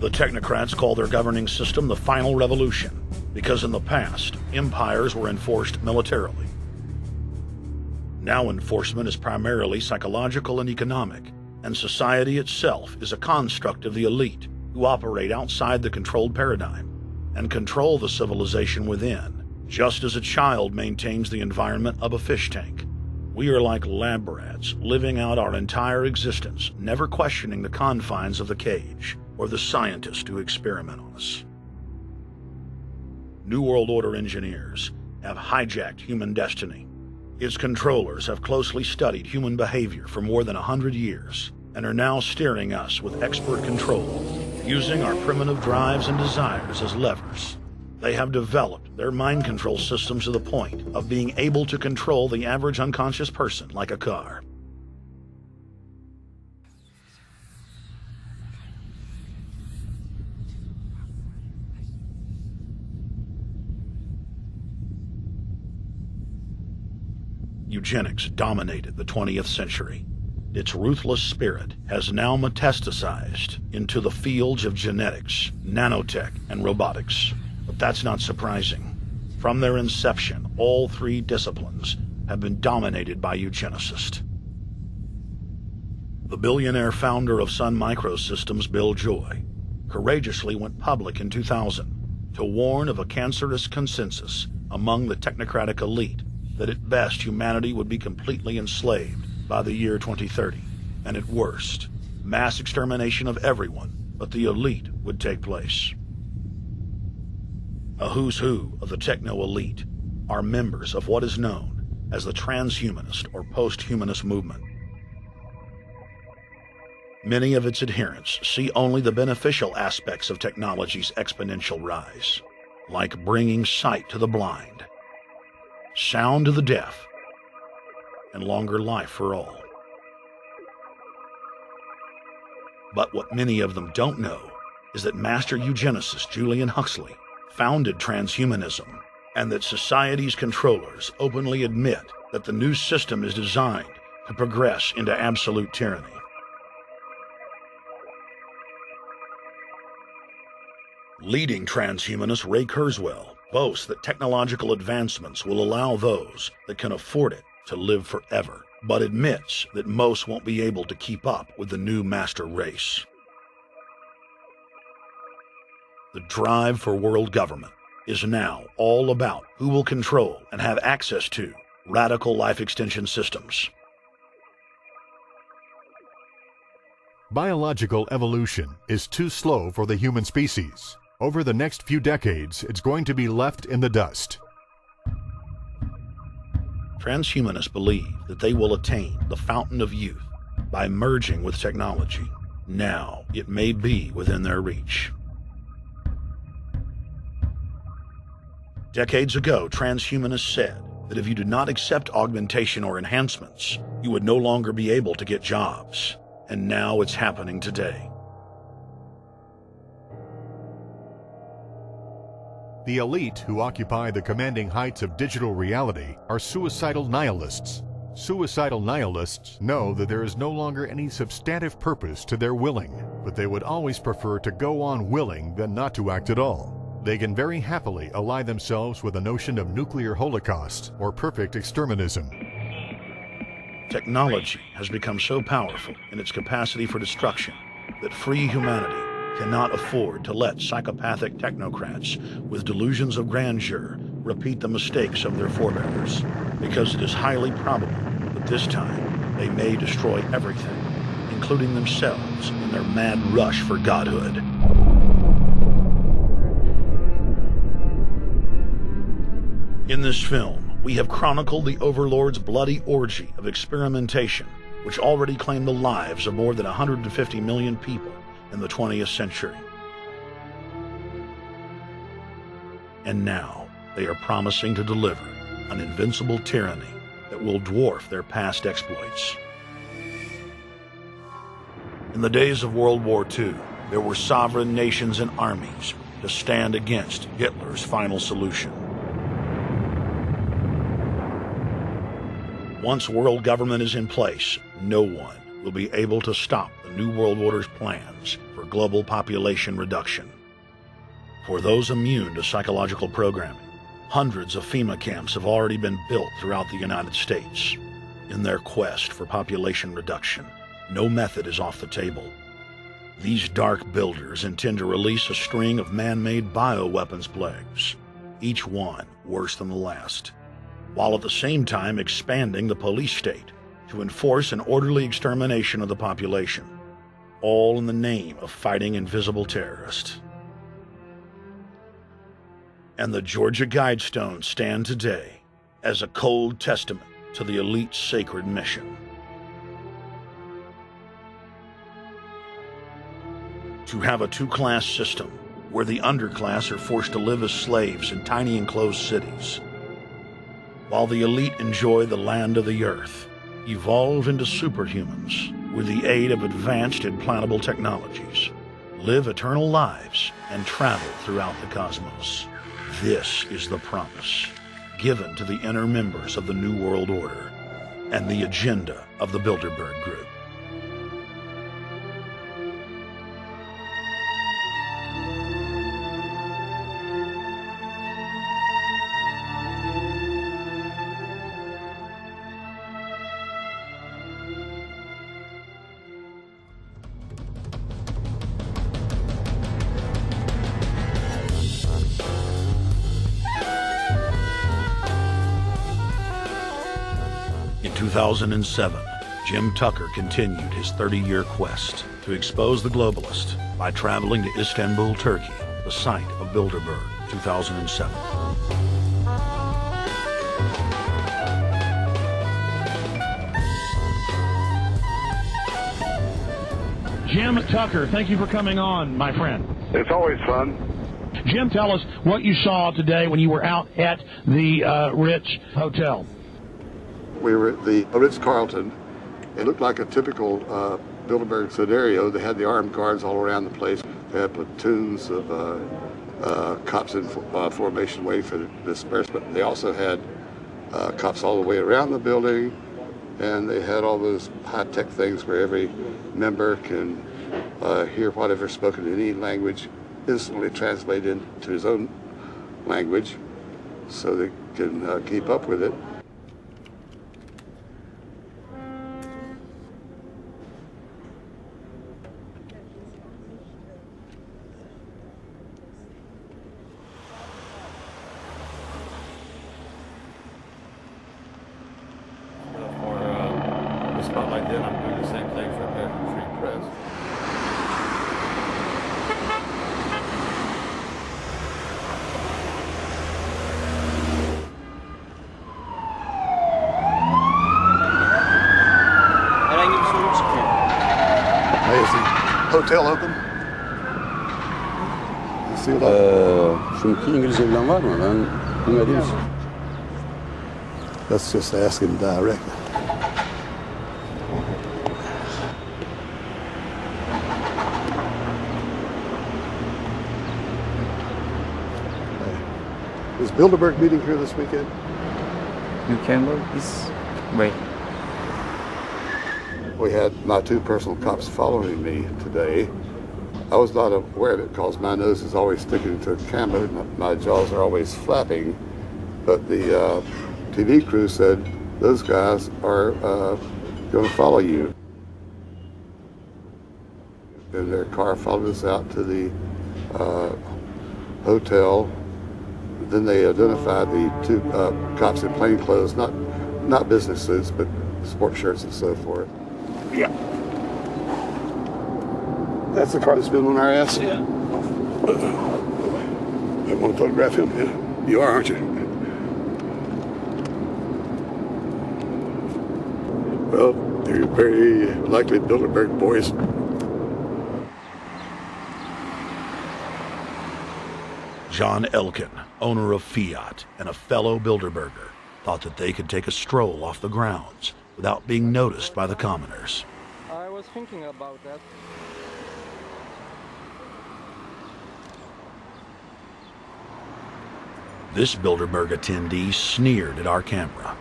The technocrats call their governing system the final revolution, because in the past, empires were enforced militarily. Now enforcement is primarily psychological and economic, and society itself is a construct of the elite who operate outside the controlled paradigm and control the civilization within, just as a child maintains the environment of a fish tank. We are like lab rats, living out our entire existence, never questioning the confines of the cage or the scientists who experiment on us. New World Order engineers have hijacked human destiny. Its controllers have closely studied human behavior for more than 100 years and are now steering us with expert control, using our primitive drives and desires as levers. They have developed their mind control systems to the point of being able to control the average unconscious person like a car. Eugenics dominated the 20th century. Its ruthless spirit has now metastasized into the fields of genetics, nanotech, and robotics. But that's not surprising. From their inception, all three disciplines have been dominated by eugenicists. The billionaire founder of Sun Microsystems, Bill Joy, courageously went public in 2000 to warn of a cancerous consensus among the technocratic elite that at best humanity would be completely enslaved by the year 2030, and at worst, mass extermination of everyone but the elite would take place. A who's who of the techno-elite are members of what is known as the transhumanist or post-humanist movement. Many of its adherents see only the beneficial aspects of technology's exponential rise, like bringing sight to the blind, sound to the deaf, and longer life for all. But what many of them don't know is that master eugenicist Julian Huxley founded transhumanism, and that society's controllers openly admit that the new system is designed to progress into absolute tyranny. Leading transhumanist Ray Kurzweil boasts that technological advancements will allow those that can afford it to live forever, but admits that most won't be able to keep up with the new master race. The drive for world government is now all about who will control and have access to radical life extension systems. Biological evolution is too slow for the human species. Over the next few decades, it's going to be left in the dust. Transhumanists believe that they will attain the fountain of youth by merging with technology. Now, it may be within their reach. Decades ago, transhumanists said that if you did not accept augmentation or enhancements, you would no longer be able to get jobs. And now it's happening today. The elite who occupy the commanding heights of digital reality are suicidal nihilists. Suicidal nihilists know that there is no longer any substantive purpose to their willing, but they would always prefer to go on willing than not to act at all. They can very happily ally themselves with the notion of nuclear holocaust or perfect exterminism. Technology has become so powerful in its capacity for destruction that free humanity cannot afford to let psychopathic technocrats with delusions of grandeur repeat the mistakes of their forebears, because it is highly probable that this time they may destroy everything, including themselves in their mad rush for godhood. In this film, we have chronicled the Overlord's bloody orgy of experimentation, which already claimed the lives of more than 150 million people in the 20th century. And now, they are promising to deliver an invincible tyranny that will dwarf their past exploits. In the days of World War II, there were sovereign nations and armies to stand against Hitler's final solution. Once world government is in place, no one will be able to stop the New World Order's plans for global population reduction. For those immune to psychological programming, hundreds of FEMA camps have already been built throughout the United States. In their quest for population reduction, no method is off the table. These dark builders intend to release a string of man-made bioweapons plagues, each one worse than the last, while at the same time expanding the police state to enforce an orderly extermination of the population, all in the name of fighting invisible terrorists. And the Georgia Guidestones stand today as a cold testament to the elite's sacred mission. To have a two-class system where the underclass are forced to live as slaves in tiny enclosed cities, while the elite enjoy the land of the earth, evolve into superhumans with the aid of advanced implantable technologies, live eternal lives, and travel throughout the cosmos. This is the promise given to the inner members of the New World Order and the agenda of the Bilderberg Group. In 2007, Jim Tucker continued his 30-year quest to expose the globalist by traveling to Istanbul, Turkey, the site of Bilderberg, 2007. Jim Tucker, thank you for coming on, my friend. It's always fun. Jim, tell us what you saw today when you were out at the Ritz Hotel. We were at the Ritz-Carlton. It looked like a typical Bilderberg scenario. They had the armed guards all around the place. They had platoons of cops in formation waiting for the disbursement. They also had cops all the way around the building, and they had all those high-tech things where every member can hear whatever's spoken in any language instantly translated into his own language so they can keep up with it. Spotlight then, I'm doing the same thing for American Free Press. Herhangi bir sorun çıkmıyor. Hey, is the hotel open? Çünkü İngilizce bilen var mı? Ben bilmediğim için. Let's just ask him directly. Is Bilderberg meeting here this weekend? You can look this way. We had my two personal cops following me today. I was not aware of it because my nose is always sticking to the camera. My jaws are always flapping. But the TV crew said those guys are going to follow you. And their car followed us out to the hotel. Then they identified the two cops in plain clothes, not business suits, but sport shirts and so forth. Yeah. That's the car that's been on our ass? Yeah. I want to photograph him? Yeah. You are, aren't you? Well, they're very likely Bilderberg boys. John Elkin, owner of Fiat and a fellow Bilderberger, thought that they could take a stroll off the grounds without being noticed by the commoners. I was thinking about that. This Bilderberg attendee sneered at our camera.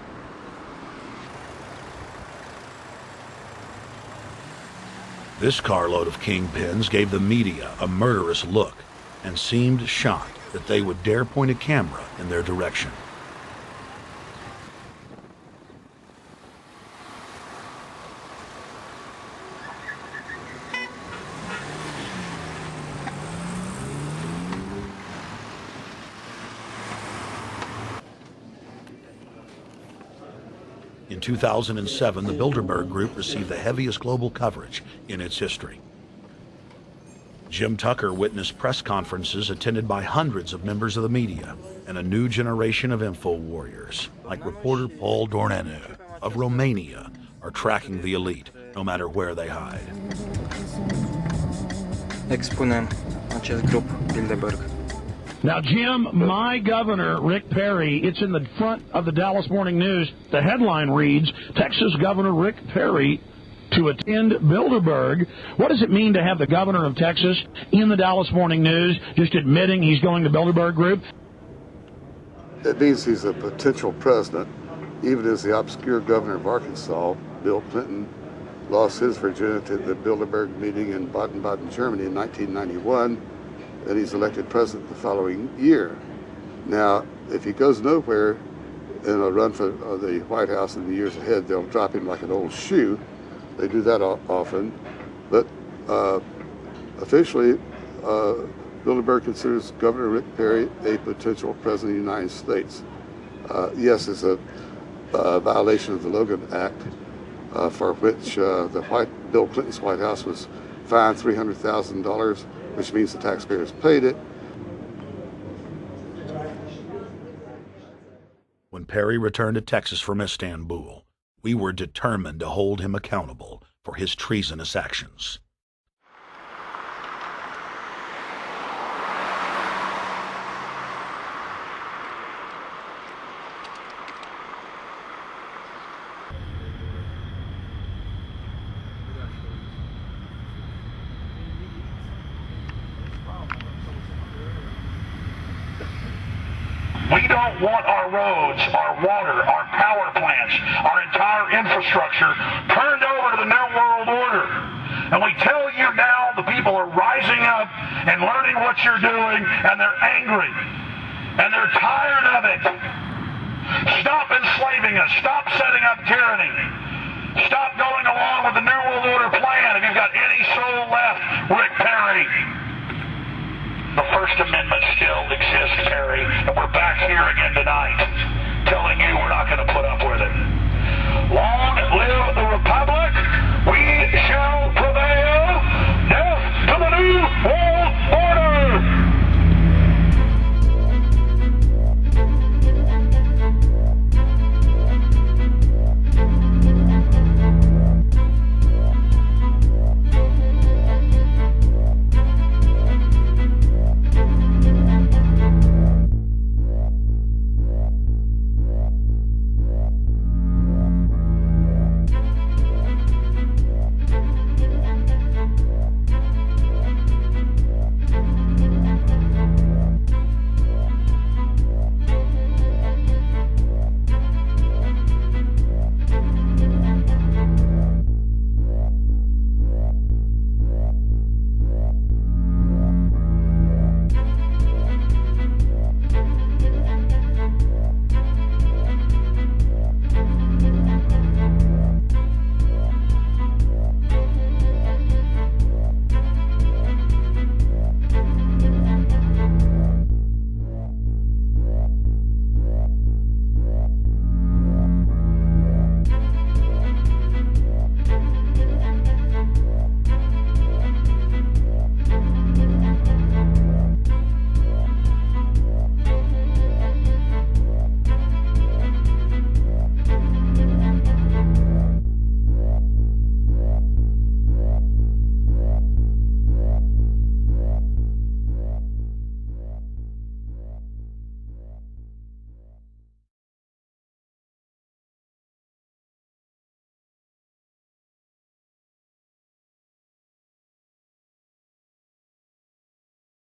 This carload of kingpins gave the media a murderous look and seemed shocked that they would dare point a camera in their direction. In 2007, the Bilderberg Group received the heaviest global coverage in its history. Jim Tucker witnessed press conferences attended by hundreds of members of the media and a new generation of info warriors, like reporter Paul Dornanu of Romania, are tracking the elite, no matter where they hide. Expunem acest grup Bilderberg. Now, Jim, my governor, Rick Perry, it's in the front of the Dallas Morning News. The headline reads, Texas Governor Rick Perry to attend Bilderberg. What does it mean to have the governor of Texas in the Dallas Morning News just admitting he's going to Bilderberg Group? It means he's a potential president, even as the obscure governor of Arkansas, Bill Clinton, lost his virginity at the Bilderberg meeting in Baden-Baden, Germany in 1991, and he's elected president the following year. Now, if he goes nowhere in a run for the White House in the years ahead, they'll drop him like an old shoe. They do that often, but officially, Bilderberg considers Governor Rick Perry a potential president of the United States. Yes, it's a violation of the Logan Act, for which Bill Clinton's White House was fined $300,000, which means the taxpayers paid it. When Perry returned to Texas from Istanbul, we were determined to hold him accountable for his treasonous actions. We don't want our roads, our water, our power plants, our entire infrastructure turned over to the New World Order. And we tell you now, the people are rising up and learning what you're doing, and they're angry. And they're tired of it. Stop enslaving us. Stop setting up tyranny. Stop going along with the New World Order plan if you've got any soul left, Rick Perry. The First Amendment still exists, Perry, and we're back here again tonight telling you we're not going to put up with it. Long